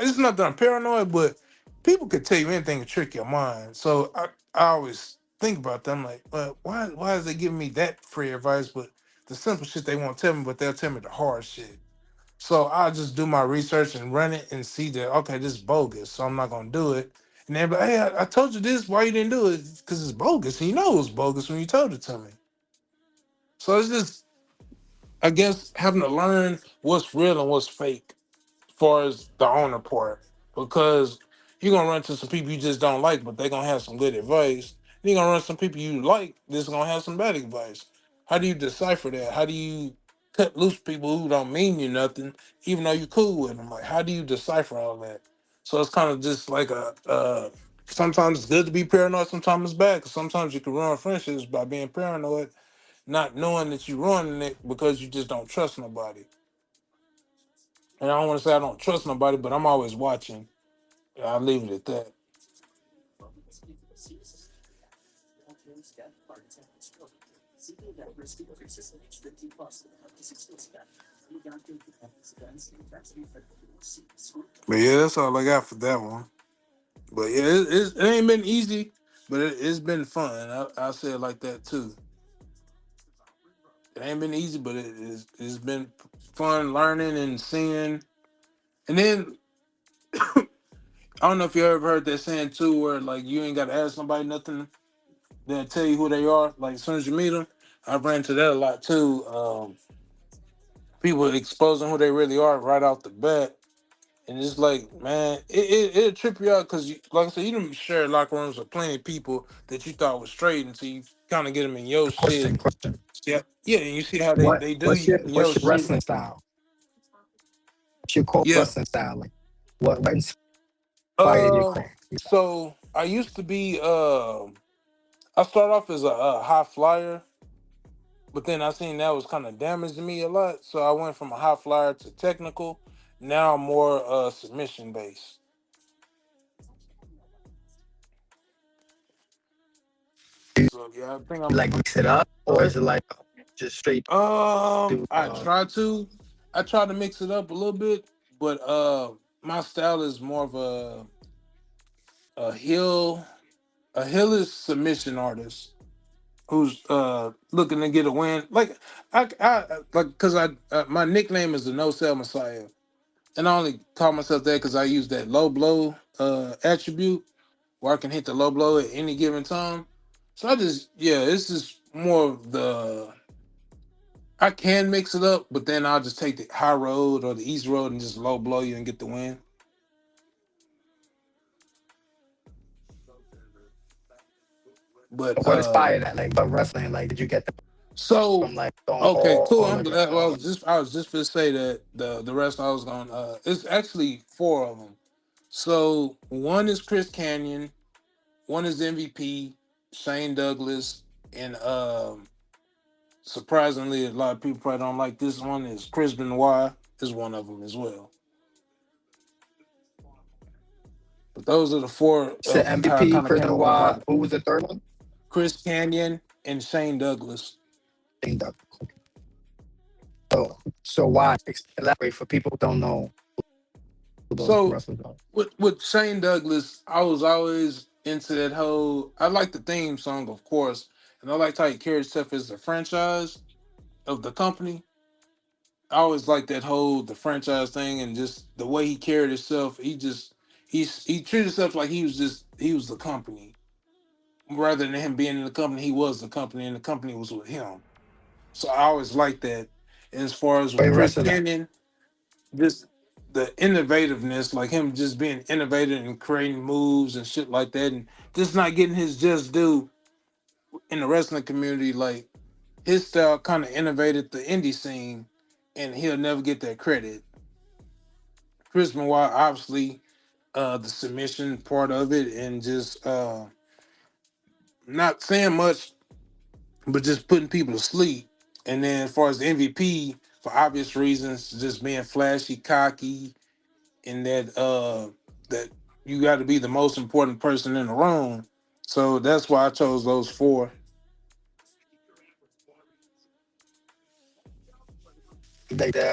It's not that I'm paranoid, but people could tell you anything to trick your mind. So I always think about them like, why is they giving me that free advice? But the simple shit they won't tell me, but they'll tell me the hard shit. So I'll just do my research and run it and see that okay, this is bogus, so I'm not gonna do it. And they're like, hey, I told you this. Why you didn't do it? Because it's bogus. And you know it was bogus when you told it to me. So it's just, I guess, having to learn what's real and what's fake far as the owner part, because you're gonna run into some people you just don't like, but they're gonna have some good advice. Then you're gonna run into some people you like that's gonna have some bad advice. How do you decipher that? How do you cut loose people who don't mean you nothing, even though you're cool with them? Like, how do you decipher all that? So it's kind of just like sometimes it's good to be paranoid, sometimes it's bad, because sometimes you can ruin friendships by being paranoid, not knowing that you're ruining it because you just don't trust nobody. And I don't want to say I don't trust nobody, but I'm always watching. I'll leave it at that. But yeah, that's all I got for that one. But yeah, it ain't been easy, but it's been fun. I'll say it like that too. It ain't been easy, but it's been fun learning and seeing. And then I don't know if you ever heard that saying too, where like you ain't got to ask somebody nothing; they'll tell you who they are. Like as soon as you meet them, I've ran into that a lot too. People exposing who they really are right off the bat. And it's like, man, it'll trip you out because, like I said, you done shared locker rooms with plenty of people that you thought was straight until you kind of get them in your shit. Question. Yeah, yeah, and you see how they do What's you your in your shit. wrestling style? What's your core Yeah. wrestling style? Like what inspired your Uh, core? so I used to be, I started off as a high flyer, but then I seen that was kind of damaging me a lot. So I went from a high flyer to technical. Now I'm more submission based. So yeah, I think I'm. Like mix it up, Go or ahead. is it like just straight do I try to. I try to mix it up a little bit, but my style is more of a heel. A heel is submission artist who's looking to get a win. Like I like because I my nickname is the No Sell Messiah, and I only call myself that because I use that low blow attribute where I can hit the low blow at any given time. So I just it's just more of the I can mix it up, but then I'll just take the high road or the easy road and just low blow you and get the win. But what inspired that? Like what wrestling? Like did you get that so from like Stone okay, cool. Cold? I'm Like glad. Well, I was just gonna say that the rest I was going. It's actually four of them. So one is Chris Canyon, one is MVP, Shane Douglas, and surprisingly, a lot of people probably don't like this one. Is Chris Benoit is one of them as well. But those are the four said of how I MVP, kind of Chris came up with my Benoit. Who was the third one? Chris Canyon and Shane Douglas. Shane Douglas. So why elaborate for people who don't know who those So wrestlers are? with Shane Douglas, I was always into that whole. I like the theme song, of course, and I liked how he carried himself as the franchise of the company. I always liked that whole the franchise thing and just the way he carried himself. He treated himself like he was the company rather than him being in the company. He was the company, and the company was with him. So I always liked that. And as far as with Great Chris wrestler. Canyon, just the innovativeness, like him just being innovative and creating moves and shit like that, and just not getting his just due in the wrestling community. Like his style kind of innovated the indie scene, and he'll never get that credit. Chris Benoit, obviously, the submission part of it, and just not saying much, but just putting people to sleep. And then as far as the MVP, for obvious reasons, just being flashy, cocky, and that you got to be the most important person in the room. So that's why I chose those four. They so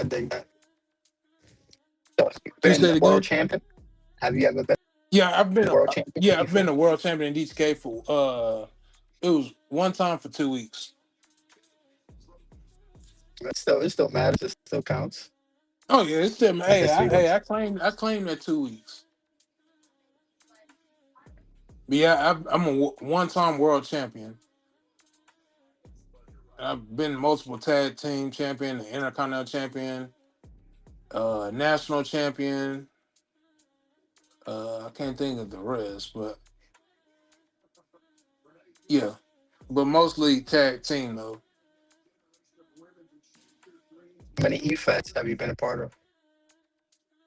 you've Can you been say a it world again? champion. Have you ever been Yeah, a world champion in I've been defense? a world champion in DTK for it was one time for 2 weeks. It still matters. It still counts. Oh yeah, it's still The history books. I claim that 2 weeks. But yeah, I'm a one time world champion. I've been multiple tag team champion, intercontinental champion, national champion. I can't think of the rest, but yeah, but mostly tag team though. How many e-feds have you been a part of?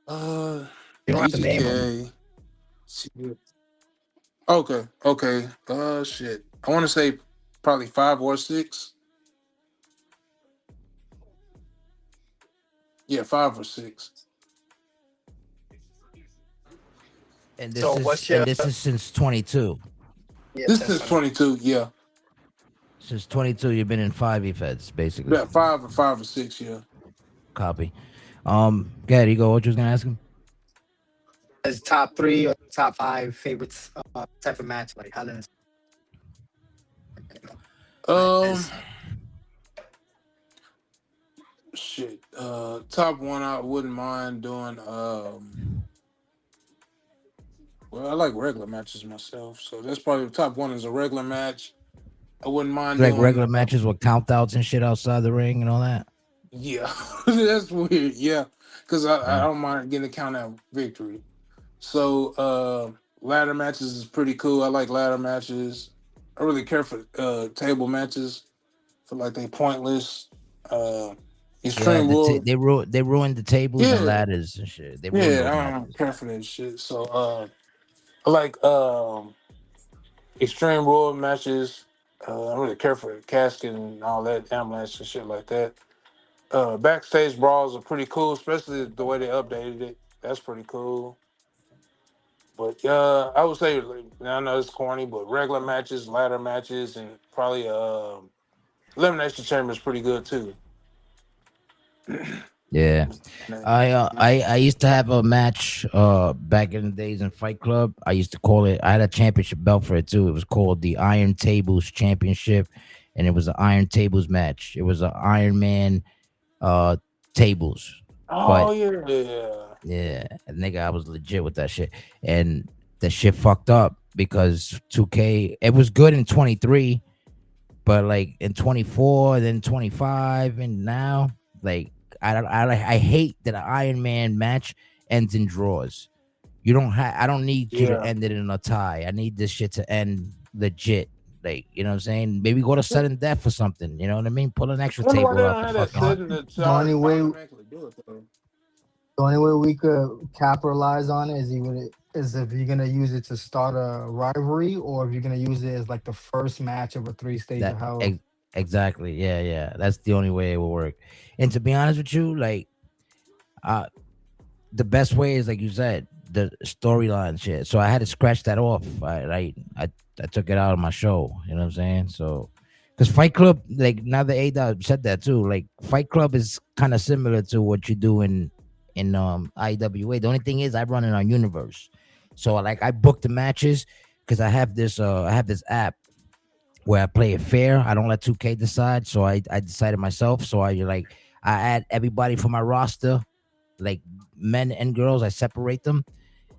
Uh, You don't have to name them. DTK. Okay, okay. Shit. I want to say probably 5 or 6. Yeah, 5 or 6. And So this is what's your since 22. yeah This since is 20? 22. Yeah. Since 22, you've been in 5 E-Feds, basically. Yeah, 5 or 6, yeah. Copy. Go ahead, Ego. What you was gonna ask him? As top three or top five favorites type of match, like how does Um, is shit. Top one, I wouldn't mind doing. Well, I like regular matches myself, so that's probably the top one is a regular match. I wouldn't mind Like doing. regular matches with countouts and shit outside the ring and all that. Yeah, that's weird. Yeah, because I Yeah. don't mind getting a count out victory. So ladder matches is pretty cool. I like ladder matches. I really care for table matches. Feel like they pointless. Uh, Yeah, Extreme Rules. they ruined the tables and Yeah, ladders and shit. They ruined those yeah. I don't matches. care for that shit. So I like Extreme Rule matches. I don't really care for the casket and all that ambulance and shit like that. Backstage brawls are pretty cool, especially the way they updated it. That's pretty cool. But I would say like, I know it's corny, but regular matches, ladder matches, and probably elimination chamber is pretty good too. Yeah. I used to have a match back in the days in Fight Club. I used to call it. I had a championship belt for it too. It was called the Iron Tables Championship, and it was an Iron Tables match. It was an Iron Man tables, but Oh yeah. yeah, nigga, I was legit with that shit, and the shit fucked up because 2K. It was good in 23, but like in 24, then 25, and now like I hate that an Iron Man match ends in draws. You don't have. I don't need you to Yeah. end it in a tie. I need this shit to end legit. Like, you know what I'm saying? Maybe go to sudden death or something. You know what I mean? Pull an extra I wonder why they table out don't the have that fucking. set in the the only chart to way automatically do it though. the only way we could capitalize on it is if you're gonna use it to start a rivalry or if you're gonna use it as like the first match of a 3 stage of That hell. exactly. Yeah, yeah. That's the only way it will work. And to be honest with you, like, uh, the best way is like you said, the storyline shit. So I had to scratch that off. I took it out of my show. You know what I'm saying? So because Fight Club, like now the A said that too. Like Fight Club is kind of similar to what you do in IWA. The only thing is I run it on Universe. So like I book the matches because I have this app where I play it fair. I don't let 2K decide. So I decided myself. So I add everybody from my roster, like men and girls. I separate them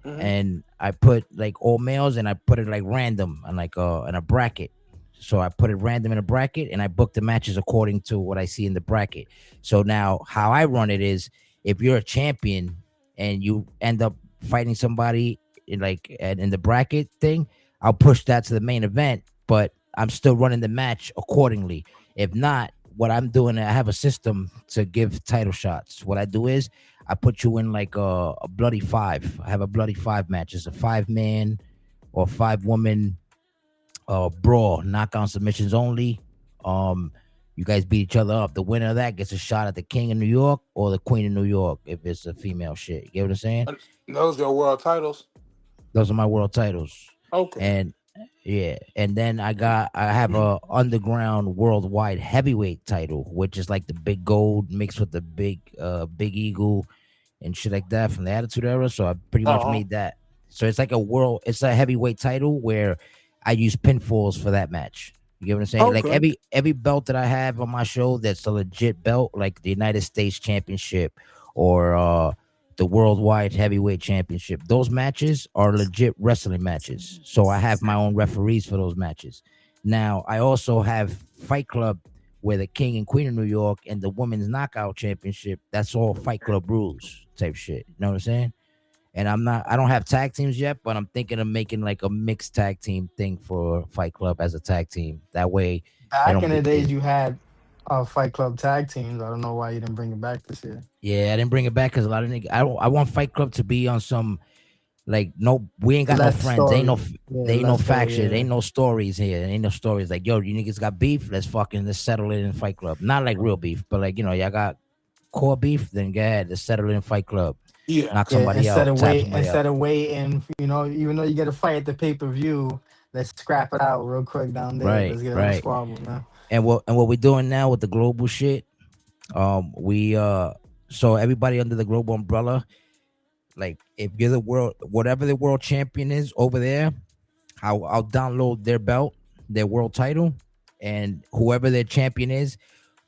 Mm-hmm. and I put like all males and I put it like random and like in a bracket. So I put it random in a bracket and I book the matches according to what I see in the bracket. So now how I run it is if you're a champion and you end up fighting somebody in the bracket thing, I'll push that to the main event, but I'm still running the match accordingly. If not, what I'm doing, I have a system to give title shots. What I do is I put you in like a bloody five. I have a bloody five match. It's a 5-man or 5-woman brawl, knockout submissions only. You guys beat each other up. The winner of that gets a shot at the King of New York or the Queen of New York if it's a female shit. You get what I'm saying? Those are your world titles. Those are my world titles. Okay. And yeah, and then I have a underground worldwide heavyweight title, which is like the big gold mixed with the big eagle and shit like that from the Attitude Era. So I pretty much Uh-huh. made that. So it's like it's a heavyweight title where I use pinfalls for that match. You get what I'm saying? Like Okay. every belt that I have on my show that's a legit belt, like the United States Championship or the Worldwide Heavyweight Championship. Those matches are legit wrestling matches. So I have my own referees for those matches. Now I also have Fight Club where the King and Queen of New York and the Women's Knockout Championship. That's all Fight Club rules type shit. You know what I'm saying? And I don't have tag teams yet, but I'm thinking of making like a mixed tag team thing for Fight Club as a tag team. That way, they Back don't in the be. days, you had Fight Club tag teams. I don't know why you didn't bring it back this year. Yeah, I didn't bring it back because a lot of niggas. I want Fight Club to be on some like no. We ain't got no Less friends. Ain't no. story. Yeah, They ain't no less story. faction. Yeah. Ain't no stories here. Ain't no stories like yo, you niggas got beef. Let's settle it in Fight Club. Not like real beef, but like y'all got core beef. Then go ahead, let's settle it in Fight Club. Yeah. Knock Yeah, somebody out. Tap somebody out. instead of waiting, even though you get a fight at the pay-per-view, let's scrap it out real quick down there. Right, Let's get a little right. squabble, man. And what we're doing now with the global shit, we so everybody under the global umbrella, like if you're the world, whatever the world champion is over there, I'll download their belt, their world title, and whoever their champion is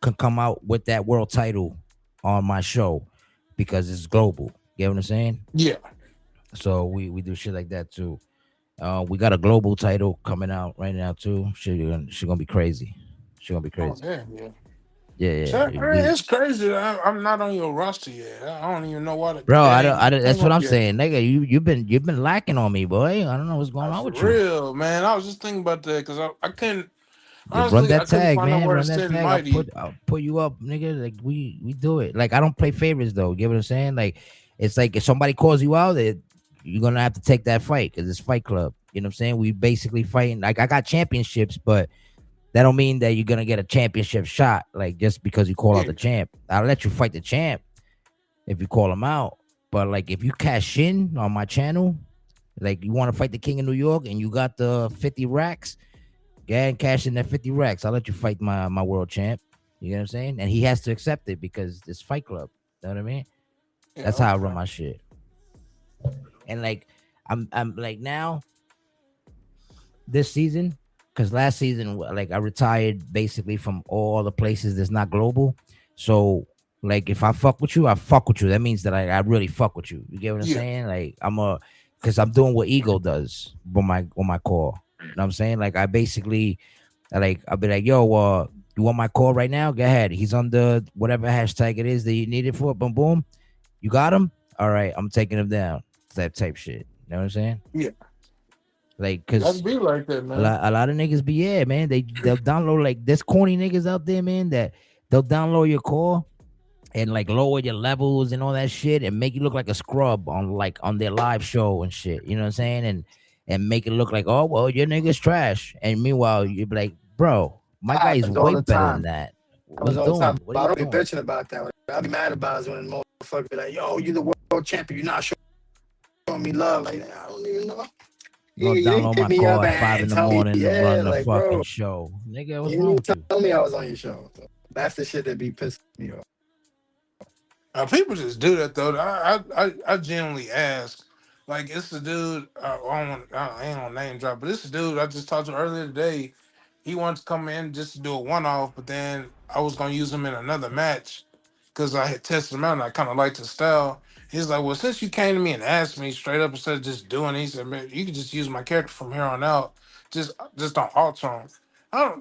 can come out with that world title on my show because it's global. You get what I'm saying? Yeah. So we do shit like that too. We got a global title coming out right now too. She gonna be crazy. She gonna be Oh crazy. yeah, yeah. Yeah, So, I yeah. mean, it's crazy. I'm not on your roster yet. I don't even know why Bro, that I ain't don't. That's came what up I'm yet. saying, nigga. You've been lacking on me, boy. I don't know what's going on For with you. real, man. I was just thinking about that because I couldn't Yeah, run honestly I that couldn't tag, find man. nowhere to Run that send tag. Mighty. I'll put you up, nigga. Like we do it. Like I don't play favorites though. Get what I'm saying? Like it's like if somebody calls you out, you're gonna have to take that fight because it's Fight Club. You know what I'm saying? We basically fighting. Like I got championships, but that don't mean that you're gonna get a championship shot. Like just because you call out Yeah, the champ, I'll let you fight the champ if you call him out. But like if you cash in on my channel, like you want to fight the King of New York and you got the 50 racks, go ahead and cash in that 50 racks. I'll let you fight my world champ. You know what I'm saying? And he has to accept it because it's Fight Club. You know what I mean? yeah, That's how I run okay. my shit. And like I'm like now this season, because last season like I retired basically from all the places that's not global. So like if I fuck with you, I fuck with you. That means that I really fuck with you. You get what I'm Yeah, saying? Like because I'm doing what Ego does on my call. You know what I'm saying? Like I basically I'll be like, yo, you want my call right now? Go ahead. He's on the whatever hashtag it is that you need it for. Boom, boom. You got him? All right, I'm taking him down. That type shit. You know what I'm saying? yeah. Like, It got to cause be like that, man. a lot of niggas be man. They'll download like there's corny niggas out there, man, that they'll download your call and like lower your levels and all that shit and make you look like a scrub on their live show and shit. You know what I'm saying? And make it look like, oh well, your nigga's trash. And meanwhile, you'd be like, bro, my guy's Happens all way the better than time. that. What are Happens you all the time. doing? What are But I you don't be doing? bitching about that. What I be mad about is when motherfucker be like, yo, you the world champion. You're not showing me love. Like, I don't even know. You gonna You didn't download pick my me call up at five and in the tell me, morning to yeah, run the like, fucking bro, show. Nigga, you what's didn't wrong even with you? tell me I was on your show. So that's the shit that be pissing me off. People just do that though. I genuinely ask. Like it's the dude. I ain't on name drop, but it's the dude I just talked to earlier today. He wants to come in just to do a one off, but then I was gonna use him in another match because I had tested him out and I kind of liked his style. He's like, well, since you came to me and asked me straight up instead of just doing it, he said, man, you can just use my character from here on out. Just don't alter him. I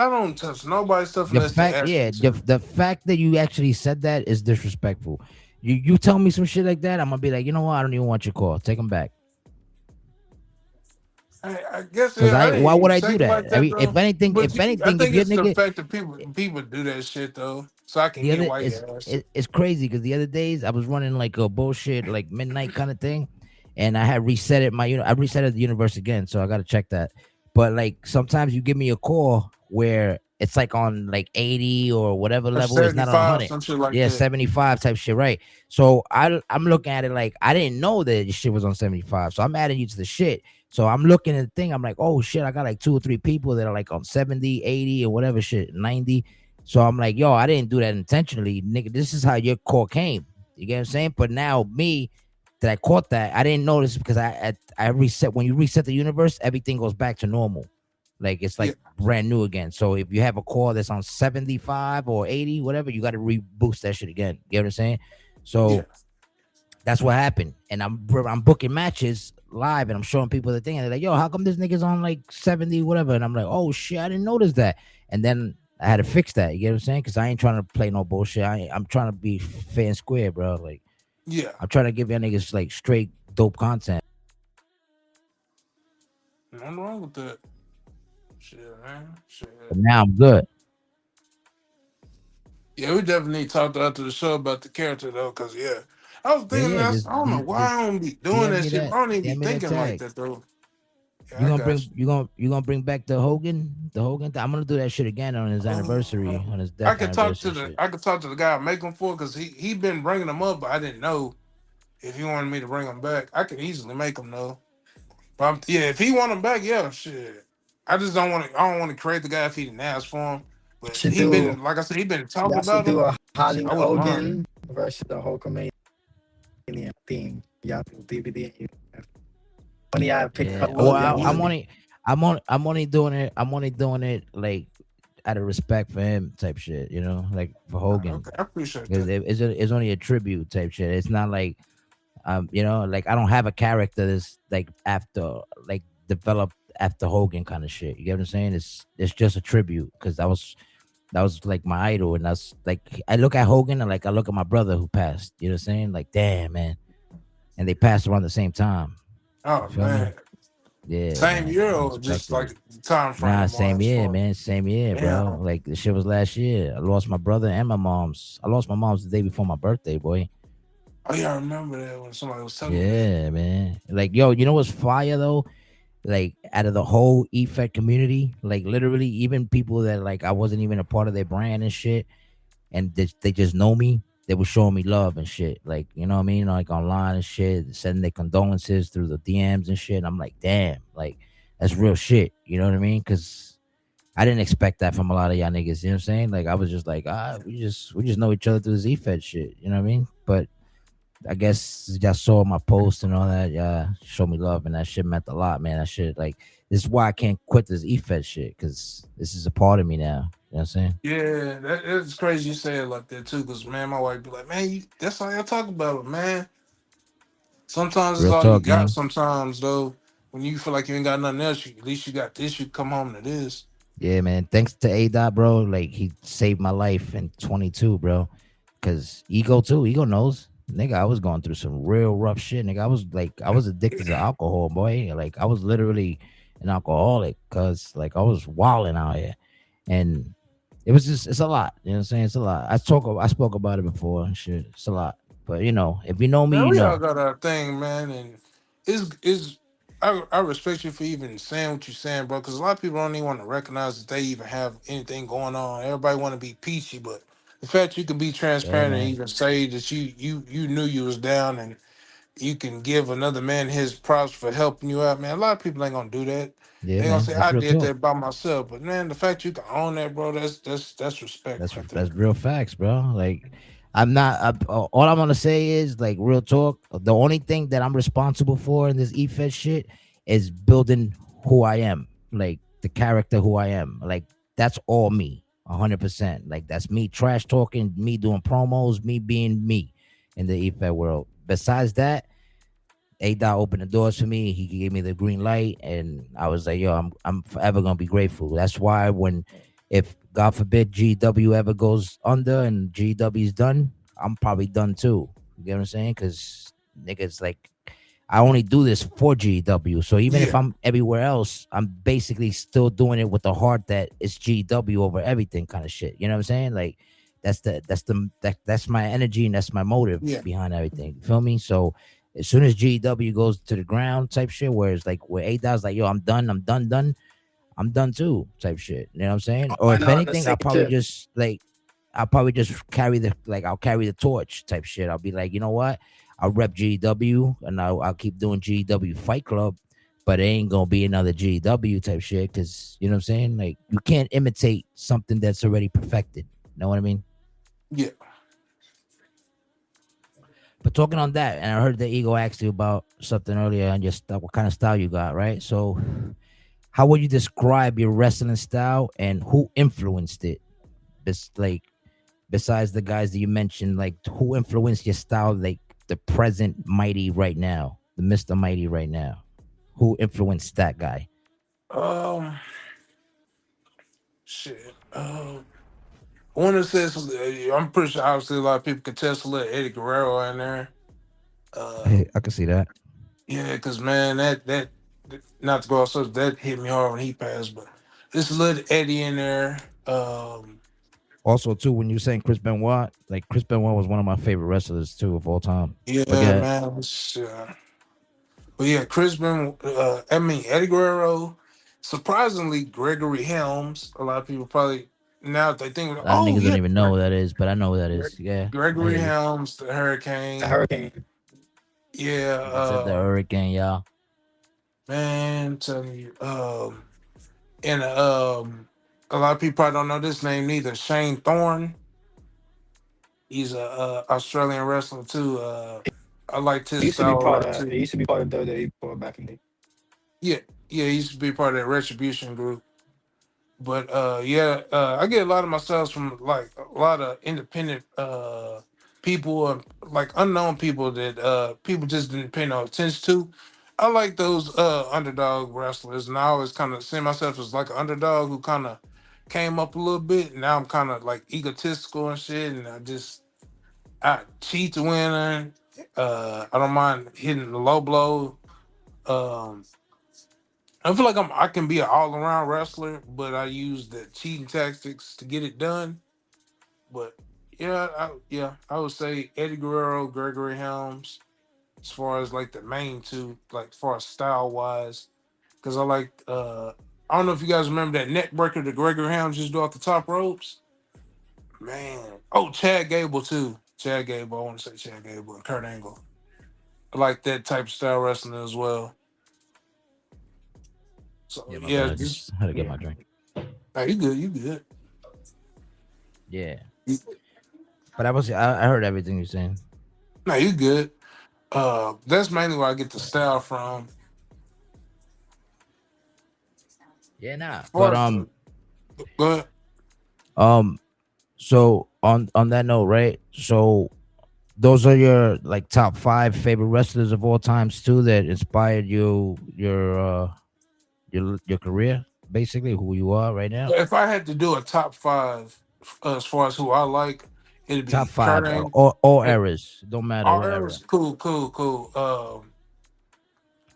don't touch nobody's stuff The unless they fact, ask me yeah, to. the fact that you actually said that is disrespectful. You tell me some shit like that, I'm gonna be like, you know what? I don't even want your call. Take him back. I guess Cause I didn't why even would I say do it that? like that though. But If I anything, if think your it's the nigga, fact that people do that shit though, so I can the get other why you asked. it's crazy because the other days I was running like a bullshit like midnight kind of thing, and I had reset it I reset it the universe again, so I got to check that. But like sometimes you give me a call where it's like on like 80 or whatever Or level, it's not on 75, 100. some shit like Yeah, that. 75 type shit, right? So I'm looking at it like I didn't know that this shit was on 75, so I'm adding you to the shit. So I'm looking at the thing, I'm like, oh shit, I got like two or three people that are like on 70, 80 or whatever shit, 90. So I'm like, yo, I didn't do that intentionally, nigga. This is how your call came. You get what I'm saying? But now me, that I caught that, I didn't notice because I reset. When you reset the universe, everything goes back to normal. Like it's Yeah, like brand new again. So if you have a call that's on 75 or 80, whatever, you got to reboost that shit again. You know what I'm saying? yeah, So that's what happened. And I'm booking matches live and I'm showing people the thing. And they're like, yo, how come this nigga's on like 70, whatever? And I'm like, oh shit, I didn't notice that. And then I had to fix that. You get what I'm saying? Because I ain't trying to play no bullshit. I'm trying to be fair and square, bro. Like yeah. I'm trying to give y'all niggas like straight dope content. Nothing wrong with that. Shit, man. Shit. But now I'm good. Yeah, we definitely talked after the show about the character though, cause yeah, I was Yeah, thinking yeah. I don't know why I don't be doing that shit. I don't even be DM me that thinking like tag. that though. Yeah, You I gonna got bring you gonna bring back the Hogan thing? I'm gonna do that shit again on his you. anniversary, on his death anniversary shit. I could talk to the guy making for because he been bringing them up, but I didn't know if he wanted me to bring them back. I could easily make them though. But yeah, if he want them back, yeah, shit. I just don't want to. I don't want to create the guy if he didn't ask for him. But Should he do. been, like I said, he been talking Y'all should about do him. a Holly I wouldn't mind. Hogan versus the Hulkamania theme. Y'all do DVD. When y'all pick a Yeah. I couple Well, of would, I y'all I'm would. money. only, I'm only doing it. I'm only doing it like out of respect for him, type shit. You know, like for Hogan, Okay, I appreciate because that. it's only a tribute type shit. It's not like you know, like I don't have a character that's like after like developed after Hogan kind of shit. You get what I'm saying? It's just a tribute because that was like my idol, and that's like I look at Hogan and like I look at my brother who passed. You know what I'm saying? Like damn man, and they passed around the same time. You Oh feel me? man, Yeah, same man. year or just Unexpectedly. like the time Nah, frame same wise year, for. man. Same year, bro. Damn. Like the shit was last year. I lost my brother and my mom's. I lost my mom's the day before my birthday, boy. Oh yeah, I remember that when somebody was telling me that. Yeah, man. Like, yo, you know what's fire though? Like, out of the whole effect community, like literally, even people that like I wasn't even a part of their brand and shit, and they just know me. They were showing me love and shit. Like, you know what I mean? Like online and shit, sending their condolences through the DMs and shit. I'm like, damn, like that's real shit. You know what I mean? Because I didn't expect that from a lot of y'all niggas. You know what I'm saying? Like I was just like, we just know each other through this E-Fed shit. You know what I mean? But I guess y'all saw my post and all that. Yeah, showed me love, and that shit meant a lot, man. That shit, like, this is why I can't quit this E-Fed shit, because this is a part of me now. You know what I'm saying? Yeah, it's crazy you say it like that too. Cause man, my wife be like, man, that's all y'all talk about, man. Sometimes it's Real all you talk, got. gang. Sometimes though, when you feel like you ain't got nothing else, at least you got this. You come home to this. Yeah, man. Thanks to A Dot, bro. Like, he saved my life in 22, bro. Cause Ego too. Ego knows. Nigga, I was going through some real rough shit. Nigga, I was addicted to alcohol, boy. Like I was literally an alcoholic, cause like I was wilding out here. And it was just it's a lot. You know what I'm saying? It's a lot. I spoke about it before and shit. It's a lot. But you know, if you know me, Man, you we all know. got our thing, man, and is I respect you for even saying what you're saying, bro. Because a lot of people don't even want to recognize that they even have anything going on. Everybody want to be peachy, but the fact you can be Yeah, transparent and man. even say that you knew you was down and you can give another man his props for helping you out, man. A lot of people ain't gonna do that. Yeah, They gonna man. say That's I real did talk. that by myself, but man, the fact you can own that, bro, that's respect right That's there. real facts, bro. Like I'm not. All I'm gonna say is like real talk. The only thing that I'm responsible for in this E-Fed shit is building who I am, like the character who I am. Like that's all me, 100%. Like that's me trash talking, me doing promos, me being me in the E-Fed world. Besides that, A Dot opened the doors for me. He gave me the green light, and I was like, "Yo, I'm forever gonna be grateful." That's why when, if God forbid GW ever goes under and GW's done, I'm probably done too. You get what I'm saying? Because niggas like, I only do this for GW. So even if Yeah, I'm everywhere else, I'm basically still doing it with the heart that it's GW over everything, kind of shit. You know what I'm saying? Like that's my energy and that's my motive yeah, behind everything. You feel me? So as soon as GW goes to the ground, type shit, where it's like where A Dot's like, yo, I'm done, I'm done too, type shit. You know what I'm saying? Or Why if not on the anything, same ship? I'll probably just I'll carry the torch type shit. I'll be like, you know what? I'll rep GW and I'll keep doing GW Fight Club, but it ain't gonna be another GW type shit because you know what I'm saying? Like you can't imitate something that's already perfected. Know what I mean? yeah. But talking on that, and I heard the Ego asked you about something earlier and just what kind of style you got, right? So how would you describe your wrestling style and who influenced it? Like besides the guys that you mentioned, like who influenced your style, like the present Mighty right now, the Mr. Mighty right now? Who influenced that guy? Um, shit. I want to say I'm pretty sure obviously a lot of people can test a little Eddie Guerrero in there. Uh, I can see that. yeah, because man, that not to go off subject, that hit me hard when he passed, but there's a little Eddie in there. Also, too, when you're saying Chris Benoit, like Chris Benoit was one of my favorite wrestlers too of all time. But Yeah, yeah, man. But yeah, I mean Eddie Guerrero. Surprisingly, Gregory Helms. A lot of people probably now they think, a lot of oh niggas don't yeah, even know who that is, but I know who that is. Yeah, I Gregory hear you. Helms, the The Hurricane. hurricane. Yeah, Nigga said the hurricane, y'all. man, tell you, and A lot of people probably don't know this name neither. Shane Thorne. He's a Australian wrestler too. I liked He his used to be style a part lot of. He too. used to be part of WWE before back in the day. Yeah, yeah, he used to be part of that Retribution group. But yeah, I get a lot of my sales from like a lot of independent people, like unknown people that people just didn't pay no attention to. I like those underdog wrestlers, and I always kind of see myself as like an underdog who kind of came up a little bit. Now I'm kind of like egotistical and shit, and I cheat to win. I don't mind hitting the low blow. Um, I feel like I can be an all around wrestler, but I use the cheating tactics to get it done. But yeah, I would say Eddie Guerrero, Gregory Helms, as far as like the main two, like as far as style wise, because I like I don't know if you guys remember that neck breaker that Gregory Helms just do off the top ropes. Man, oh Chad Gable too. Chad Gable, I want to say Chad Gable and Kurt Angle. I like that type of style wrestling as well. So Yeah, my yeah, bad. I just just had to get yeah. my drink. Nah, you good, you good. Yeah, but I heard everything you're saying. No, you good. That's mainly where I get the style from. Yeah, nah. As far But as but um, so on that note, right? So those are your like top five favorite wrestlers of all times too that inspired your career, basically who you are right now. if I had to do a top five as far as who I like, it'd Top be Kurt five, Angle. all eras, don't matter All what eras, era. cool, cool, cool.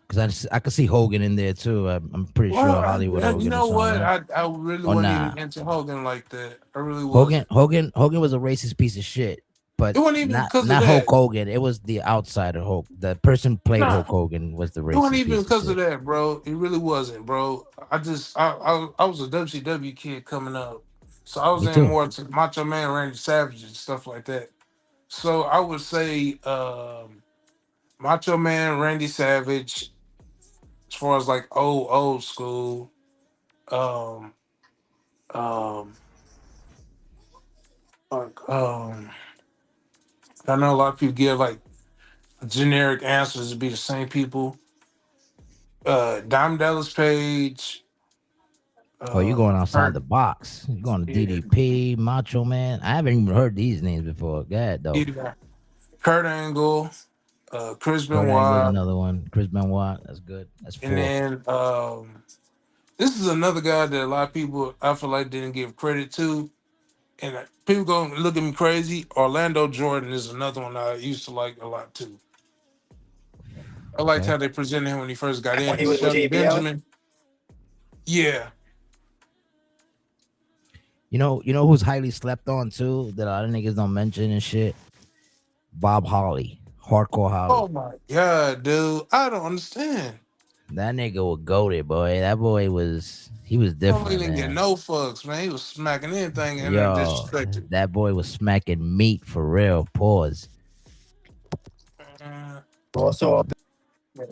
Because I could see Hogan in there too. I'm pretty Well, sure Hollywood you Hogan or know something, what? right? I really Or wasn't nah. even into Hogan like that. I really wasn't. Hogan was a racist piece of shit, but It wasn't even because of not Hulk that. Hogan. It was the outsider Hulk. The person who played Nah, Hulk Hogan was the it wasn't racist even piece of because of shit. that, bro. It really wasn't, bro. I was a WCW kid coming up, so I was Me in too. more to Macho Man, Randy Savage, and stuff like that. So I would say Macho Man, Randy Savage, as far as like old school. Um, um, like I know a lot of people give like generic answers to be the same people. Dime Dallas Page, Oh, you're going outside Kurt, the box. You're going to yeah, DDP, Macho Man. I haven't even heard these names before. God, though. yeah, Kurt Angle, Chris Kurt Angle's Benoit, another one. Chris Benoit. That's good. That's and four. then this is another guy that a lot of people I feel like didn't give credit to, and people gonna look at me crazy. Orlando Jordan is another one I used to like a lot too. I liked Okay. how they presented him when he first got in. When he His was with Shelton JBL. Benjamin, yeah. You know who's highly slept on too that a lot of niggas don't mention and shit? Bob Holly. Hardcore Oh Holly. my god, dude, I don't understand. That nigga was goated, boy. That boy was Homie different, didn't get man. no fucks, man. He was smacking anything in there Yo, disrespected. that boy was smacking meat for real. Pause. Uh, Also, a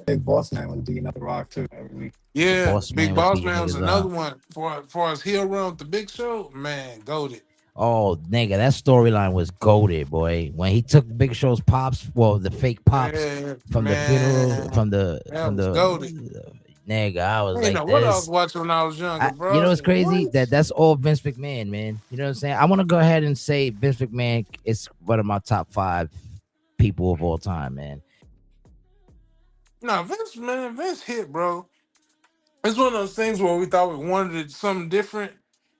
big boss man was beating up the Rock too every week. yeah, Boss Big man was Boss beating Man was niggas another up. one. For far as heel run with the Big Show, man, goaded. Oh, nigga, that storyline was goaded, boy. When he took Big Show's pops, well, the fake pops Yeah, from the funeral, man, that from was the goaded. nigga, I was I ain't like know what I was this. watching when I was younger, You bro. I know was what's like, crazy? what? That's all Vince McMahon, man. You know what I'm saying? I want to go ahead and say Vince McMahon is one of my top five people of all time, man. No, Vince, man, Vince hit, bro. It's one of those things where we thought we wanted something different,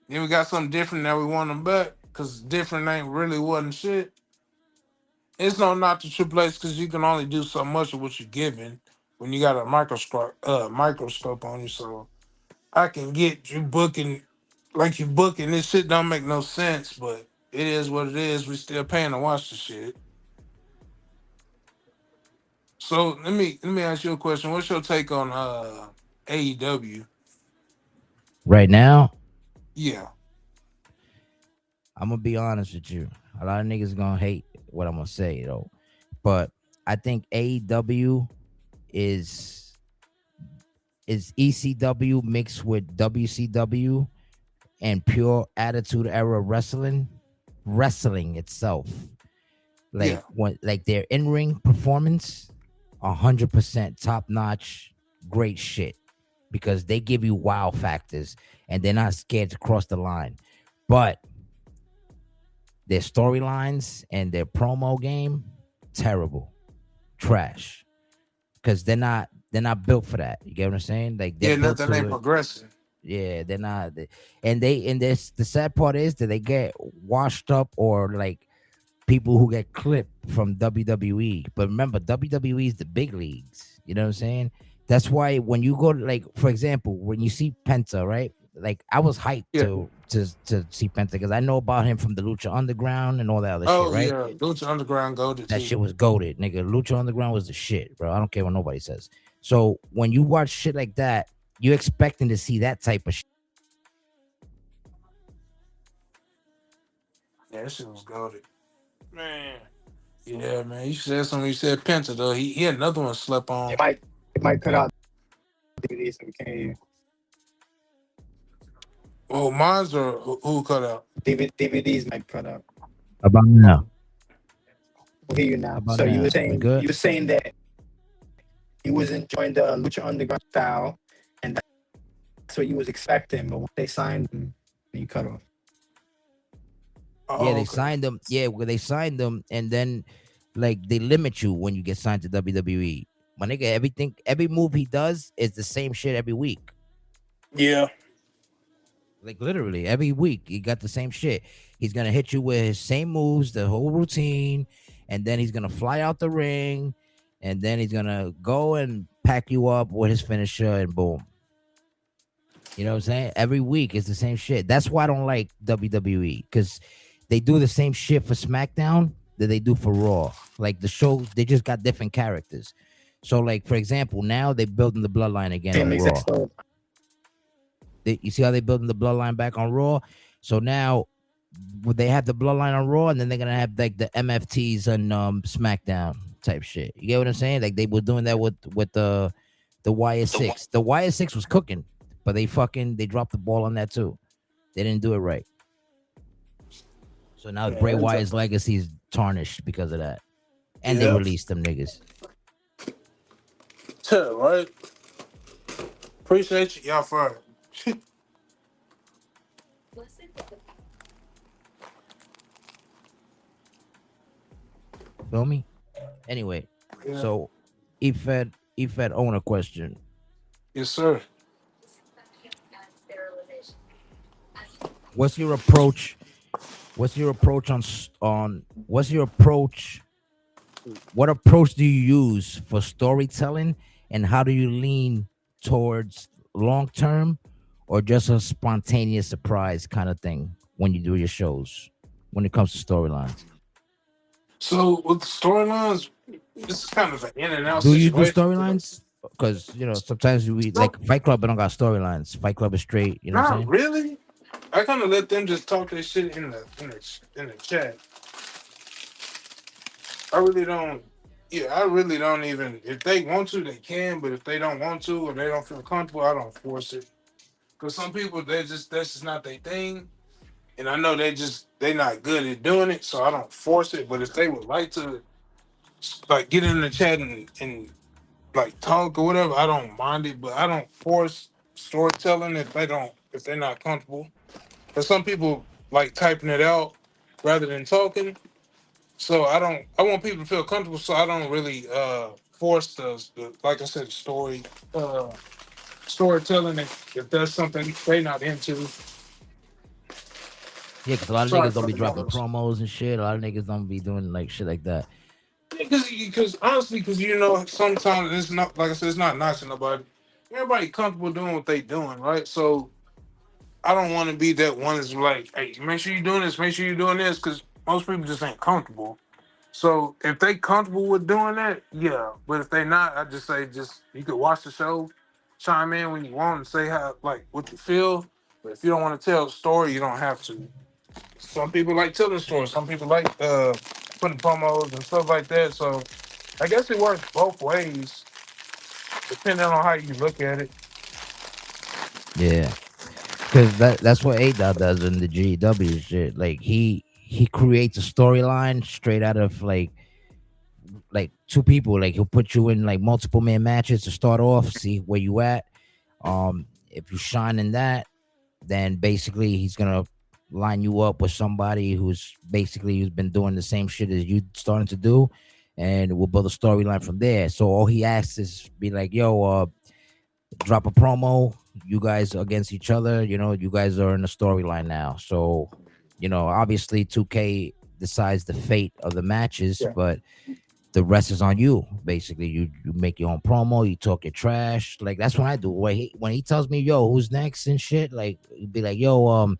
then we got something different that we want them back because different ain't really wasn't shit. It's no not to Triple H because you can only do so much of what you're given when you got a microscope on you. So I can get you booking like you booking this shit don't make no sense, but it is what it is. We still paying to watch the shit. So let me ask you a question. What's your take on AEW? Right now, Yeah. I'm gonna be honest with you. A lot of niggas gonna hate what I'm gonna say though, but I think AEW is ECW mixed with WCW and pure attitude era wrestling itself, like Yeah. like their in-ring performance, 100% top notch, great shit, because they give you wow factors and they're not scared to cross the line. But their storylines and their promo game, terrible, trash, because they're not built for that. You get what I'm saying? Like they're Yeah, built nothing to ain't it. progressing. Yeah, they're not. And this the sad part is that they get washed up, or like people who get clipped from WWE. But remember, WWE is the big leagues. You know what I'm saying? That's why when you go to, like, for example, when you see Penta, right? Like I was hyped Yeah. to see Penta because I know about him from the Lucha Underground and all that other shit, Oh right? yeah, Lucha Underground goaded That too. shit was goaded, nigga. Lucha Underground was the shit, bro. I don't care what nobody says. So when you watch shit like that, you're expecting to see that type of shit. Yeah, that shit was goaded. Man. Yeah, man. You said something. You said Penta though. He had another one slept It on. might cut out DVDs so we can't hear you. Oh, mine's or who cut out? DVDs might cut out. About now. We'll hear you now. About So now. We good? you were saying that you was enjoying the Lucha Underground style, and that's what you was expecting. But when they signed him, you cut off. Yeah, Oh, they okay. signed them. Yeah, well, they signed them, and then like they limit you when you get signed to WWE. My nigga, every move he does is the same shit every week. Yeah. Like literally every week, he got the same shit. He's gonna hit you with his same moves, the whole routine, and then he's gonna fly out the ring, and then he's gonna go and pack you up with his finisher, and boom. You know what I'm saying? Every week it's the same shit. That's why I don't like WWE, because they do the same shit for SmackDown that they do for Raw. Like the show, they just got different characters. So, like for example, now they're building the bloodline again Same on exact Raw. story. You see how they building the bloodline back on Raw? So now they have the bloodline on Raw, and then they're gonna have like the MFTs on SmackDown type shit. You get what I'm saying? Like they were doing that with the YS6. The YS6 was cooking, but they dropped the ball on that too. They didn't do it right. So now Yeah, Bray that's Wyatt's legacy is tarnished because of that, and they Yep. released them niggas. Tell, right? Appreciate you. Y'all fired. Feel me? Anyway, Yeah. so Ifed owner question. Yes, sir. What's your approach? What's your approach on? What's your approach? What approach do you use for storytelling, and how do you lean towards long term, or just a spontaneous surprise kind of thing when you do your shows? When it comes to storylines, So with the storylines, it's kind of an in and out do you do situation. storylines? Because sometimes we No, like Fight Club. I don't got storylines. Fight Club is straight. You know what I'm not saying? really. I kind of let them just talk their shit in the chat. I really don't. Yeah, I really don't even. If they want to, they can. But if they don't want to or they don't feel comfortable, I don't force it. Cause some people that's just not their thing, and I know they not good at doing it, so I don't force it. But if they would like to, like get in the chat and like talk or whatever, I don't mind it. But I don't force storytelling if they're not comfortable. Cause some people like typing it out rather than talking. So I want people to feel comfortable, so I don't really force the like I said, uh storytelling if that's something they not into. Yeah, because a lot of Sorry niggas don't for be the dropping noise. promos and shit. A lot of niggas don't be doing like shit like that. Because honestly, because sometimes it's not like I said, it's not knocking nobody. Everybody comfortable doing what they doing, right? So I don't want to be that one that's like, hey, make sure you're doing this, make sure you're doing this, because most people just ain't comfortable. So if they comfortable with doing that, yeah. But if they not, I just say you could watch the show, chime in when you want, and say how like what you feel. But if you don't want to tell a story, you don't have to. Some people like telling stories. Some people like putting promos and stuff like that. So I guess it works both ways, depending on how you look at it. Yeah. because that's what A Dot does in the GW shit. Like he creates a storyline straight out of like two people. Like he'll put you in like multiple man matches to start off, see where you at. If you shine in that, then basically he's gonna line you up with somebody who's been doing the same shit as you starting to do, and we'll build a storyline from there. So all he asks is be like, "Yo, drop a promo. You guys against each other. You know, you guys are in a storyline now. So, you know, obviously 2K decides the fate of the matches, Yeah. but the rest is on you. Basically, you make your own promo, you talk your trash. Like that's what I do. When he tells me, "Yo, who's next?" and shit, like he'd be like, "Yo, I'm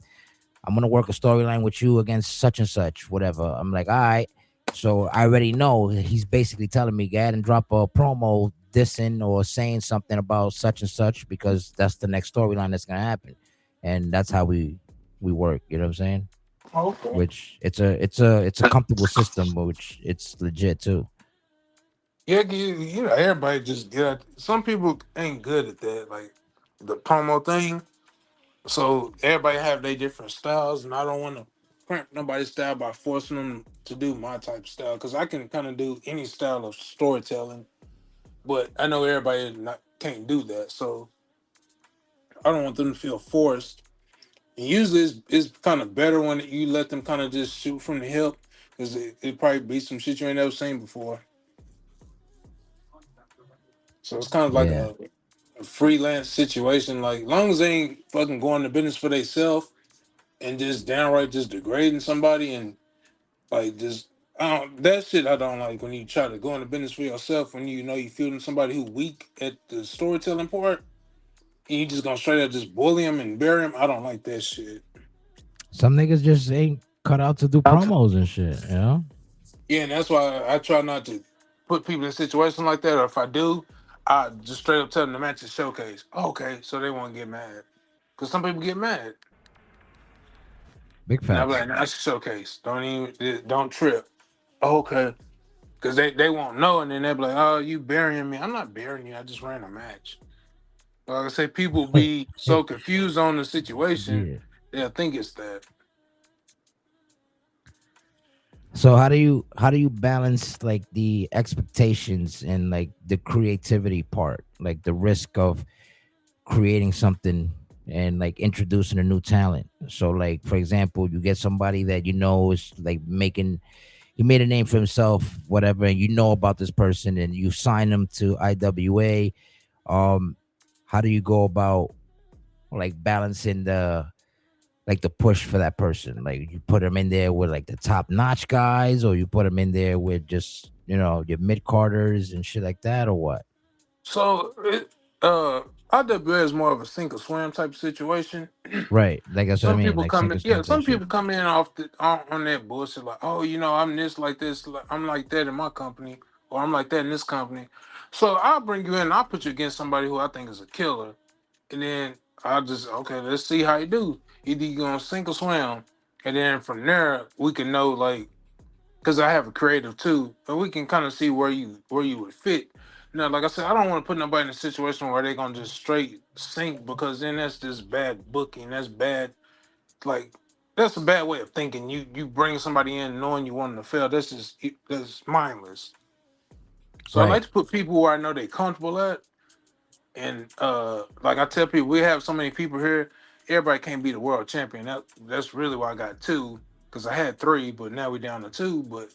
gonna work a storyline with you against such and such, whatever." I'm like, "All right." So I already know he's basically telling me, "Go ahead and drop a promo dissing or saying something about such and such because that's the next storyline that's gonna happen," and that's how we work. You know what I'm saying? Okay. Which it's a comfortable system, which it's legit too. Yeah, you know, everybody just some people ain't good at that, like the promo thing. So everybody have their different styles, and I don't want to cramp nobody's style by forcing them to do my type of style because I can kind of do any style of storytelling, but I know everybody can't do that. So I don't want them to feel forced. And usually, it's kind of better when you let them kind of just shoot from the hip because it probably be some shit you ain't never seen before. So it's kind of like Yeah. a freelance situation. Like, long as they ain't fucking going to business for themselves and just downright just degrading somebody and like just I don't that shit I don't like when you try to go into business for yourself when you know you feeling somebody who weak at the storytelling part and you just gonna straight up just bully him and bury him. I don't like that shit. Some niggas just ain't cut out to do promos and shit. You know? Yeah, and that's why I try not to put people in situations like that. Or if I do, I just straight up tell them the match is showcase. Okay, so they won't get mad because some people get mad. Big And I'm like, facts. nah, that's a showcase. Don't trip. Okay. Because they won't know, and then they'll be like, oh, you burying me. I'm not burying you. I just ran a match. Like I say, people be so confused on the situation, Yeah. they'll think it's that. So how do you balance like the expectations and like the creativity part, like the risk of creating something and like introducing a new talent? So like for example, you get somebody that you know is like making he made a name for himself, whatever, and you know about this person and you sign them to IWA. Um, how do you go about like balancing the push for that person? Like you put them in there with like the top notch guys, or you put them in there with just your mid carders and shit like that, or what? So, uh, IWA is more of a sink or swim type of situation. Right, like that's what I Some mean, people like come sink in, or yeah, swim type some shit. people come in off on that bullshit, like, oh, I'm this, like this, like, I'm like that in my company, or I'm like that in this company. So I'll bring you in, I'll put you against somebody who I think is a killer. And then I'll just okay, let's see how you do. Either you gonna sink or swim, and then from there we can know like because I have a creative too, and we can kind of see where you would fit. Now, like I said, I don't want to put nobody in a situation where they're gonna just straight sink because then that's just bad booking. That's bad, like that's a bad way of thinking. You bring somebody in knowing you want them to fail. That's mindless. So I like Right, to put people where I know they're comfortable at. And like I tell people, we have so many people here. Everybody can't be the world champion. That's really why I got two, because I had three, but now we're down to two. But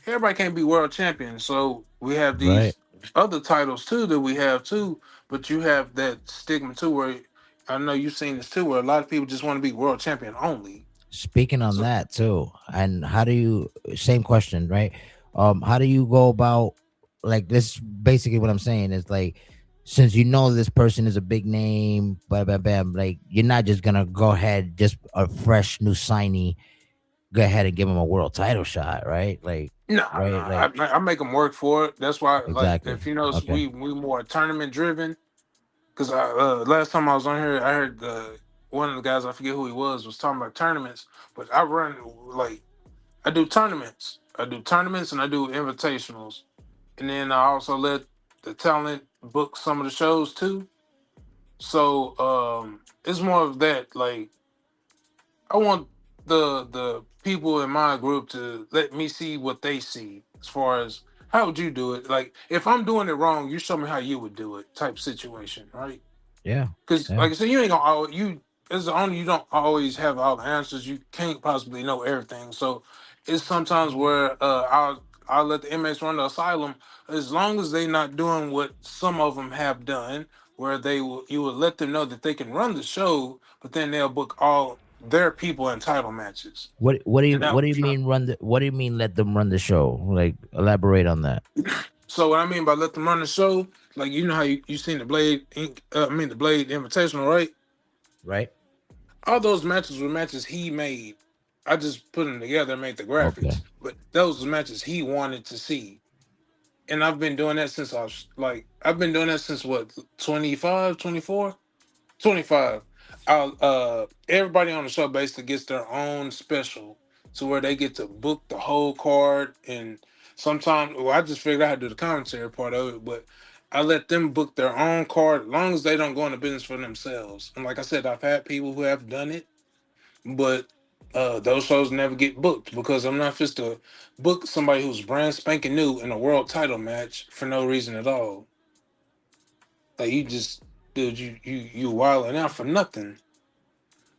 everybody can't be world champion. So we have right. these other titles too that we have too. But you have that stigma too, where I know you've seen this too, where a lot of people just want to be world champion only. Speaking on So that too, and how do you same question, right? How do you go about like this? Basically, what I'm saying is like, since you know this person is a big name, bam, bam, bam, like you're not just gonna go ahead, just a fresh new signee, go ahead and give him a world title shot, right? Like, nah, right, like I make them work for it. That's why, like, exactly. if you notice, Okay, we more tournament driven. Because last time I was on here, I heard one of the guys, I forget who he was talking about tournaments. But I run like I do tournaments. I do tournaments and I do invitationals, and then I also let the talent book some of the shows too. So it's more of that. Like I want the people in my group to let me see what they see as far as how would you do it. Like if I'm doing it wrong, you show me how you would do it. Type situation, right? Yeah, Because yeah. like I said, you ain't gonna always, you as the owner, you don't always have all the answers. You can't possibly know everything. So it's sometimes where I'll let the inmates run the asylum as long as they not doing what some of them have done, where they will you will let them know that they can run the show, but then they'll book all their people in title matches. And What do you mean run the what do you mean let them run the show? Like elaborate on that. so what I mean by let them run the show, like you know how you seen the Blade Inc. I mean the Blade Invitational, right? Right? All those matches were matches he made. I just put them together and made the Okay. graphics. But those were matches he wanted to see. And I've been doing that since I was like, I've been doing that since what, 25, 24, 25. Everybody on the show basically gets their own special to where they get to book the whole card. And sometimes, well, I just figured out how to do the commentary part of it, but I let them book their own card as long as they don't go into business for themselves. And like I said, I've had people who have done it, but those shows never get booked because I'm not just to book somebody who's brand spanking new in a world title match for no reason at all. Like you just, dude, you wilding out for nothing.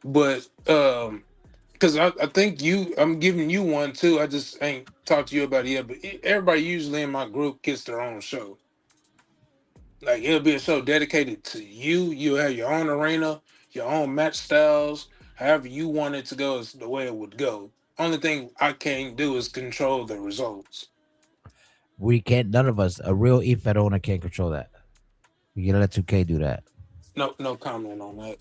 But because I think I'm giving you one too. I just ain't talked to you about it yet. But everybody usually in my group gets their own show. Like it'll be a show dedicated to you. You'll have your own arena, your own match styles. However you want it to go is the way it would go. Only thing I can't do is control the results. We can't none of us, a real EFED owner can't control that. We gotta let 2K do that. No comment on that.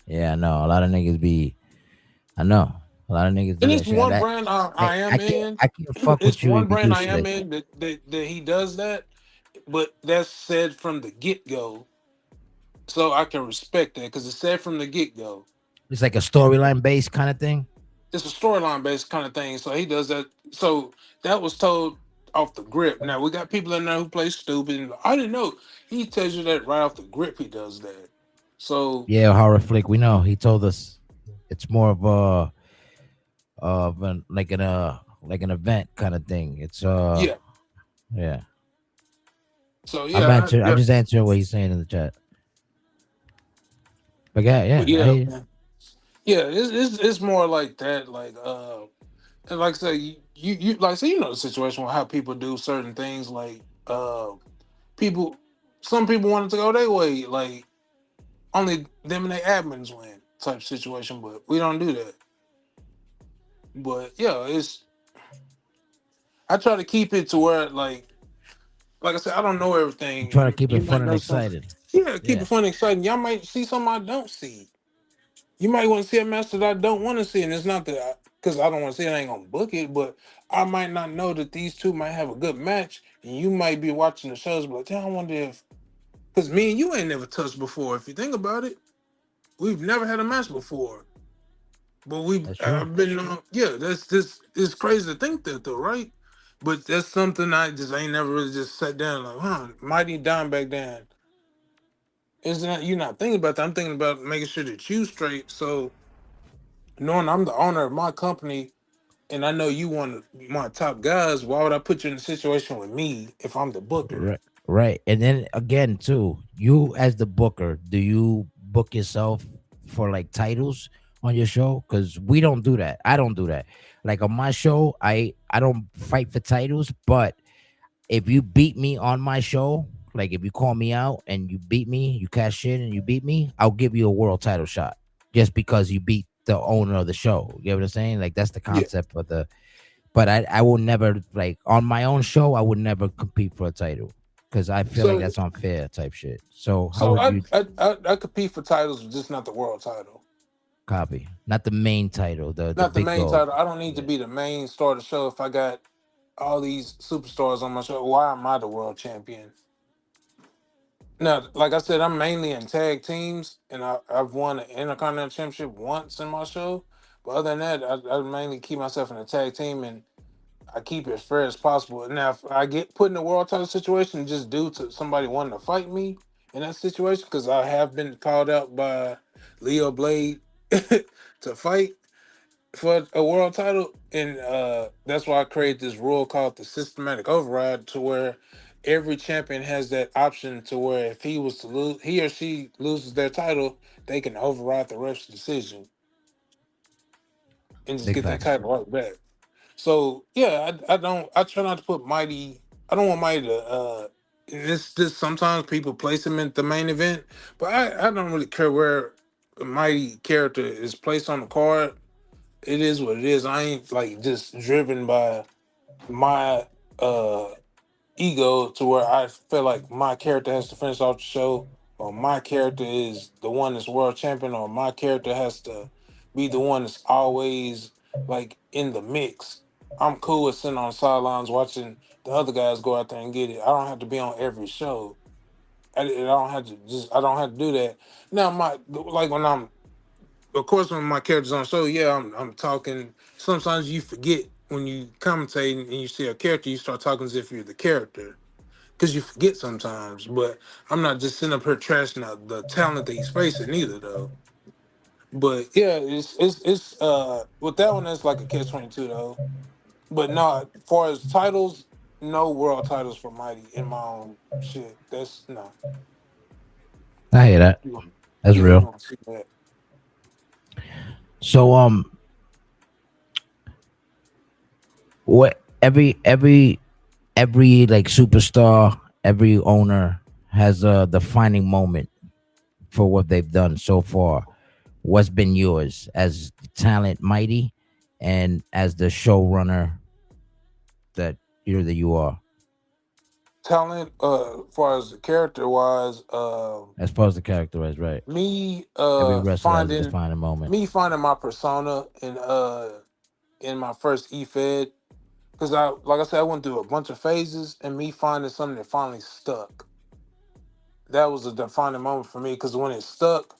Yeah, I know. A lot of niggas be I know. A lot of niggas do And that it's shit. one brand I am in. I can't fuck It's with you one if you brand do I shit am like that. in that he does that. But that's said from the get go, so I can respect that because it's said from the get go. It's like a storyline based kind of thing. It's a storyline based kind of thing. So he does that. So that was told off the grip. Now we got people in there who play stupid. And I didn't know. He tells you that right off the grip. He does that. So Yeah, horror flick. We know. He told us it's more of a like an event kind of thing. It's yeah. yeah. So I'm yeah, answering. I'm yeah, just answering what he's saying in the chat. But yeah, but yeah. I yeah, hear you. man. Yeah. It's more like that. Like and like I say, you like so you know the situation with how people do certain things. Like people, some people want it to go their way. Like only them and their admins win type situation. But we don't do that. But yeah, it's I try to keep it to where like I said, I don't know I'm everything. trying to keep it You fun might and know something. excited. Yeah, keep Yeah. it fun and exciting. Y'all might see something I don't see. You might want to see a match that I don't want to see, and it's not that because I don't want to see it, I ain't gonna book it, but I might not know that these two might have a good match, and you might be watching the shows, but like, damn, I wonder if because me and you ain't never touched before. If you think about it, we've never had a match before. But we That's true. I've been yeah, that's this it's crazy to think that though, right? But that's something I just ain't never really just sat down like, Mighty Down back then. It's not you're not thinking about that. I'm thinking about making sure that you straight. So knowing I'm the owner of my company and I know you one of my top guys, why would I put you in a situation with me if I'm the booker? Right. Right. And then again, too, you as the booker, do you book yourself for like titles on your show? Because we don't do that. I don't do that. Like on my show, I don't fight for titles, but if you beat me on my show, like if you call me out and you beat me, you cash in and you beat me, I'll give you a world title shot just because you beat the owner of the show. You know what I'm saying? Like that's the Yeah. concept of the. But I will never like on my own show. I would never compete for a title because I feel like So that's unfair type shit. So how so would I you I I compete for titles, just not the world title. copy? Not the main title, the Not the big main gold. title. I don't need to Yeah. be the main star of the show if I got all these superstars on my show. Why am I the world champion? Now, like I said, I'm mainly in tag teams, and I've won an Intercontinental Championship once in my show. But other than that, I mainly keep myself in a tag team, and I keep it as fair as possible. Now, if I get put in a world title situation just due to somebody wanting to fight me, in that situation because I have been called out by Leo Blade to fight for a world title, and that's why I created this rule called the systematic override, to where every champion has that option to where if he was to lose, he or she loses their title, they can override the ref's decision and just Big get that facts. title right back. So yeah, I don't I try not to put Mighty. I don't want Mighty to. This sometimes people place him in the main event, but I don't really care where a Mighty character is placed on the card. It is what it is. I ain't like just driven by my ego to where I feel like my character has to finish off the show, or my character is the one that's world champion, or my character has to be the one that's always like in the mix. I'm cool with sitting on the sidelines watching the other guys go out there and get it. I don't have to be on every show. I don't have to just. I don't have to do that. Now, my like when I'm, of course, when my character's on show, yeah, I'm talking. Sometimes you forget when you commentate and you see a character, you start talking as if you're the character because you forget sometimes. But I'm not just sitting up here trashing out the talent that he's facing either, though. But yeah, it's with that one, it's like a catch 22 though. But no, as far as titles, no world titles for Mighty in my own shit. That's no. I hear that. That's Yeah, you real. don't see that. So what every like superstar, every owner has a defining moment for what they've done so far. What's been yours as talent Mighty and as the showrunner that you are, Talent, as far as character wise, as far as the character is, right? me Every wrestler has a finding defining moment. me finding my persona in my first E-Fed, because I like I said, I went through a bunch of phases, and me finding something that finally stuck. That was a defining moment for me because when it stuck,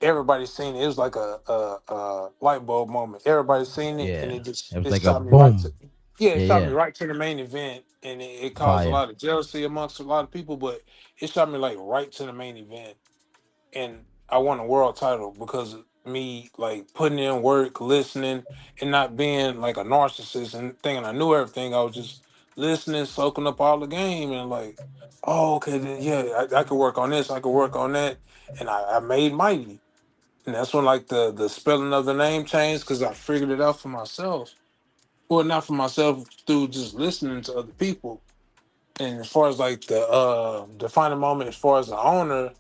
everybody seen it. It was like a light bulb moment. Everybody seen it, and Yeah. it just It was it like a shot me right boom. to yeah, it Yeah, shot me yeah. right to the main event, and it caused a Fire. lot of jealousy amongst a lot of people. But it shot me like right to the main event, and I won a world title because of me like putting in work, listening, and not being like a narcissist and thinking I knew everything. I was just listening, soaking up all the game, and like, oh, okay, then yeah, I could work on this, I could work on that, and I made Mighty, and that's when like the spelling of the name changed because I figured it out for myself. Well, not for myself through just listening to other people. And as far as like the defining moment, as far as the owner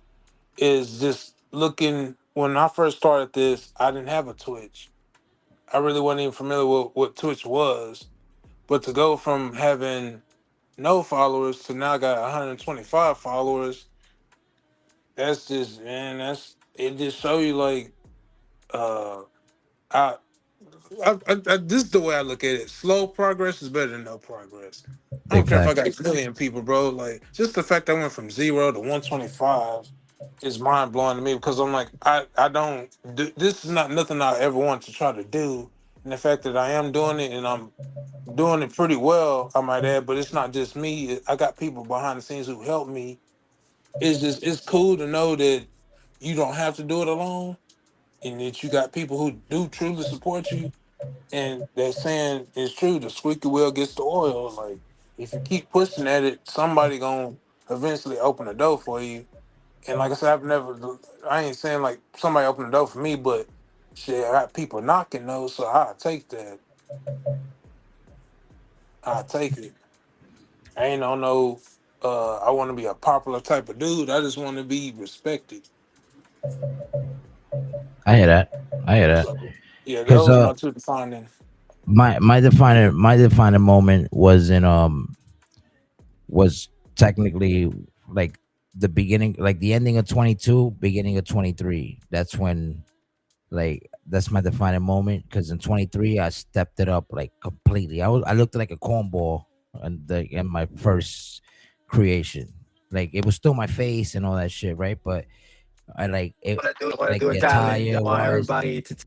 is just looking. When I first started this, I didn't have a Twitch. I really wasn't even familiar with what Twitch was. But to go from having no followers to now I got 125 followers, that's just man, that's it. Just show you like uh, I, this is the way I look at it. Slow progress is better than no progress. I Big don't care if I facts. got a million people, bro. Like just the fact I went from 0 to 125 is mind blowing to me because I'm like I don't do, this is not nothing I ever want to try to do, and the fact that I am doing it and I'm doing it pretty well, I might add. But it's not just me. I got people behind the scenes who help me. It's cool to know that you don't have to do it alone, and that you got people who do truly support you, and that saying is true. The squeaky wheel gets the oil. Like if you keep pushing at it, somebody gonna eventually open the door for you. And like I said, I ain't saying like somebody open the door for me, but shit, I got people knocking though, so I take that. I take it. I ain't on no. I want to be a popular type of dude. I just want to be respected. I hear that. I hear that. So yeah, Cause those are my two defining. my defining moment was in was technically like the beginning, like the ending of 22, beginning of 23. That's when, like, that's my defining moment because in 23 I stepped it up like completely. I looked like a cornball in my first creation. Like it was still my face and all that shit, right? But I like it, Want to like do a the challenge. I attire want wise. everybody to take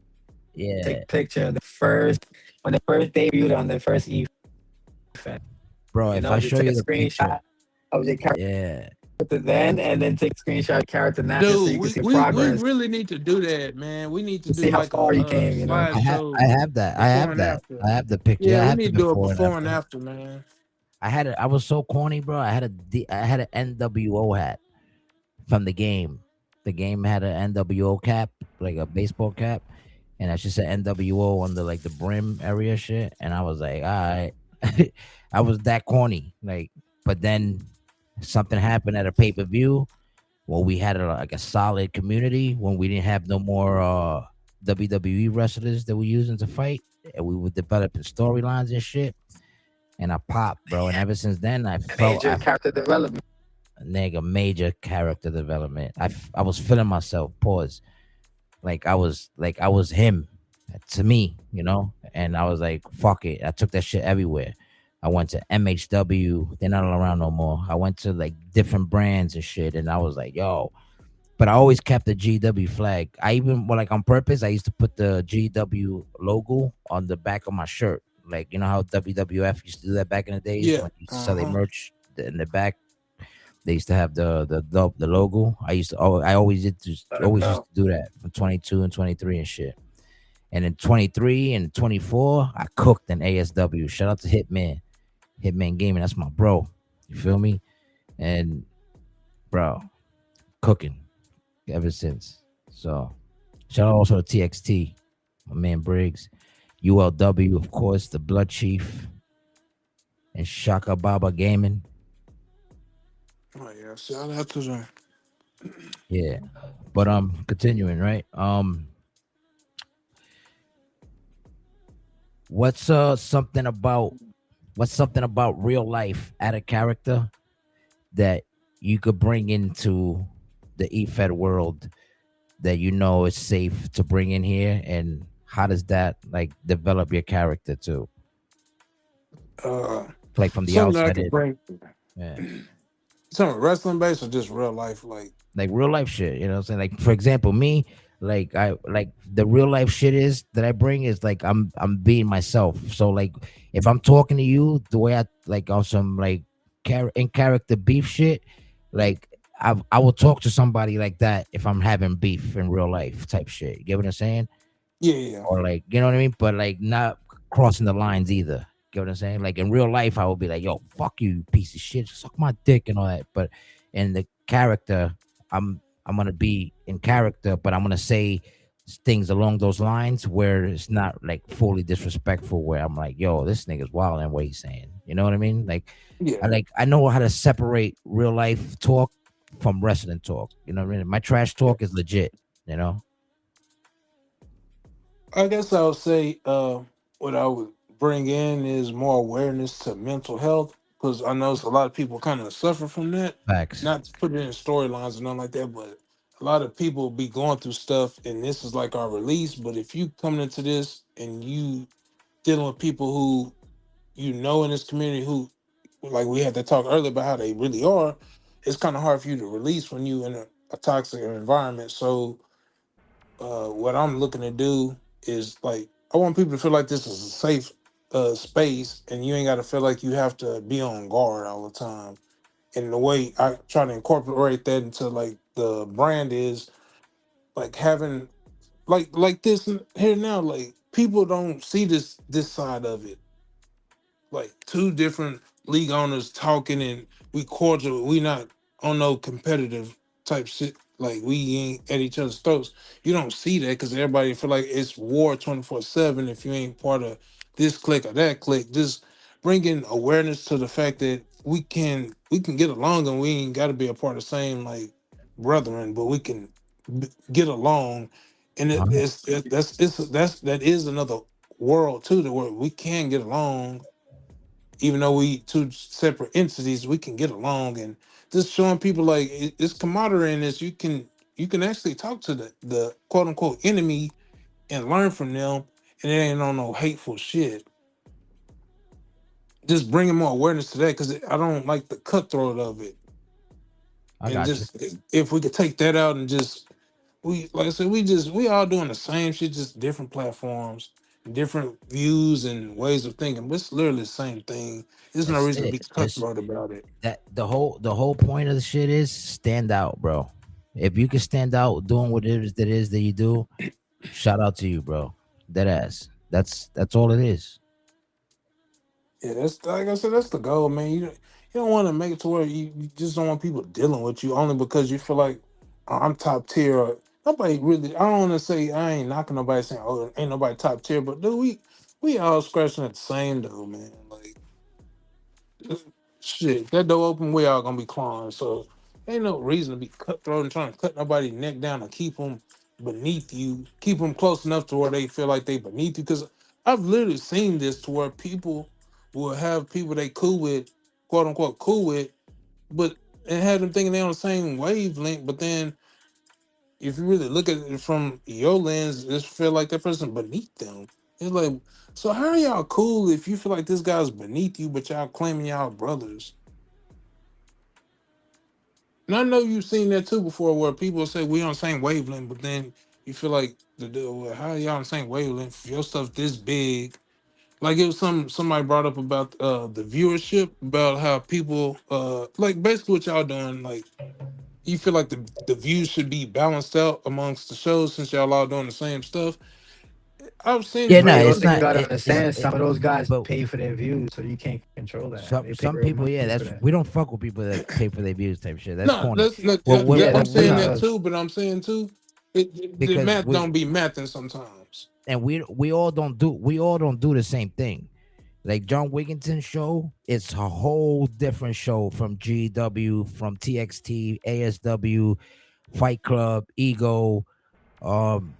Yeah, a picture of the first when they first debuted on the first E. bro. You If know, I just show take a you the picture, screenshot of your character yeah, then and then take a screenshot character now just so Dude, you can we, see we we progress really need to do that, man. We need to to see do how like a far you came. You know. slideshow I have that. I before have and that. after. I have the picture. Yeah, Yeah, I we have the need to do a before and before and after. after, man. I had it. I was so corny, bro. I had an NWO hat from the game. The game had an NWO cap, like a baseball cap, and I just said NWO on the like the brim area shit. And I was like, all right, I was that corny, like. But then something happened at a pay per view when we had like a solid community when we didn't have no more WWE wrestlers that we using to fight, and we were developing storylines and shit. And I popped, bro. And ever since then, Major character development. nigga major character development. I was feeling myself. Pause. Like I was him to me, you know. And I was like, fuck it. I took that shit everywhere. I went to MHW. They're not around no more. I went to like different brands and shit, and I was like, yo. But I always kept the GW flag. I even, well, like on purpose, I used to put the GW logo on the back of my shirt. Like, you know how WWF used to do that back in the days Yeah. when you used to sell their merch in the back. They used to have the logo. I always always used to do that from 22 and 23 and shit. And in 23 and 24, I cooked in ASW. Shout out to Hitman Gaming. That's my bro. You feel me? And bro, cooking ever since. So shout out also to TXT, my man Briggs, ULW, of course, the Blood Chief, and Shaka Baba Gaming. Oh yeah, shout out to them. Yeah. But continuing, right? What's something about real life at a character that you could bring into the EFED world that you know is safe to bring in here, and how does that like develop your character too? Uh, Like from the something that I outside could in. bring. Yeah. Something wrestling based or just real life, Like real life shit, you know what I'm saying? Like for example, me, like I like the real life shit is that I bring is like I'm being myself. So like if I'm talking to you the way I like on some like in character beef shit, like I will talk to somebody like that if I'm having beef in real life type shit. You get what I'm saying? yeah, yeah, Or like you know what I mean? But like not crossing the lines either. Get what I'm saying? Like in real life, I would be like, "Yo, fuck you, you piece of shit, suck my dick" and all that. But in the character, I'm gonna be in character, but I'm gonna say things along those lines where it's not like fully disrespectful. Where I'm like, "Yo, this nigga's wild," and what he's saying. You know what I mean? yeah. I know how to separate real life talk from wrestling talk. You know what I mean? My trash talk is legit. You know? I guess I would say what I would bring in is more awareness to mental health because I know a lot of people kind of suffer from that. Facts. Not to put it in storylines and nothing like that, but a lot of people be going through stuff, and this is like our release. But if you coming into this and you dealing with people who you know in this community who, like we had to talk earlier about how they really are, it's kind of hard for you to release when you in a toxic environment. So what I'm looking to do is like I want people to feel like this is a safe space, and you ain't got to feel like you have to be on guard all the time. And the way I try to incorporate that into like the brand is like having like this here now. Like people don't see this side of it, like two different league owners talking and we cordial. We not on no competitive type shit. Like we ain't at each other's throats. You don't see that because everybody feel like it's war 24/7. If you ain't part of this clique or that clique, just bringing awareness to the fact that we can get along and we ain't got to be a part of the same like brethren, but we can get along. And Uh-huh. that is another world too, to where we can get along even though we two separate entities, we can get along and just showing people like it's camaraderie in this. You can actually talk to the quote unquote enemy and learn from them, and it ain't on no hateful shit. Just bringing more awareness to that because I don't like the cutthroat of it. I And got you. just if we could take that out and just we like I said, we all doing the same shit, just different platforms. different views and ways of thinking. But it's literally the same thing. There's no That's reason to it. be cutthroat about it. That the whole point of the shit is stand out, bro. If you can stand out doing what it is that you do, shout out to you, bro. Dead ass. That's all it is. Yeah, that's like I said, that's the goal, man. You don't want to make it to where you just don't want people dealing with you only because you feel like, "Oh, I'm top tier." Or, nobody really. I don't want to say I ain't knocking nobody saying, "Oh, ain't nobody top tier," but dude, we all scratching at the same though, man. Like shit, that door open, we all gonna be clawing. So ain't no reason to be cutthroat and trying to cut nobody's neck down and keep them beneath you, keep them close enough to where they feel like they beneath you. Because I've literally seen this to where people will have people they cool with, quote unquote cool with, but and have them thinking they on the same wavelength. But then if you really look at it from your lens, just feel like that person beneath them. It's like, so how are y'all cool if you feel like this guy's beneath you, but y'all claiming y'all brothers? And I know you've seen that too before, where people say we on the same wavelength, but then you feel like well, how are y'all on the same wavelength? If your stuff this big, like it was somebody brought up about the viewership, about how people like basically what y'all doing, like you feel like the views should be balanced out amongst the shows since y'all all doing the same stuff. I've seen Yeah, it But no, where you it's also not. gotta It's understand some of those guys but pay for their views, so you can't control that. They pay some real people, money yeah, for that's that. we don't fuck with people that pay for their views type shit. That's no, corny. that's not, Well, yeah, Yeah, I'm that's saying we that tough. too, but I'm saying too, the because math don't be mathing sometimes. and we all don't do the same thing. Like John Wigginton's show, it's a whole different show from GW, from TXT, ASW, Fight Club, Ego,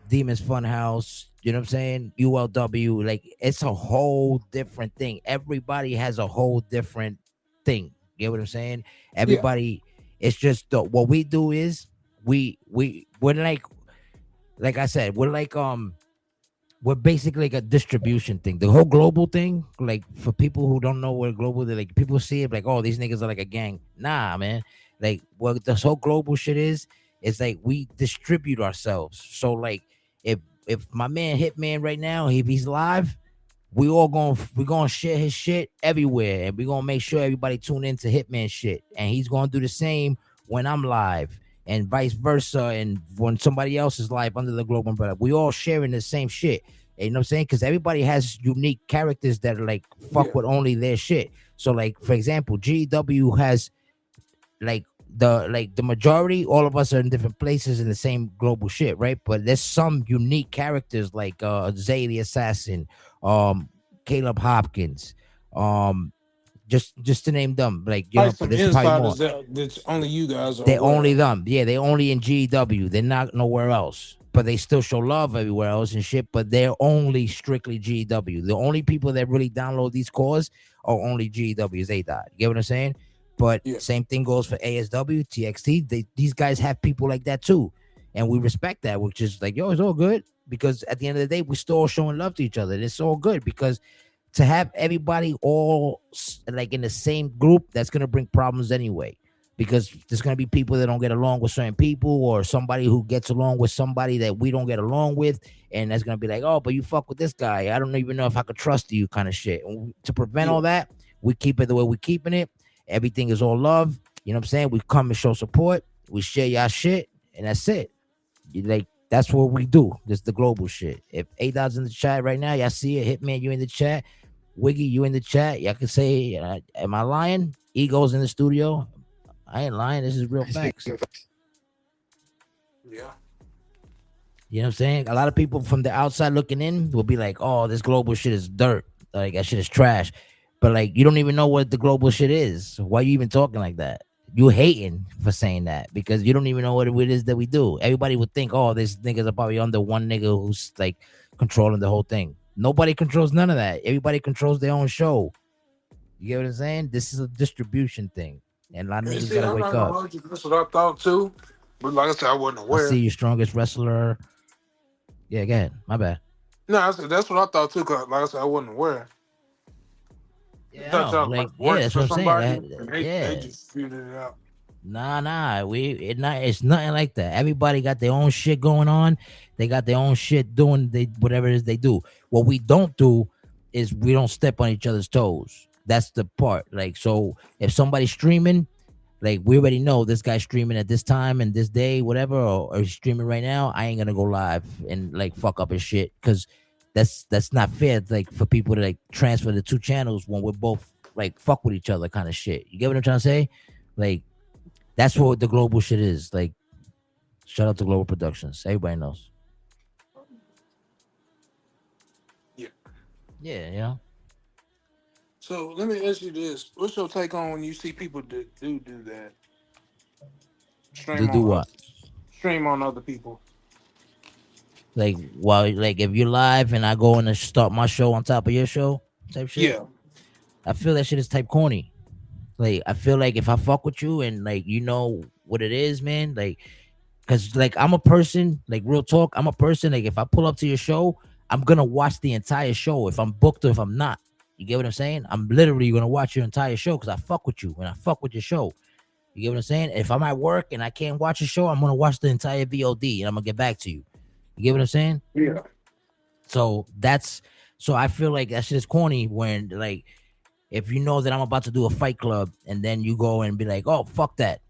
Demons Funhouse, you know what I'm saying? ULW, like it's a whole different thing. Everybody has a whole different thing. You get what I'm saying? Yeah, Everybody, it's just what we do is we're like I said, we're basically like a distribution thing. The whole global thing, like for people who don't know what global, they're like people see it like, oh, these niggas are like a gang. Nah, man. Like what this whole global shit is like we distribute ourselves. So like if my man Hitman right now, if he's live, we're gonna share his shit everywhere, and we're gonna make sure everybody tune into Hitman shit, and he's gonna do the same when I'm live, and vice versa, and when somebody else is live under the Globe umbrella, we all sharing the same shit. You know what I'm saying? Because everybody has unique characters that are like fuck yeah, with only their shit. So like for example, GW has like the majority, all of us are in different places in the same global shit, right? But there's some unique characters like Zay the Assassin, um, Caleb Hopkins, um, just to name them, like like but some there's probably more. insiders that only you guys are They aware only of. them. Yeah, they only in GW. They're not nowhere else. But they still show love everywhere else and shit. But they're only strictly GW. The only people that really download these cores are only GWs. They died. You get what I'm saying? But Yeah, same thing goes for ASW, TXT. These guys have people like that too. And we respect that, which is like, yo, it's all good. Because at the end of the day, we're still showing love to each other. And it's all good because to have everybody all like in the same group, that's gonna bring problems anyway. Because there's gonna be people that don't get along with certain people, or somebody who gets along with somebody that we don't get along with, and that's gonna be like, oh, but you fuck with this guy. I don't even know if I could trust you, kind of shit. And to prevent yeah. all that, we keep it the way we're keeping it. Everything is all love. You know what I'm saying? We come and show support. We share y'all shit, and that's it. Like that's what we do. This is the global shit. If A-Dot's in the chat right now, y'all see it. Hitman, you in the chat. Wiggy, you in the chat. Y'all can say, am I lying? Ego's in the studio. I ain't lying. This is real facts. Yeah. You know what I'm saying? A lot of people from the outside looking in will be like, oh, this global shit is dirt. Like, that shit is trash. But, like, you don't even know what the global shit is. Why you even talking like that? You hating for saying that because you don't even know what it is that we do. Everybody would think, oh, this niggas are probably under one nigga who's, like, controlling the whole thing. Nobody controls none of that. Everybody controls their own show. You get what I'm saying? This is a distribution thing. And a lot of And niggas see, got to I'm wake not gonna up. hold you. That's what I thought too. But like I said, I wasn't I see aware. you strongest wrestler. Yeah, go ahead. My bad. No, I said that's what I thought too. Cause like I said, I wasn't aware. I Yeah, I thought know. y'all Like, like yeah, working that's for what I'm saying. somebody and they Yeah, just figured it out. Nah. It's nothing like that. Everybody got their own shit going on. They got their own shit doing whatever it is they do. What we don't do is we don't step on each other's toes. That's the part. Like, so if somebody's streaming, like we already know this guy's streaming at this time and this day, whatever, or he's streaming right now. I ain't gonna go live and like fuck up his shit because that's not fair. Like for people to like transfer the two channels when we're both like fuck with each other, kind of shit. You get what I'm trying to say? Like that's what the global shit is. Like shout out to Global Productions. Everybody knows. Yeah. Yeah, you know. So let me ask you this: what's your take on when you see people do that? Do Stream do on what? others, stream on other people. Like while like if you're live and I go and start my show on top of your show type shit. Yeah. I feel that shit is type corny. Like I feel like if I fuck with you and like you know what it is, man, like because like I'm a person, like real talk, I'm a person, like if I pull up to your show, I'm gonna watch the entire show if I'm booked or if I'm not. You get what I'm saying? I'm literally gonna watch your entire show because I fuck with you and I fuck with your show. You get what I'm saying? If I'm at work and I can't watch a show, I'm gonna watch the entire VOD and I'm gonna get back to you. You get what I'm saying? Yeah. So that's so I feel like that shit is corny when like if you know that I'm about to do a fight club and then you go and be like, oh, fuck that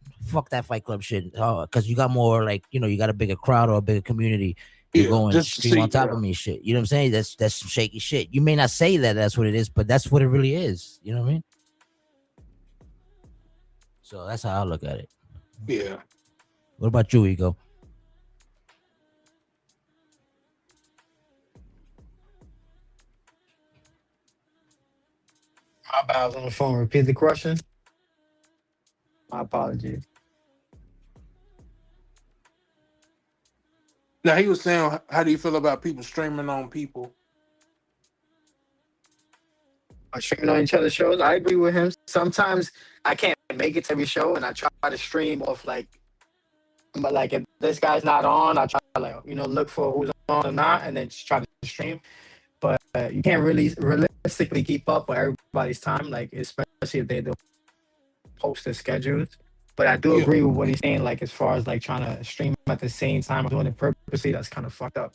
fight club shit. Because you got more like, you know, you got a bigger crowd or a bigger community. You Yeah. go and Just to stream on see. top Yeah. of me shit. You know what I'm saying? That's some shaky shit. You may not say that that's what it is, but that's what it really is. You know what I mean? So that's how I look at it. Yeah. What about you, Ego? My bad, I was on the phone. Repeat the question. My apologies. Now he was saying, how do you feel about people streaming on people? Are streaming on each other's shows. I agree with him. Sometimes I can't make it to every show, and I try to stream off like, but like if this guy's not on, I try to like look for who's on or not, and then just try to stream. But you can't really realistically keep up with everybody's time, like especially if they don't post their schedules. But I do Yeah. agree with what he's saying, like as far as like trying to stream at the same time, doing it purposely. That's kind of fucked up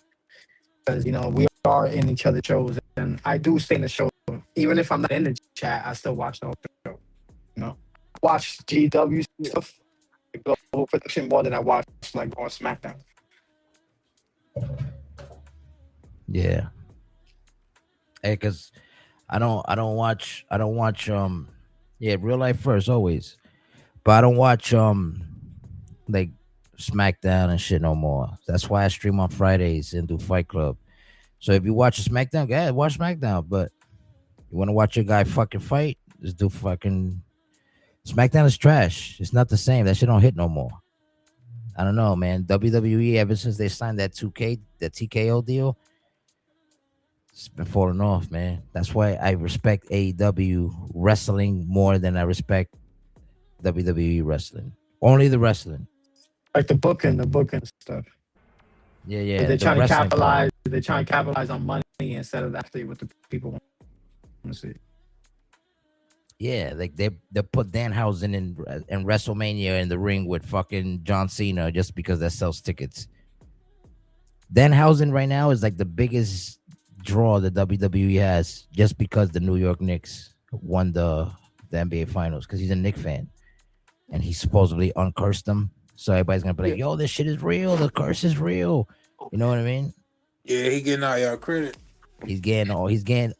because we are in each other's shows, and I do stay in the show even if I'm not in the chat. I still watch the whole show. Watch GW stuff, like global production more than I watch like on SmackDown. Yeah. Hey, cause I don't watch yeah, real life first always. But I don't watch like SmackDown and shit no more. That's why I stream on Fridays and do Fight Club. So if you watch a SmackDown, go ahead, watch SmackDown. But you want to watch your guy fucking fight, just do fucking SmackDown is trash. It's not the same. That shit don't hit no more. I don't know, man. WWE ever since they signed that 2K, that TKO deal, it's been falling off, man. That's why I respect AEW wrestling more than I respect WWE wrestling. Only the wrestling. Like the booking stuff. Yeah, 'Cause yeah, they're the trying to wrestling part. capitalize. They're trying to capitalize on money instead of actually what the people want to see. Yeah, like they put Danhausen in WrestleMania in the ring with fucking John Cena just because that sells tickets. Danhausen right now is like the biggest draw the WWE has just because the New York Knicks won the NBA Finals because he's a Knicks fan and he supposedly uncursed them. So everybody's gonna be like, Yeah. "Yo, this shit is real. The curse is real." You know what I mean? Yeah. He getting all y'all credit. He's getting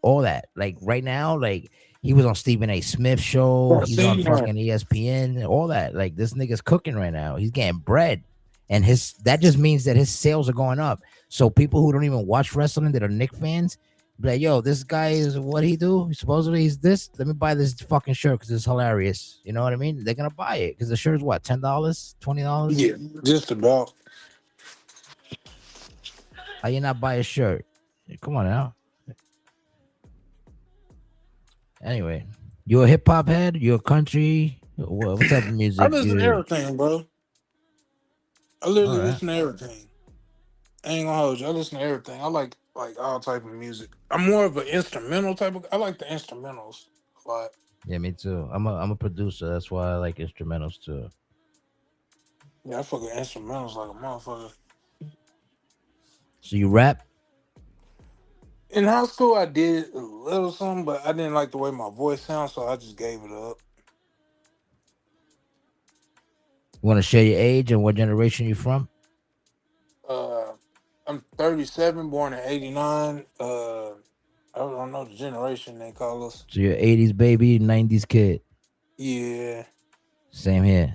all that. Like right now, like he was on Stephen A. Smith show. I He's on seen that. fucking ESPN. All that. Like this nigga's cooking right now. He's getting bread, and his that just means that his sales are going up. So people who don't even watch wrestling that are Nick fans, be like, yo, this guy is what he do. Supposedly he's this. Let me buy this fucking shirt because it's hilarious. You know what I mean? They're gonna buy it because the shirt's what, $10, $20. Yeah. Just about. How you not buy a shirt? Come on now. Anyway, you a hip hop head? You a country? What type of I music? listen to You everything, bro. I all literally right? listen to everything. I ain't gonna hold you. I listen to everything. I like all type of music. I'm more of an instrumental type of. I like the instrumentals a lot. Yeah, me too. I'm a producer. That's why I like instrumentals too. Yeah, I fucking instrumentals like a motherfucker. So you rap? In high school, I did a little something, but I didn't like the way my voice sounds, so I just gave it up. You want to share your age and what generation you from? Uh, I'm 37, born in '89. I don't know the generation they call us. So you're 80s baby, 90s kid. Yeah, Same here.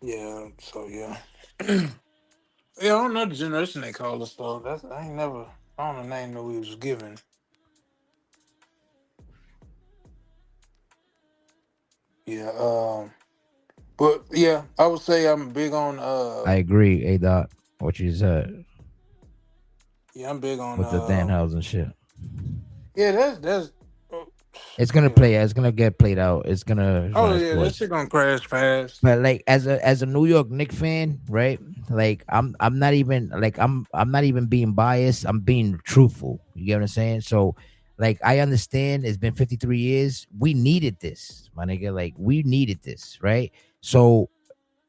yeah. So yeah, yeah. I don't know the generation they call us though. That's I ain't never. I don't know the name that we was given. Yeah. But yeah, I would say I'm big on. I agree, A Dot, what you said Yeah, I'm big on. with the Danhausen shit. Yeah, that's. Uh, It's gonna yeah. play. It's gonna get played out. It's gonna run Oh its yeah, that course. shit gonna crash fast. But like as a New York Knicks fan, right? Like I'm not even like I'm not even being biased. I'm being truthful. You get what I'm saying? So like I understand it's been 53 years. We needed this, my nigga. Like we needed this, right? So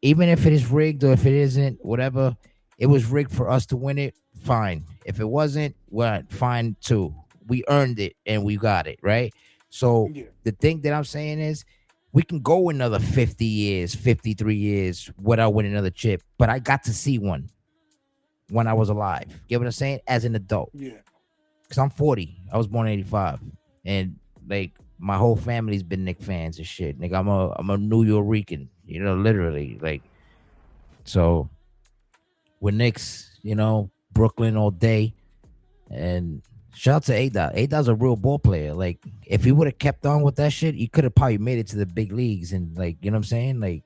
even if it is rigged or if it isn't, whatever, it was rigged for us to win it. Fine. If it wasn't, well, fine too. We earned it and we got it, right? So Yeah. the thing that I'm saying is we can go another 50 years, 53 years without winning another chip. But I got to see one when I was alive. Get what I'm saying? As an adult. Yeah. Because I'm 40. I was born in 85. And like my whole family's been Knicks fans and shit. Nigga, I'm a New Yorican, literally. Like, so with Knicks, Brooklyn all day. And shout out to A-Dot. A-Dot's a real ball player. Like, if he would have kept on with that shit, he could have probably made it to the big leagues. And, like, you know what I'm saying? Like,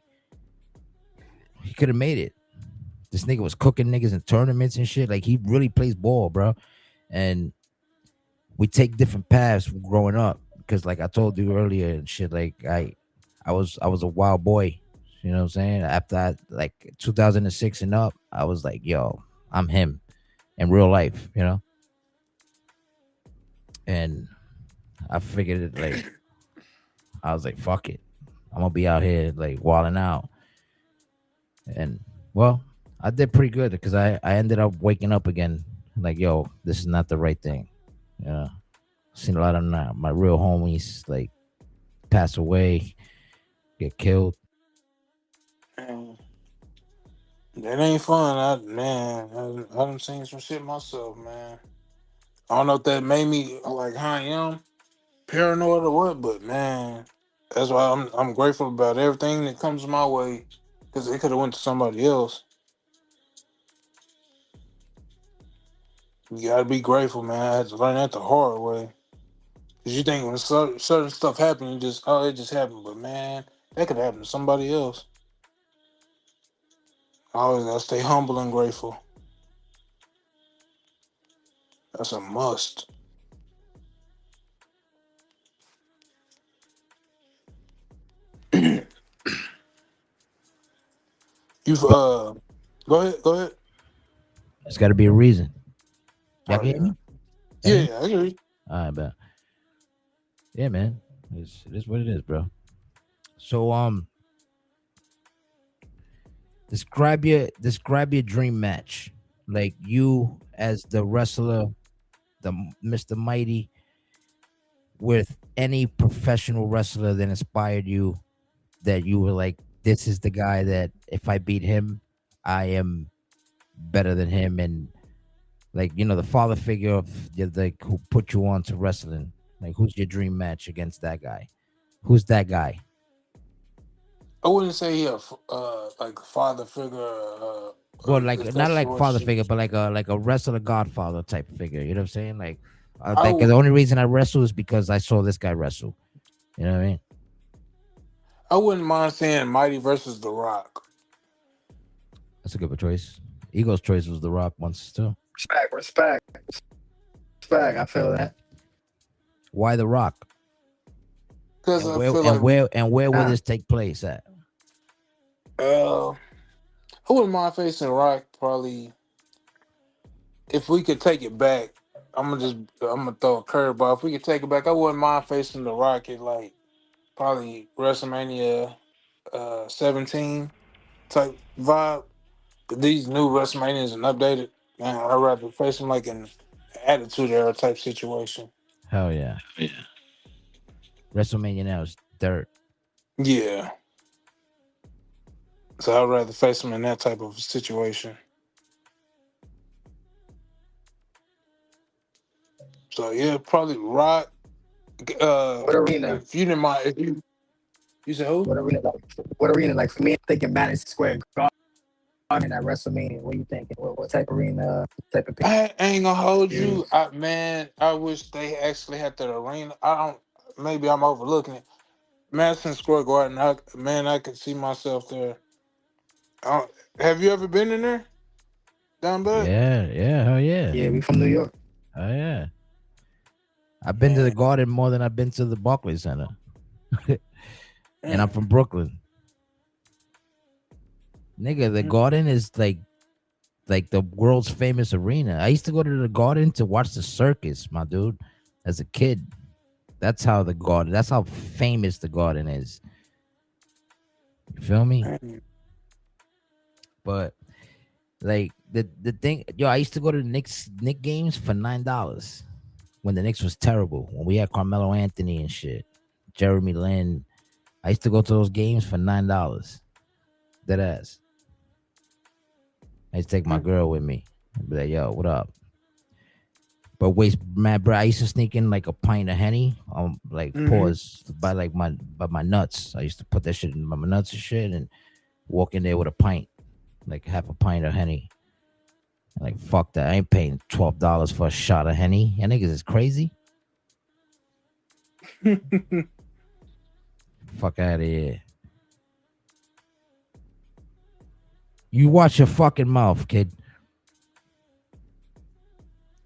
he could have made it. This nigga was cooking niggas in tournaments and shit. Like, he really plays ball, bro. And we take different paths growing up. Because, like I told you earlier and shit, like, I was a wild boy. You know what I'm saying? After like 2006 and up, I was like, yo, I'm him in real life, And I figured it like I was like, fuck it. I'm gonna be out here like wilding out. And well, I did pretty good because I ended up waking up again. Like, yo, this is not the right thing. Yeah. Seen a lot of my real homies like pass away, get killed. Man, that ain't fun. I done seen some shit myself, man. I don't know if that made me like how I am, paranoid or what, but man, that's why I'm grateful about everything that comes my way, because it could have went to somebody else. You gotta be grateful, man. I had to learn that the hard way. Cause you think when certain stuff happen, you just it just happened, but man, that could happen to somebody else. I always gotta stay humble and grateful. That's a must. You've go ahead. It's got to be a reason. Y'all Oh can hear yeah, me? Can you hear me? yeah, I agree. All right, bet. Yeah, man. It is what it is, bro. So describe your dream match. Like you as the wrestler, the Mr. Mighty, with any professional wrestler that inspired you, that you were like, this is the guy that if I beat him, I am better than him, and like the father figure of like who put you on to wrestling. Like, who's your dream match against that guy? Who's that guy? I wouldn't say he like a father figure, Well, like if not that's like what father you. figure, but like a wrestler godfather type figure. You know what I'm saying? Like, I like the w- only reason I wrestle is because I saw this guy wrestle. You know what I mean? I wouldn't mind saying Mighty versus The Rock. That's a good choice. Eagle's choice was The Rock once too. Respect. I feel that. Why The Rock? Because And I where feel and like we, where and where will Nah, this take place at? I wouldn't mind facing Rock probably if we could take it back. I'm gonna throw a curveball. If we could take it back, I wouldn't mind facing The Rock at like probably WrestleMania 17 type vibe. But these new WrestleManias and updated, man, I'd rather face them like an Attitude Era type situation. Hell yeah. WrestleMania now is dirt. Yeah. So I'd rather face them in that type of situation. So yeah, probably Rock. What arena? If you didn't mind, if you said who? What arena? What arena? Like for me, I'm thinking Madison Square Garden at WrestleMania. What are you thinking? What type of arena? Type of I ain't gonna hold pay? you, man. I wish they actually had that arena. I don't. Maybe I'm overlooking it. Madison Square Garden. I could see myself there. Have you ever been in there? Down bad? Yeah, hell yeah. Yeah, we from New York. Oh yeah. I've been to the Man. Garden more than I've been to the Barclays Center. And I'm from Brooklyn. Nigga, the Garden is like the world's famous arena. I used to go to the Garden to watch the circus, my dude, as a kid. That's how famous the Garden is. You feel me? But like the thing, yo, I used to go to the Knicks games for $9 when the Knicks was terrible. When we had Carmelo Anthony and shit, Jeremy Lin. I used to go to those games for $9. Dead ass. I used to take my girl with me. I'd be like, yo, what up? But wait, man, bro, I used to sneak in like a pint of Henny, pause by my nuts. I used to put that shit in my nuts and shit, and walk in there with a pint, like half a pint of Henny. Like fuck that, I ain't paying $12 for a shot of Henny. Y'all niggas is crazy. Fuck out of here. You watch your fucking mouth, kid.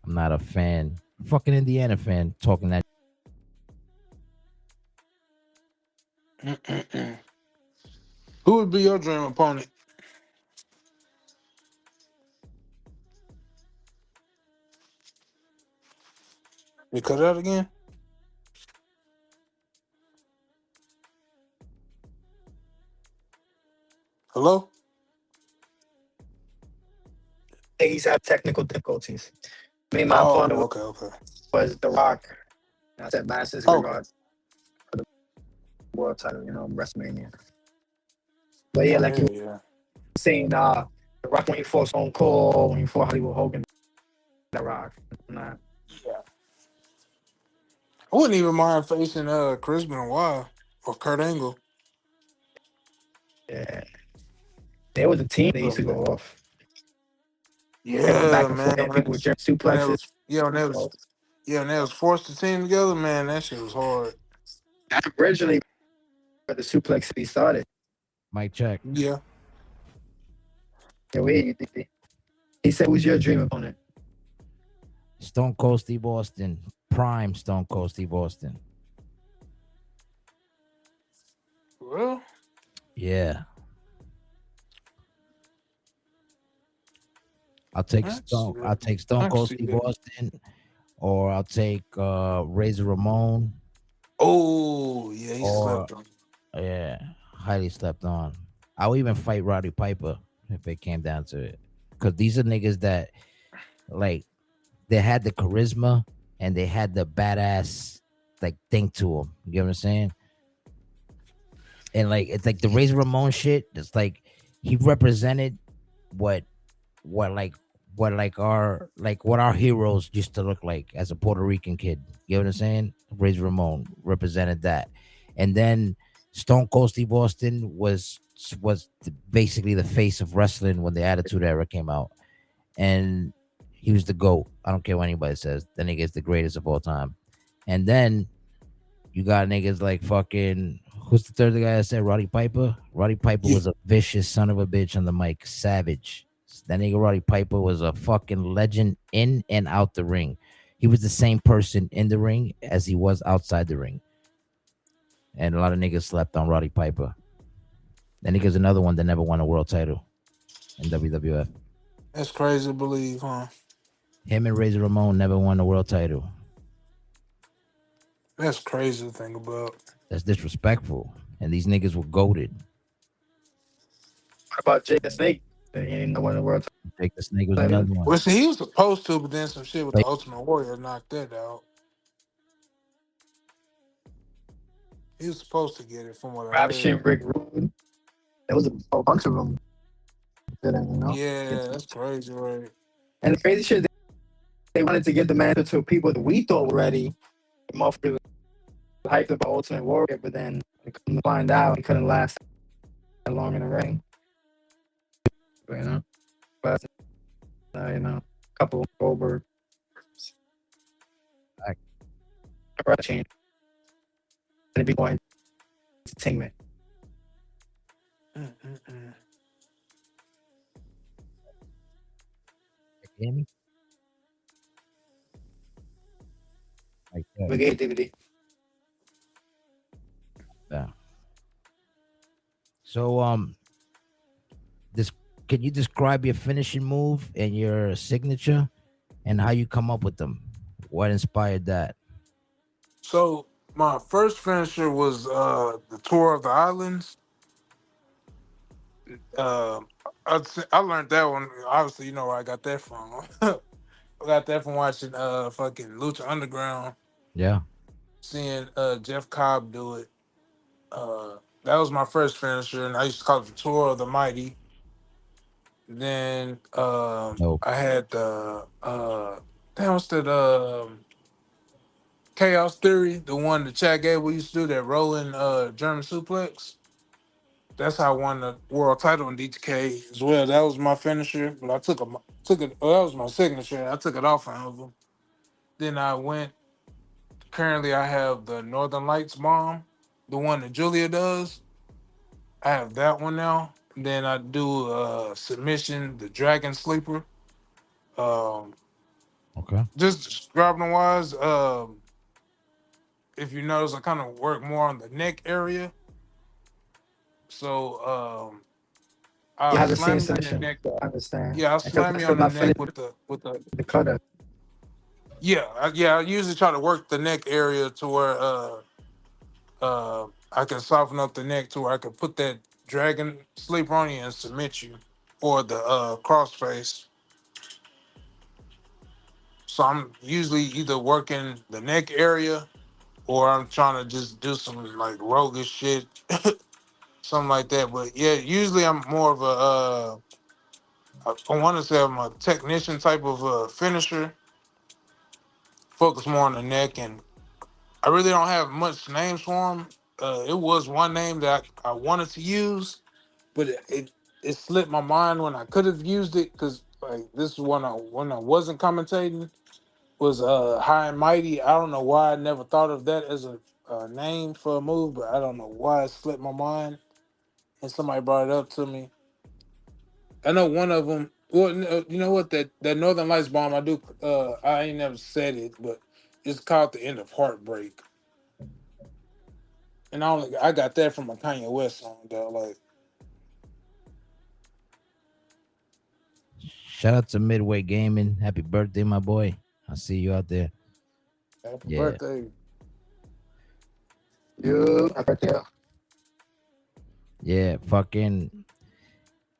I'm not a fan. Fucking Indiana fan talking that. Who would be your dream opponent? You cut out again? Hello? He's had technical difficulties. Me and my opponent Okay. was The Rock. I said Madison Square Garden for the world title, WrestleMania. But yeah, like you were saying, The Rock when he fought Stone Cold, when he fought Hollywood Hogan, The Rock. Nah. Yeah. I wouldn't even mind facing Chris Benoit or Kurt Angle. Yeah. There was a team that used to go off. Yeah, Back and man. forth, people with German suplexes. And they was forced the team together, man. That shit was hard. Originally, where the suplex he started. Mic check. Yeah. Yeah, where you think? He said, "Who's your dream opponent?" Stone Cold Steve Austin, prime Stone Cold Steve Austin. Well, yeah. I'll take Stone Cold Steve Austin, or I'll take Razor Ramon. Oh yeah, he slept on. Yeah, highly slept on. I'll even fight Roddy Piper if it came down to it, because these are niggas that like they had the charisma and they had the badass like thing to them. You get what I'm saying? And like it's like the Razor Ramon shit. It's like he represented what our heroes used to look like as a Puerto Rican kid. You know what I'm saying? Razor Ramon represented that, and then Stone Cold Steve Austin was basically the face of wrestling when the Attitude Era came out, and he was the GOAT. I don't care what anybody says. That nigga is the greatest of all time. And then you got niggas like fucking, who's the third guy I said? Roddy Piper. Roddy Piper was a vicious son of a bitch on the mic. Savage. That nigga Roddy Piper was a fucking legend in and out the ring. He was the same person in the ring as he was outside the ring. And a lot of niggas slept on Roddy Piper. That nigga's another one that never won a world title in WWF. That's crazy to believe, huh? Him and Razor Ramon never won a world title. That's crazy to think about. That's disrespectful. And these niggas were goaded. What about Jake the Snake? He ain't no one in the world Jake the Snake was title. another one. Well, see, he was supposed to, but then some shit with the Like, Ultimate Warrior knocked that out. He was supposed to get it, from what I Rap heard. shit, Rick Rude. There was a whole bunch of them. Didn't get Yeah, to that's crazy, right? And the crazy shit, they wanted to give the mantle to people that we thought were ready. Motherfuckers hyped about Ultimate Warrior, but then they couldn't find out he couldn't last that long in the ring. But a couple over change and it be more entertainment. Mm-mm-mm. Jamie? Like that. Brigade DVD. Yeah. So this can you describe your finishing move and your signature and how you come up with them? What inspired that? So my first finisher was the Tour of the Islands. Uh, I learned that one. Obviously, you know where I got that from. I got that from watching fucking Lucha Underground, Yeah. seeing Jeff Cobb do it. That was my first finisher, and I used to call it the Tour of the Mighty. Then No. I had the damn, what's that? Chaos Theory, the one that Chad Gable used to do, that rolling German suplex. That's how I won the world title in DTK as well. That was my finisher, but I took it. Well, that was my signature. I took it off of him. Then I went. Currently, I have the Northern Lights bomb, the one that Julia does. I have that one now. Then I do submission, the Dragon Sleeper. Um, Okay. just describing wise, if you notice, I kind of work more on the neck area. So You I'll have the same slam you in the submission. neck. I understand. Yeah, I'll Because slam you that's on the my neck finish, with the. the cutter. Yeah, yeah. I usually try to work the neck area to where I can soften up the neck to where I can put that dragon sleeper on you and submit you, or the crossface. So I'm usually either working the neck area or I'm trying to just do some like roguish shit, something like that. But yeah, usually I'm more of a I want to say I'm a technician type of finisher, focus more on the neck, and I really don't have much names for them. It was one name that I wanted to use, but it slipped my mind when I could have used it, because like this is when I wasn't commentating, was High and Mighty. I don't know why I never thought of that as a name for a move, but I don't know why it slipped my mind, and somebody brought it up to me. I know one of them. Well, you know what, that Northern Lights bomb, I do. I ain't never said it, but it's called the End of Heartbreak, and I got that from a Kanye West song though. Like, Shout out to Midway Gaming. Happy birthday, my boy. I see you out there. happy Yeah. birthday. I got there. Yeah. Fucking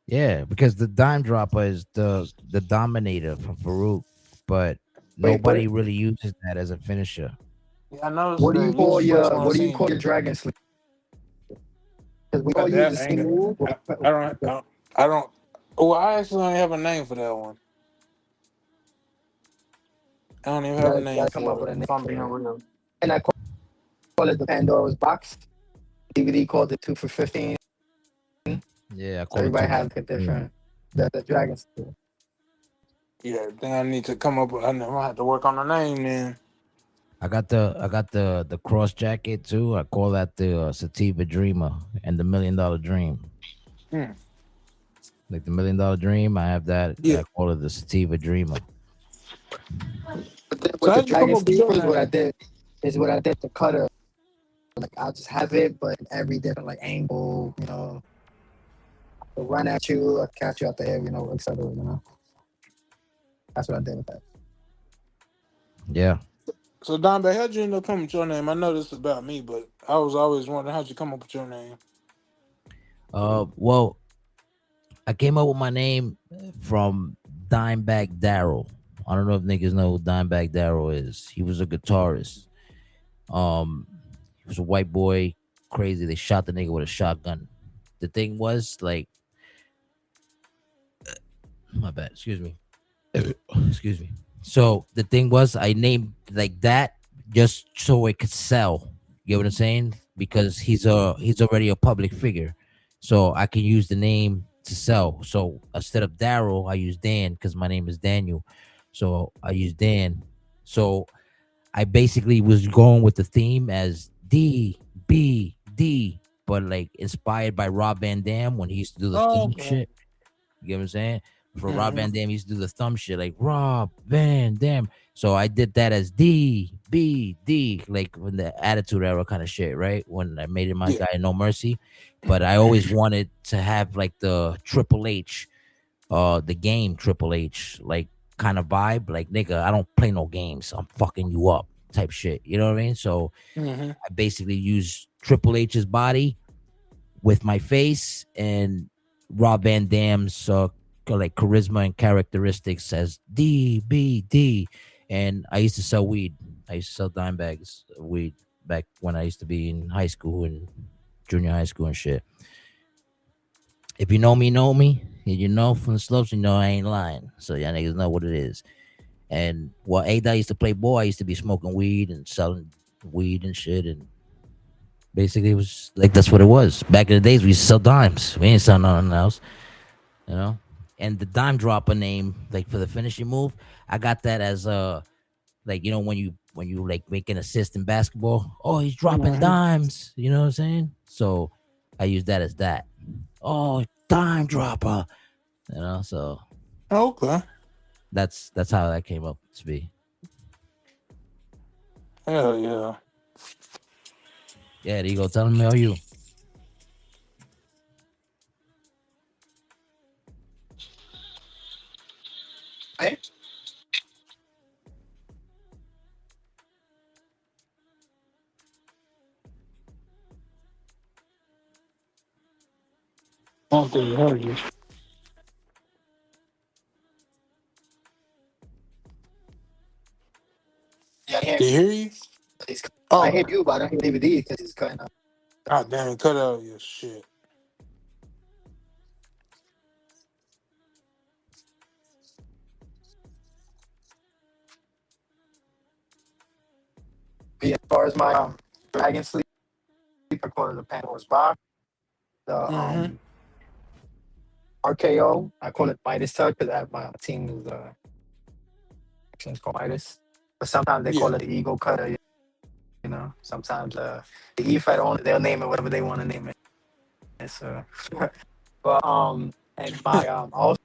yeah, because the dime dropper is the dominator from Farouk, but Wait, nobody really uses that as a finisher. Yeah, I noticed that. You was the first one I what do you seen. call your dragon sleep? Because we all Got use the that? I ain't same got. move. I don't. Well, I actually don't have a name for that one. I don't even have a You name gotta come up for with it. a name If I'm for being it. real. And I call it the Pandora's box. DVD called it 2 for 15. Yeah, I So call it everybody 2 has for a 15. different the dragon sleep. Yeah, then I need to come up with. I might have to work on the name then. I got the cross jacket too. I call that the Sativa Dreamer and the $1 Million Dream. Hmm. Like the $1 Million Dream, I have that. Yeah. I call it the Sativa Dreamer. But then So with the how'd you come dragon up with your sleepers, name? what I did the cutter. Like I'll just have it, but every different like angle, I'll run at you, I'll catch you out the air, etc. That's what I did with that. Yeah. So Dimebag, how'd you end up coming with your name? I know this is about me, but I was always wondering how'd you come up with your name? Well, I came up with my name from Dimebag Darrell. I don't know if niggas know who Dimebag Darrell is. He was a guitarist. He was a white boy, crazy. They shot the nigga with a shotgun. The thing was like, my bad. Excuse me. Excuse me. So the thing was, I named like that just so it could sell. You know what I'm saying? Because he's already a public figure, so I can use the name to sell. So instead of Daryl, I use Dan because my name is Daniel. So I use Dan. So I basically was going with the theme as DBD, but like inspired by Rob Van Dam when he used to do the Oh, thumb okay. shit. You get what I'm saying? For Rob Mm-hmm. Van Dam, he used to do the thumb shit like Rob Van Dam. So I did that as DBD, like when the Attitude Era kind of shit, right? When I made it my Yeah. guy No Mercy. But I always wanted to have like the Triple H, the game Triple H, like kind of vibe. Like, nigga, I don't play no games. I'm fucking you up type shit. You know what I mean? So Mm-hmm. I basically use Triple H's body with my face and Rob Van Dam's like charisma and characteristics as DBD. And I used to sell weed. I used to sell dime bags of weed back when I used to be in high school and junior high school and shit. If you know me, know me. And you know from the slopes, you know I ain't lying. So y'all niggas know what it is. And while A-Dot used to play ball, I used to be smoking weed and selling weed and shit. And basically, it was like that's what it was. Back in the days, we used to sell dimes. We ain't selling nothing else, you know. And the dime dropper name, like for the finishing move, I got that as like when you like make an assist in basketball. Oh, he's dropping Mm-hmm. dimes. You know what I'm saying? So I use that as that. Oh, dime dropper. You know, so Okay. that's how that came up to be. Hell yeah. Yeah, there you go. Tell me how you. Hey, I don't think you heard you. yeah, I hear, Can you hear you? he's, I hear Oh. you, but I don't hear DVD because he's cutting up. God damn it, cut out your shit. But yeah, as far as my Dragon Sleep, I call it the Pandora's Box. The Mm-hmm. RKO, I call it Midas Touch because my team is it's called Midas. But sometimes they call Yeah. it the Ego Cutter. You know, sometimes the E Fed owner they'll name it whatever they want to name it. So, but and my I also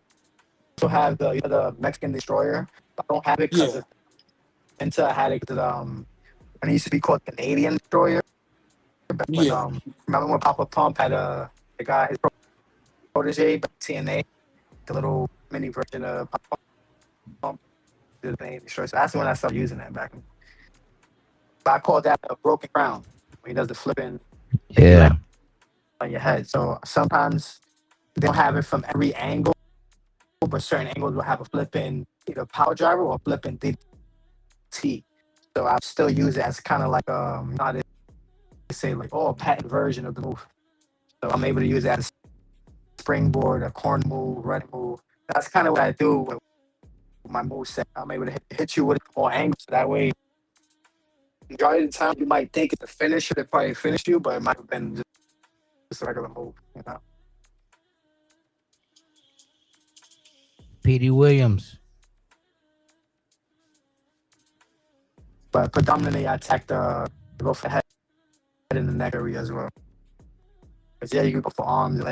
have the Mexican Destroyer. But I don't have it because Yeah. of until I had it 'cause, when it used to be called Canadian Destroyer. Back when Yeah. remember when Papa Pump had the guy his protege back TNA, the little mini version of Papa Pump, the Canadian Destroyer. So that's when I started using that back. But I call that a broken crown when he does the flipping, then you land Yeah, on your head. So sometimes they don't have it from every angle, but certain angles will have a flipping either power driver or flipping DT. So I still use it as kind of like how they say like a patent version of the move. So I'm able to use that as a springboard, a corn move, running move. That's kind of what I do with my move set. I'm able to hit you with more angles. So that way, majority of the time, you might think it's a finish, it probably finished you, but it might have been just a regular move, you know. Petey Williams. But predominantly, I attack go for head and the neck area as well. Because yeah, you can go for arms,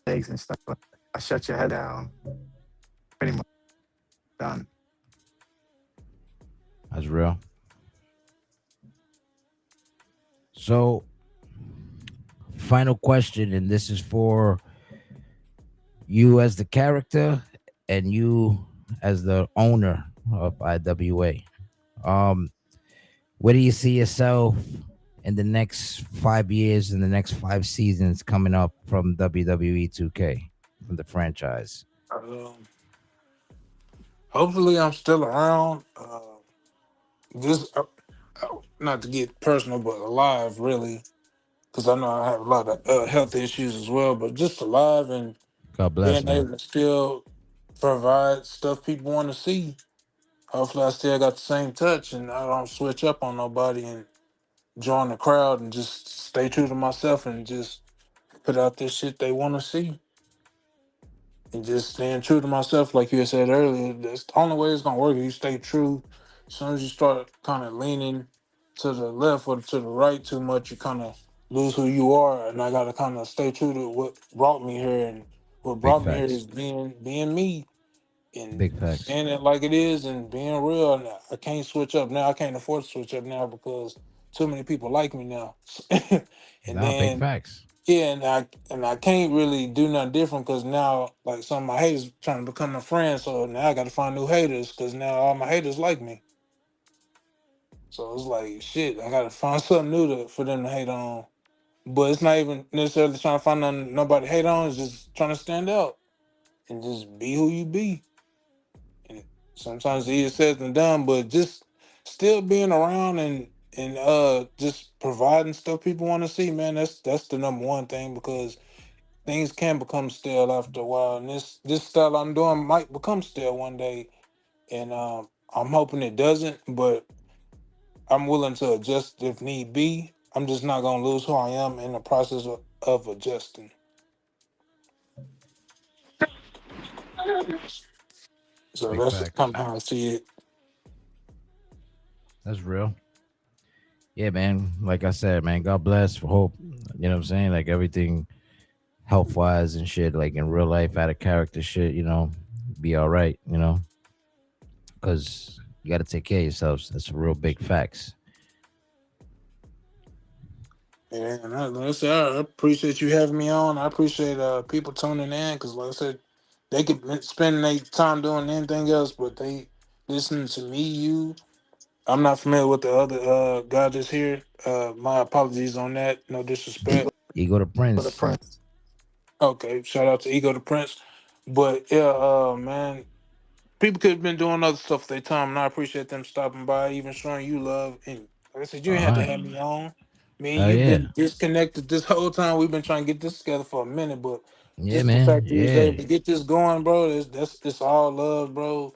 legs, and stuff. But I shut your head down, pretty much done. That's real. So, final question, and this is for you as the character and you as the owner of IWA. Um, Where do you see yourself in the next 5 years, in the next 5 seasons coming up from WWE 2K, from the franchise? Um, hopefully, I'm still around. Just not to get personal, but alive, really, because I know I have a lot of health issues as well. But just alive and God bless, being man. able to still provide stuff people want to see. Hopefully, I still got the same touch and I don't switch up on nobody and join the crowd and just stay true to myself and just put out this shit they want to see and just staying true to myself. Like you had said earlier, that's the only way it's gonna work. If you stay true. As soon as you start kind of leaning to the left or to the right too much, you kind of lose who you are. And I gotta kind of stay true to what brought me here. And what Big brought me here facts. is being me and Big facts. saying it like it is and being real. And I can't switch up now. I can't afford to switch up now because too many people like me now. And Nah, big then facts. yeah, and I can't really do nothing different because now like some of my haters trying to become my friends. So now I got to find new haters because now all my haters like me. So it's like shit. I got to find something new for them to hate on. But it's not even necessarily trying to find nobody to hate on. It's just trying to stand out and just be who you be. And sometimes it's easier said than done, but just still being around and just providing stuff people want to see, man. That's the number one thing because things can become stale after a while, and this style I'm doing might become stale one day, and I'm hoping it doesn't. But I'm willing to adjust if need be. I'm just not gonna lose who I am in the process of adjusting. So Big that's facts. kind of how I see it. That's real. Yeah, man. Like I said, man, God bless for hope. You know what I'm saying? Like everything health wise and shit, like in real life, out of character shit, be all right, because you got to take care of yourselves. That's real big facts. Yeah, and like I said, I appreciate you having me on. I appreciate people tuning in because, like I said, they could spend their time doing anything else, but they listening to me, you. I'm not familiar with the other guy that's here. My apologies on that. No disrespect. Ego the For the Prince. Prince. Okay, shout out to Ego the Prince. But yeah, man, people could have been doing other stuff with their time, and I appreciate them stopping by, even showing you love. And like I said, you ain't All had to right. have me on. Me and Hell you've yeah. been disconnected this whole time. We've been trying to get this together for a minute, but Yeah, just the man. fact you was Yeah. able to get this going, bro, that's it's all love, bro.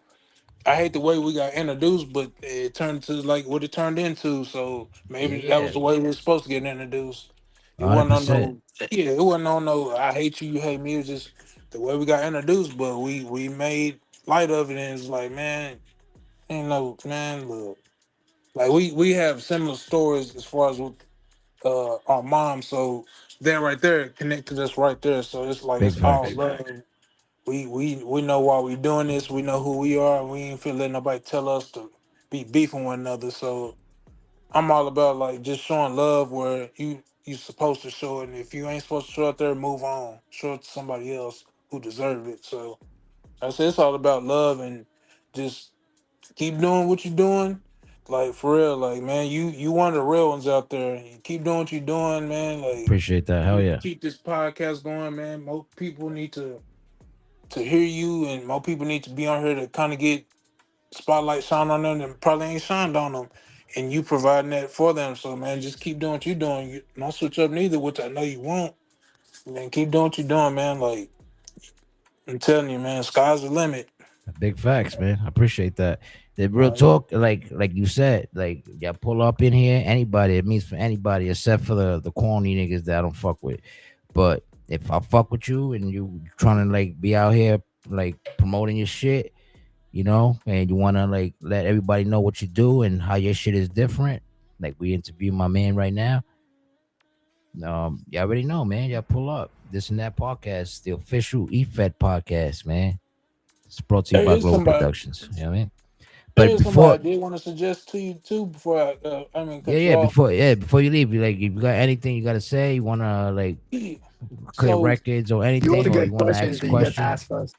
I hate the way we got introduced, but it turned to like what it turned into. So Yeah, maybe that was yeah. the way we were supposed to get introduced. It wasn't on 100%. no, yeah, it wasn't on no. I hate you, you hate me. It was just the way we got introduced. But we made light of it, and it's like, man, ain't no man. Look, like we have similar stories as far as with our mom. So that right there connected us right there. So it's like Big it's all facts. love. We know why we doing this. We know who we are. We ain't feel let nobody tell us to be beefing one another. So I'm all about like just showing love where you supposed to show it. And if you ain't supposed to show it there, move on. Show it to somebody else who deserve it. So I say it's all about love and just keep doing what you're doing. Like for real, like man, you one of the real ones out there. You keep doing what you're doing, man. Like Appreciate that. Hell you yeah. keep this podcast going, man. More people need to hear you, and more people need to be on here to kind of get spotlight shine on them that probably ain't shined on them, and you providing that for them. So man, just keep doing what you're doing. You don't switch up neither, which I know you won't. Man, keep doing what you're doing, man. Like I'm telling you, man, sky's the limit. Big facts, man. I appreciate that. The real Like, talk, like you said, like y'all pull up in here, anybody. It means for anybody except for the corny niggas that I don't fuck with. But if I fuck with you and you trying to like be out here like promoting your shit, and you wanna like let everybody know what you do and how your shit is different, like we interview my man right now. Y'all already know, man. Y'all pull up. This and that podcast, the official EFED podcast, man. It's brought to you there by is Global somebody. Productions. You know what I mean? There But is somebody before, I did want to suggest to you too before I mean yeah, cut you yeah, off. before you leave, you like, if you got anything you gotta say, you wanna like clear So records or You anything, only or get you wanna questions ask that you get to question, ask us.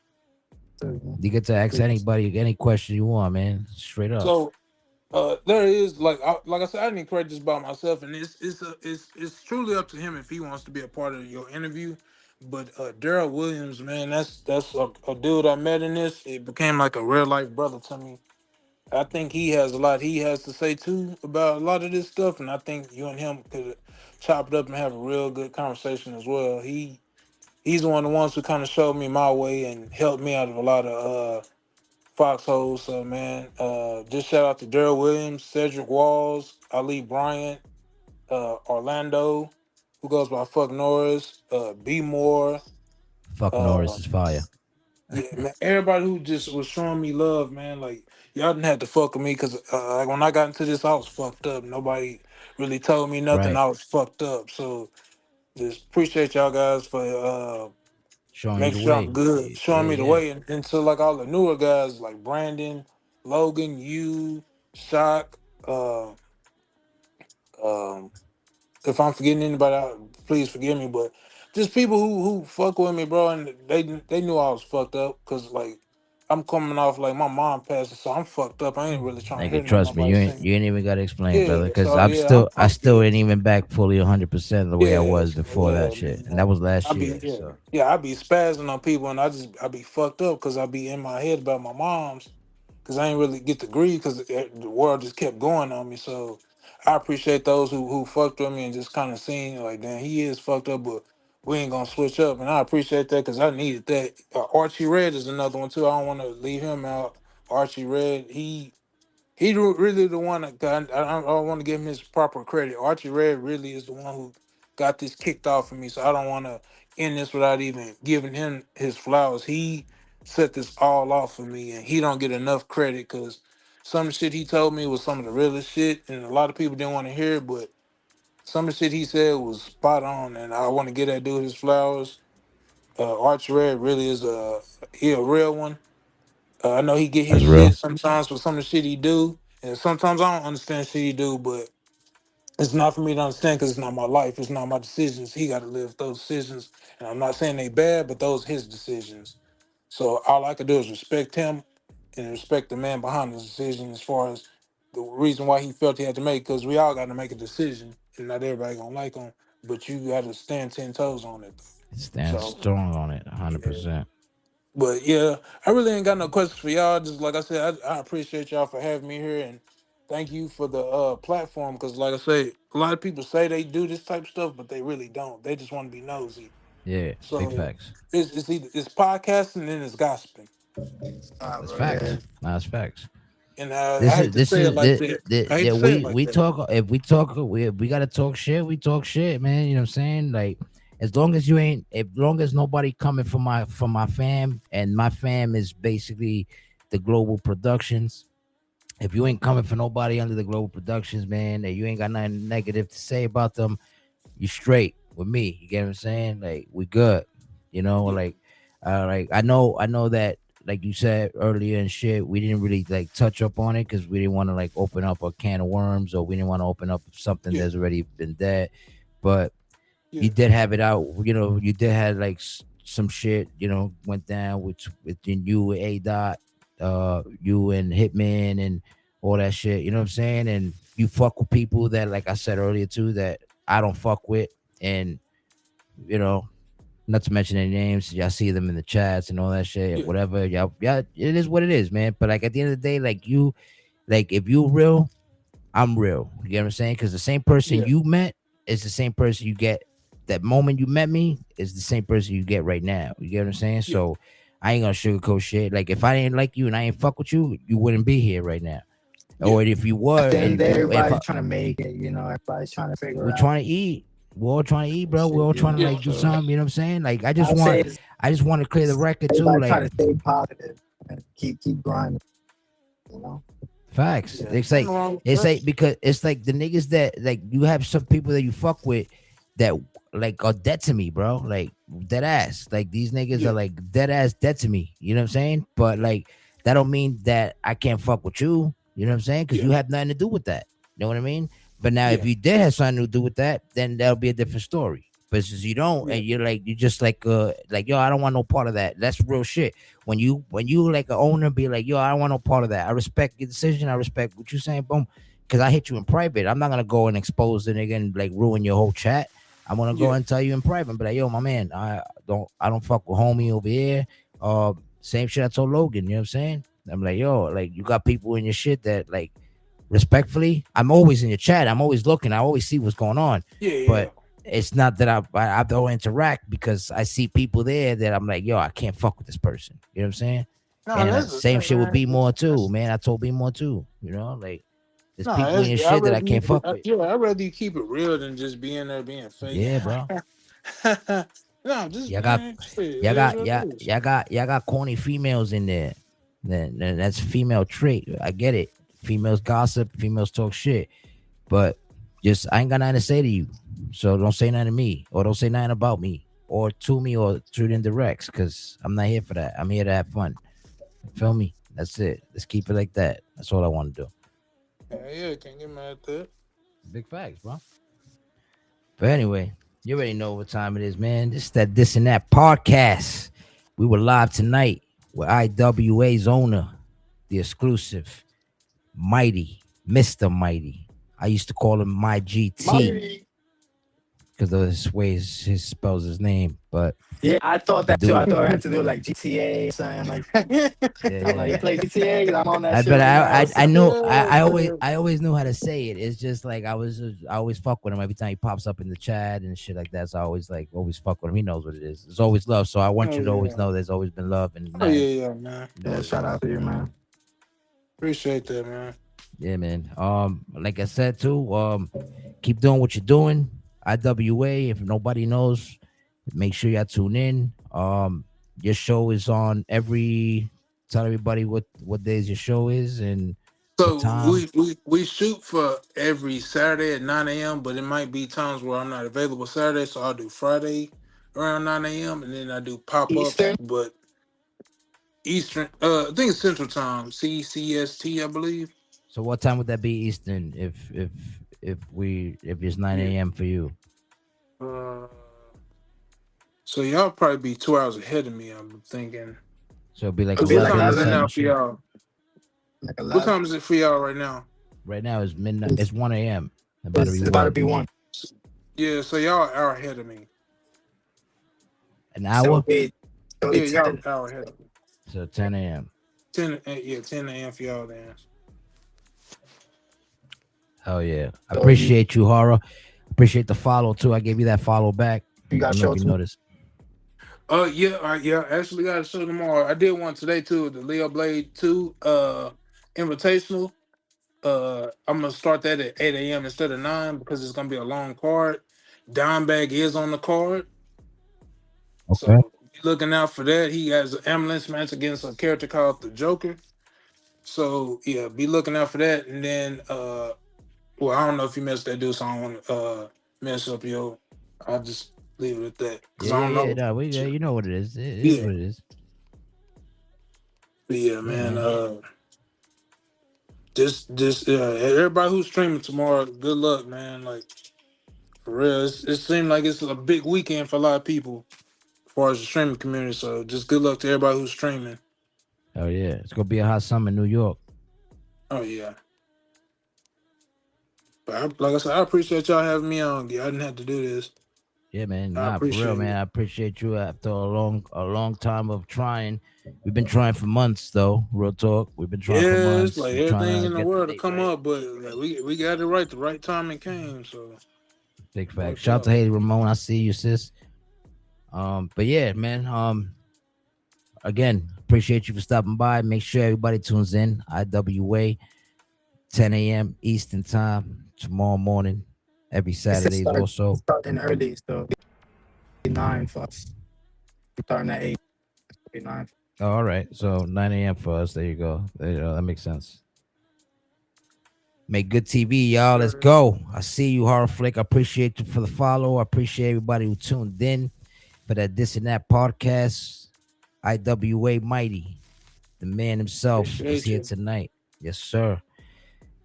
So, you get to ask please. anybody any question you want, man. Straight up. so There is like I said, I didn't create this by myself, and it's truly up to him if he wants to be a part of your interview. But Daryl Williams, man, that's a dude I met in this. It became like a real life brother to me. I think he has a lot he has to say too about a lot of this stuff, and I think you and him could chop it up and have a real good conversation as well. He's one of the ones who kind of showed me my way and helped me out of a lot of foxholes. So man, just shout out to Daryl Williams, Cedric Walls, Ali Bryant, Orlando, who goes by Fuck Norris, B Moore, Fuck Norris uh, is fire. yeah, man, everybody who just was showing me love, man. Like y'all didn't have to fuck with me because like when I got into this, I was fucked up. Nobody really told me nothing. Right. I was fucked up. So just appreciate y'all guys for Showing you make the sure I'm way. good, showing Yeah, me the yeah. way. And to like all the newer guys like Brandon, Logan, you, Shock. Um, if I'm forgetting anybody out, please forgive me. But just people who fuck with me, bro, and they knew I was fucked up because like I'm coming off like my mom passed, so I'm fucked up. I ain't really trying to hear Nigga, nothing trust me, nobody saying. you ain't even gotta explain, Yeah, brother. Cause so I'm yeah, still I I'm still good. ain't even back fully 100% the way I Yeah, was so before that yeah, shit. And man. that was I last be year. yeah, So yeah. I be spazzing on people, and I be fucked up because I be in my head about my mom's, because I ain't really get to grieve because the world just kept going on me. So I appreciate those who fucked with me and just kind of seen like, damn, he is fucked up, but we ain't gonna switch up, and I appreciate that because I needed that. Archie Red is another one too. I don't want to leave him out. Archie Red, really the one that got. I don't want to give him his proper credit. Archie Red really is the one who got this kicked off for me. So I don't want to end this without even giving him his flowers. He set this all off for me, and he don't get enough credit because some of the shit he told me was some of the realest shit, and a lot of people didn't want to hear it. But some of the shit he said was spot on, and I want to give that dude his flowers. Archie Red really is he a real one. I know he get his that's shit real. sometimes for some of the shit he do, and sometimes I don't understand shit he do, but it's not for me to understand because it's not my life. It's not my decisions. He got to live those decisions, and I'm not saying they bad, but those his decisions. So all I could do is respect him and respect the man behind his decision as far as the reason why he felt he had to make. Because we all got to make a decision, and not everybody gonna like him, but you got to stand 10 toes on it. Stand So strong on it, yeah. 100%. But yeah, I really ain't got no questions for y'all. Just like I said, I appreciate y'all for having me here, and thank you for the platform. Because like I say, a lot of people say they do this type of stuff, but they really don't. They just want to be nosy. Yeah, big So facts. it's podcasting and it's gossiping, That's Bro, yeah. facts. That's facts. and I This hate is to this say it is like that. I hate to say it like we that. talk if we talk we gotta talk shit. We talk shit, man. You know what I'm saying? Like as long as you ain't, as long as nobody coming from my fam, and my fam is basically the global productions. If you ain't coming for nobody under the global productions, man, and you ain't got nothing negative to say about them, you straight with me. You get what I'm saying? Like we good. You know, Yeah, like I know that like you said earlier and shit, we didn't really like touch up on it because we didn't want to like open up a can of worms, or we didn't want to open up something yeah, that's already been dead. But yeah, you did have it out, you know, you did have like some shit, you know, went down with you and A Dot, you and Hitman and all that shit, you know what I'm saying? And you fuck with people that, like I said earlier too, that I don't fuck with. And you know, not to mention any names, y'all see them in the chats and all that shit, yeah, whatever. Y'all, yeah, it is what it is, man. But like at the end of the day, like you, like if you real, I'm real. You get what I'm saying? Because the same person yeah, you met is the same person you get. That moment you met me is the same person you get right now. You get what I'm saying? yeah, So I ain't gonna sugarcoat shit. Like if I didn't like you and I ain't fuck with you, you wouldn't be here right now. yeah, Or if you At were, the end of the day, and if everybody's I, trying to make it. You know, everybody's trying to figure we're out trying to eat, we're all trying to eat, bro. We're shit. all You trying to know, yeah, like do so something. You know what I'm saying? Like I'll say I just want to clear the record too. everybody Like trying to stay positive and keep grinding. You know, facts. yeah. It's Nothing like wrong with it's that. like because it's like the niggas that like you have some people that you fuck with that like are dead to me, bro. Like dead ass. Like these niggas are Yeah, like dead ass dead to me. You know what I'm saying? But like that don't mean that I can't fuck with you. You know what I'm saying? Because yeah, you have nothing to do with that. You know what I mean? But now if yeah, you did have something to do with that, then that'll be a different story. versus you don't, Yeah. and you just like yo, I don't want no part of that. That's real shit. When you like an owner be like, yo, I don't want no part of that. I respect your decision. I respect what you're saying. Boom. Because I hit you in private. I'm not gonna go and expose the nigga and like ruin your whole chat. I'm gonna go Yeah. and tell you in private, but like, yo, my man, I don't fuck with homie over here. Same shit I told Logan. You know what I'm saying? I'm like, yo, like you got people in your shit that like respectfully. I'm always in your chat. I'm always looking. I always see what's going on, Yeah. Yeah. but it's not that I don't interact because I see people there that I'm like, yo, I can't fuck with this person. You know what I'm saying? No, And that's same shit with man. B more too, man. I told B more too. You know, like there's No, people in your that's, I shit that I rather can't fuck with. yeah, I'd rather you keep it real than just being there being fake. Yeah, bro. No, just Y'all got man, shit, it is what it is. y'all got corny females in there. Then that's female trait. I get it. Females gossip, females talk shit. But just I ain't got nothing to say to you. So don't say nothing to me. Or don't say nothing about me. Or to me or through the indirects. Cause I'm not here for that. I'm here to have fun. Feel me? That's it. Let's keep it like that. That's all I want to do. Yeah, can't get mad at that. Big facts, bro. But anyway, you already know what time it is, man. This and that podcast. We were live tonight with IWA's owner, the exclusive, Mighty, Mr. Mighty. I used to call him my GT Mighty. because of his ways he spells his name. But Yeah, I thought that too. dude, I thought I had to do like GTA or something. Like, yeah, I'm like, you yeah. play GTA? 'Cause I'm on that I shit but right now. I know Yeah, I always knew how to say it. It's just like I always fuck with him every time he pops up in the chat and shit like that. So I always fuck with him. He knows what it is. There's always love. So I want oh you to always yeah, know there's always been love and oh nothing. yeah, yeah, man. You know Yeah, what it shout is. out to you, man. Appreciate that, man. Yeah, man. Like I said too, keep doing what you're doing. IWA. If nobody knows, make sure y'all tune in. Your show is on every. Tell everybody what days your show is and what So time. we shoot for every Saturday at 9 a.m., but it might be times where I'm not available Saturday, so I'll do Friday around 9 a.m. and then I do pop ups, Eastern. but Eastern, I think it's Central Time, CCST, I believe. So what time would that be Eastern if it's 9 Yeah. a.m. for you? Uh, so y'all probably be 2 hours ahead of me. I'm thinking. So it'll be like It'll 'Cause be what like time 11 is or it 11, now some for shit. y'all? like What 11. time is it for y'all right now? Right now it's midnight. It's 1 a.m. About to It's be about to 1. be one. Yeah, so y'all an hour ahead of me. An So hour? it'll be Yeah, y'all 10. an hour ahead of me. So 10 a.m. 10 a.m. for y'all then. Hell yeah. I So appreciate you, Horror. Appreciate the follow too. I gave you that follow back. you I got don't know show if you too. noticed. Yeah, I actually got a show tomorrow. I did one today too, the Leo Blade 2 Invitational. I'm gonna start that at 8 a.m. instead of 9 because it's gonna be a long card. Dimebag is on the card, Okay. so be looking out for that. He has an ambulance match against a character called the Joker. So yeah, be looking out for that. And then well, I don't know if you messed that dude, so I don't want to mess up your. I'll just leave it at that because Yeah, I yeah, don't yeah. know. No, you know what it is. It is Yeah, what it is. but yeah, Yeah, man. man. Just everybody who's streaming tomorrow, good luck, man. Like for real, it seems like it's a big weekend for a lot of people as far as the streaming community. So just good luck to everybody who's streaming. Oh yeah. It's gonna be a hot summer in New York. Oh yeah, but like I said, I appreciate y'all having me on. Yeah, I didn't have to do this. Yeah, man. I Nah, for real, appreciate man. it. I appreciate you after a long time of trying. We've been trying for months though. Real talk. We've been trying for Yeah, it's months. like We're trying everything to in the get the world to date come right. up, but like, we got it right. The right timing came, so Big fact. worked Shout out to out. Haley Ramon. I see you, sis. But yeah, man. Again, appreciate you for stopping by. Make sure everybody tunes in. IWA, 10 a.m. Eastern time tomorrow morning. Every It's Saturdays also. starting early, so 9 for us. We're starting at 8. It'll be 9. Oh, all right. So 9 a.m. for us. There you go. There you go. That makes sense. Make good TV, y'all. Let's go. I see you, Horror Flick. I appreciate you for the follow. I appreciate everybody who tuned in for that This and That podcast. IWA Mighty, the man himself, was Appreciate here you. tonight. Yes, sir.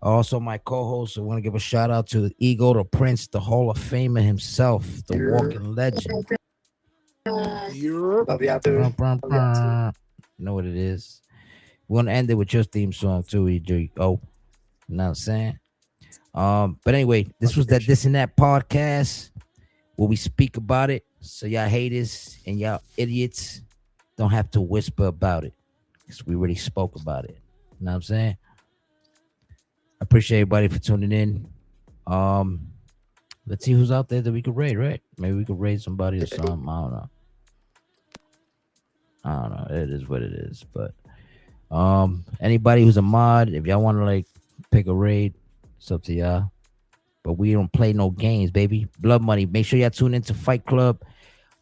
Also, my co-host, I want to give a shout out to Ego, the Prince, the Hall of Famer himself, the walking legend. Europe. Love y'all too. Brum, brum, Love y'all too. brum. You know what it is. We want to end it with your theme song too, EJ. Oh, you know what I'm saying? But anyway, this was that This and That podcast where we speak about it. So y'all haters and y'all idiots don't have to whisper about it. Because we already spoke about it. You know what I'm saying? I appreciate everybody for tuning in. Let's see who's out there that we could raid, right? Maybe we could raid somebody or something. I don't know. It is what it is. But anybody who's a mod, if y'all want to like pick a raid, it's up to y'all. But we don't play no games, baby. Blood Money. Make sure y'all tune into Fight Club.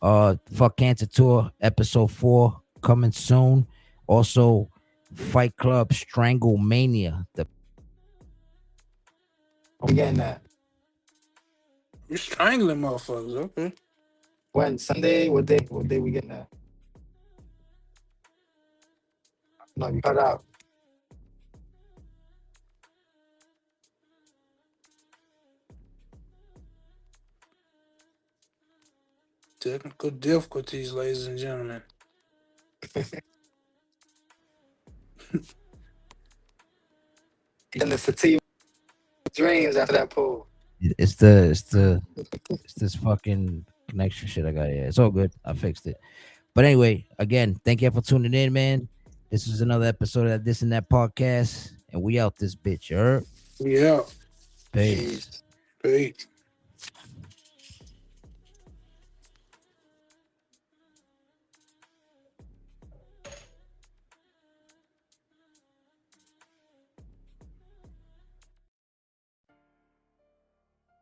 Fuck Cancer Tour, episode 4 coming soon. Also, Fight Club Strangle Mania. We getting that. You're strangling motherfuckers. Okay. When? Sunday? What day? What day we getting that? No, you cut out. Technical difficulties, ladies and gentlemen. Then the sativa dreams after that pool. It's this fucking connection shit I got here. It's all good. I fixed it. But anyway, again, thank you for tuning in, man. This is another episode of This and That podcast, and we out this bitch. You heard? Yeah. Peace. Peace.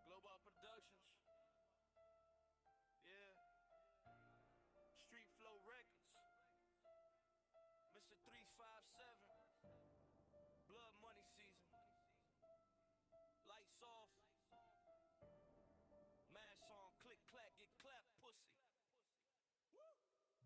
Global Productions. Yeah. Street Flow Records. Mr. 357. Blood Money Season. Lights off. Mask on. Click, clack, get clapped, pussy. Woo!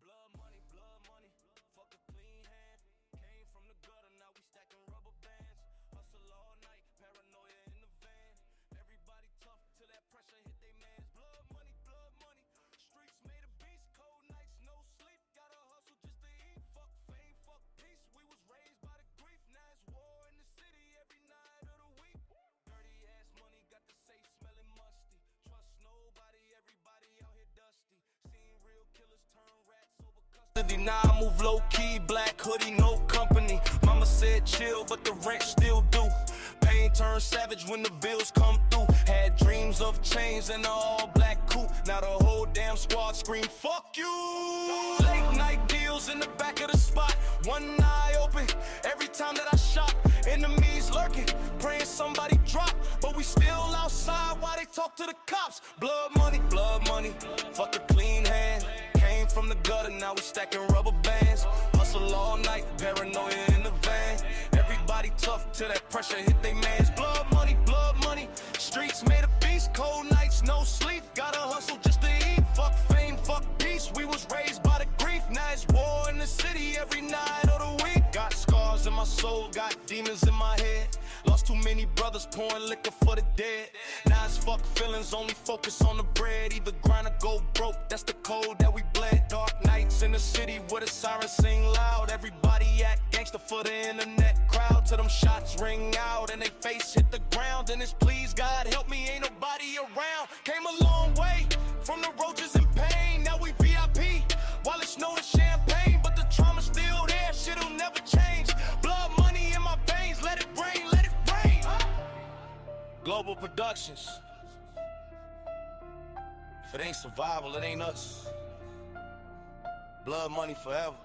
Blood money, blood money. Fuck a clean hand. Came from the gutter, now we stacking rubber bands. Hustle all night, paranoia in the van. Everybody tough till that pressure hit they mans. Blood money, blood money. Streets made a beast, cold nights, no sleep. Gotta hustle just to eat. Fuck fame, fuck peace. We was raised by the grief. Now it's war in the city every night of the week. Dirty ass money got the safe smelling musty. Trust nobody, everybody out here dusty. Seen real killers turn rats over custody. Now I move low key, black hoodie, no company. Mama said chill, but the rent still due. Pain turned savage when the bills come through. Had dreams of chains and an all black coupe. Now the whole damn squad scream, fuck you. Late night deals in the back of the spot. One eye open every time that I shot. Enemies lurking, praying somebody drop. But we still outside while they talk to the cops. Blood money, fuck a clean hand. Came from the gutter, now we stacking rubber bands. Hustle all night, paranoia in the van. Everybody tough till that pressure hit they mans. Blood money, streets made a beast. Cold nights, no sleep. Gotta hustle just to eat. Fuck fame, fuck peace. We was raised by the grief. Now it's war in the city every night of the week. Got scars in my soul, got demons in my head. Lost too many brothers pouring liquor for the dead. Now it's fuck feelings, only focus on the bread. Either grind or go broke, that's the code that we bled. Dark nights in the city where the sirens sing loud. Everybody act gangster for the internet crowd. Till them shots ring out and they face hit the ground. And it's please God help me, ain't nobody around. Came a long way from the roaches and pain. Now we VIP while it's snowing champagne. But the trauma's still there, shit'll never change. Blood money in my veins, let it rain, let it rain. Global Productions. If it ain't survival, it ain't us. Blood money forever.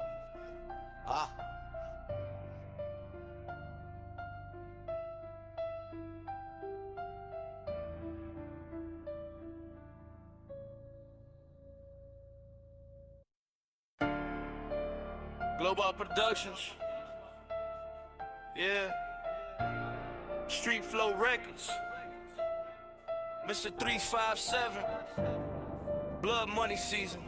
Global Productions. Yeah. Street Flow Records. Mr. 357. Blood Money Season.